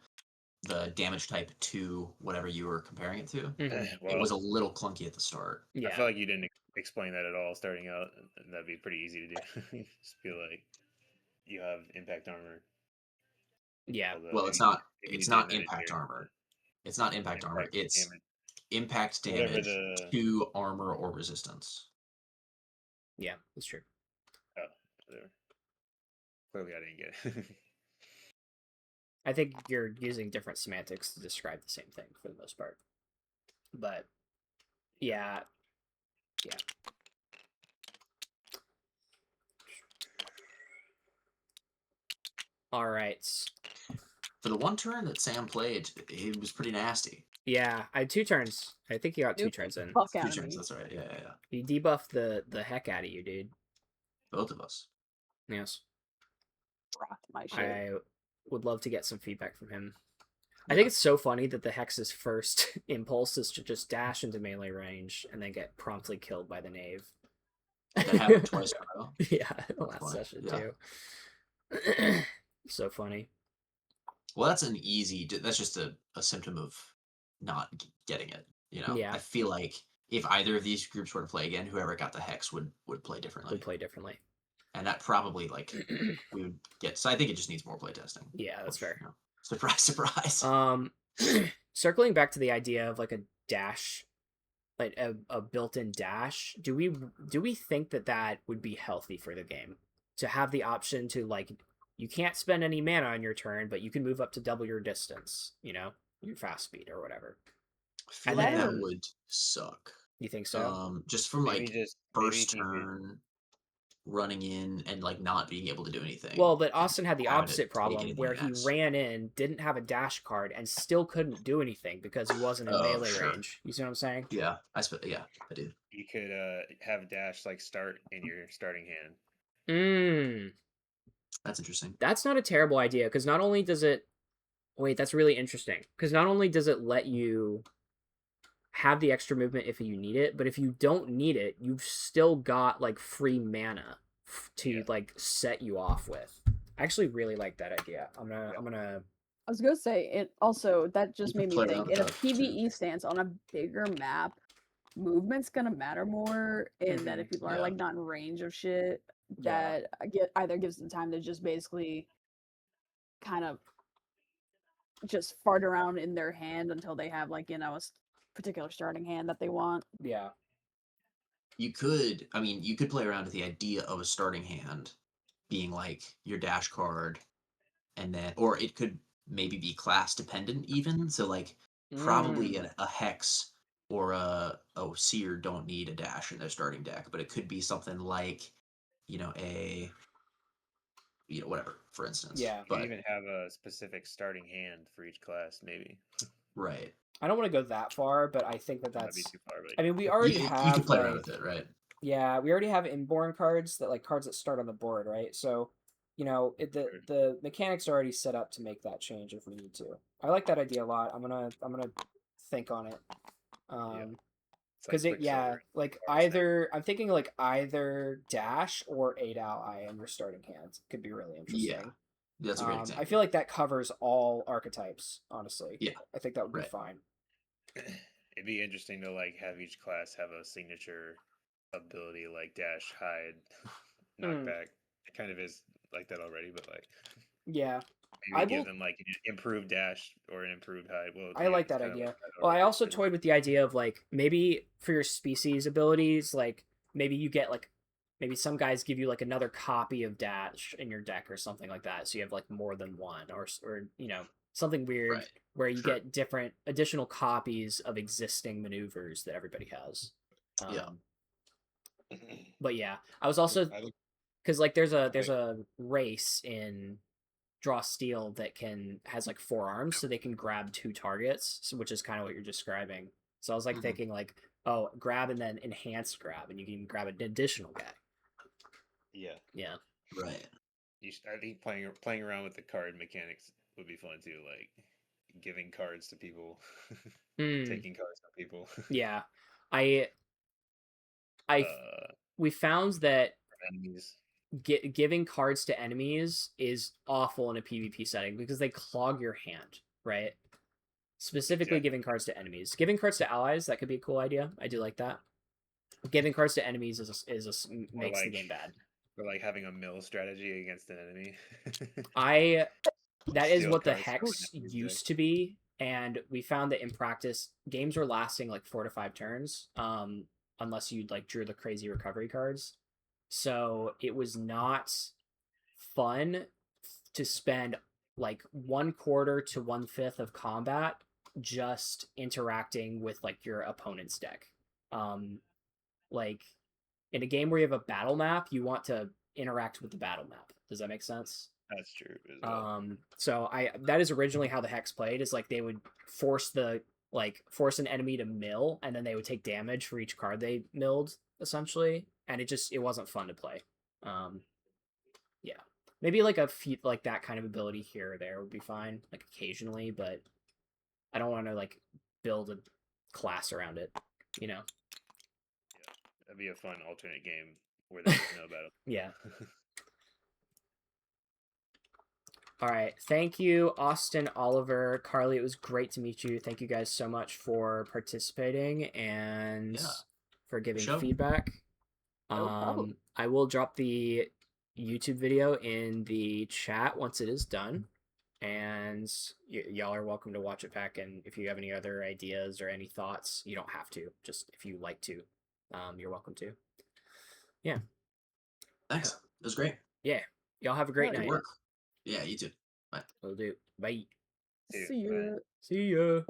E: damage type to whatever you were comparing it to.
B: Mm-hmm.
E: It was a little clunky at the start.
B: Yeah.
G: I feel like you didn't explain that at all starting out, and that'd be pretty easy to do. Just feel like you have impact armor.
B: Yeah.
E: Although well, it's not impact armor. It's not impact armor. It's damage. Impact damage to armor or resistance.
B: Yeah, that's true.
G: Oh, whatever. Clearly, I didn't get it.
B: I think you're using different semantics to describe the same thing for the most part. But yeah. All right.
E: For the 1 turn that Sam played, it was pretty nasty.
B: Yeah, I had 2 turns. I think you got 2 turns in.
E: 2 turns, that's right. Yeah.
B: He debuffed the heck out of you, dude.
E: Both of us.
B: Yes.
C: Rocked my shit.
B: I would love to get some feedback from him. I think it's so funny that the Hex's first impulse is to just dash into melee range and then get promptly killed by the knave.
E: That happened twice in a row.
B: Yeah, last session too. So funny.
E: Well, that's just a symptom of not getting it.
B: Yeah.
E: I feel like if either of these groups were to play again, whoever got the Hex would play differently. And that probably we would get. So I think it just needs more playtesting.
B: Yeah, that's fair.
E: Surprise, surprise.
B: Circling back to the idea of like a dash, like a built-in dash, do we think that would be healthy for the game to have the option to like, you can't spend any mana on your turn, but you can move up to double your distance, your fast speed or whatever.
E: I feel like that would suck.
B: You think so?
E: Just from first turn running in and like not being able to do anything.
B: Well, but Austin had the opposite problem where he ran in, didn't have a dash card, and still couldn't do anything because he wasn't in melee range. You see what I'm saying?
E: Yeah, I do.
G: You could have dash start in your starting hand.
E: That's interesting.
B: That's not a terrible idea, because not only does it... Wait, that's really interesting. Because not only does it let you have the extra movement if you need it, but if you don't need it, you've still got, like, free mana to, like, set you off with. I actually really like that idea. I'm gonna...
C: I was gonna say, it also, that just
E: You
C: made
E: can
C: me
E: play
C: think,
E: around
C: in a
E: with that, too.
C: PvE stance on a bigger map, movement's gonna matter more, in that if people are,
E: Yeah.
C: like, not in range of shit,
B: Yeah.
C: that either gives them time to just basically kind of just fart around in their hand until they have, like, a particular starting hand that they want.
B: Yeah.
E: You could play around with the idea of a starting hand being like your dash card, and then, or it could maybe be class dependent even. So like probably a hex or a seer don't need a dash in their starting deck, but it could be something like, whatever, for instance.
B: Yeah.
G: You
E: But
G: could even have a specific starting hand for each class, maybe.
E: right.
B: I don't want to go that far, but I think that
G: That'd be
B: that's...
G: too far, but
B: I mean, we
E: You
B: already
E: could
B: have,
E: play around
B: like...
E: with it, right?
B: Yeah, we already have inborn cards cards that start on the board, right? So, the mechanics are already set up to make that change if we need to. I like that idea a lot. I'm gonna think on it.
G: It's
B: Because
G: like Quicksilver.
B: I'm thinking like either dash or 8 ally in your starting hands could be really interesting.
E: Yeah. That's a great example.
B: I feel like that covers all archetypes, honestly.
E: Yeah.
B: I think that would be
E: Right.
B: fine.
G: It'd be interesting to like have each class have a signature ability like dash, hide, knockback. It kind of is like that already, but like
B: Yeah.
G: maybe give them like an improved dash or an improved hide. Well,
B: I like that idea. Well, I also toyed with the idea of like maybe for your species abilities, like maybe you get like maybe some guys give you like another copy of dash in your deck or something like that, so you have like more than one, or something weird
E: Right.
B: where you
E: Sure.
B: get different additional copies of existing maneuvers that everybody has.
E: Yeah.
B: But yeah, I was also because like there's a race in Draw Steel that has like 4 arms, so they can grab 2 targets, which is kind of what you're describing. So I was like thinking like, oh, grab and then enhanced grab, and you can grab an additional guy.
G: Yeah.
B: Yeah.
E: Right.
G: I think playing around with the card mechanics would be fun too, like giving cards to people, taking cards from people.
B: Yeah, we found that
G: enemies.
B: Giving cards to enemies is awful in a PvP setting because they clog your hand, right? Specifically, giving cards to enemies. Giving cards to allies, that could be a cool idea. I do like that. Giving cards to enemies makes the game bad.
G: Or like having a mill strategy against an enemy.
B: That is what the Hex used to be, and we found that in practice, games were lasting like 4 to 5 turns, unless you like drew the crazy recovery cards. So it was not fun to spend like 1/4 to 1/5 of combat just interacting with like your opponent's deck. Like in a game where you have a battle map, you want to interact with the battle map. Does that make sense?
G: That's true. As well.
B: So that is originally how the Hex played, is like they would force an enemy to mill, and then they would take damage for each card they milled, essentially, and it wasn't fun to play. Yeah, maybe like a feat like that kind of ability here or there would be fine, like occasionally, but I don't want to like build a class around it,
G: Yeah, that'd be a fun alternate game where there's no battle.
B: Yeah. All right. Thank you, Austin, Oliver, Carly. It was great to meet you. Thank you guys so much for participating and for giving feedback.
C: No problem.
B: I will drop the YouTube video in the chat once it is done. And y'all are welcome to watch it back. And if you have any other ideas or any thoughts, you don't have to. Just if you like to, you're welcome to. Yeah.
E: Thanks. It was great.
B: Yeah. Y'all have a great night.
E: Good work. Yeah, you too. Bye.
B: Will do. Bye.
C: See ya.
B: See ya.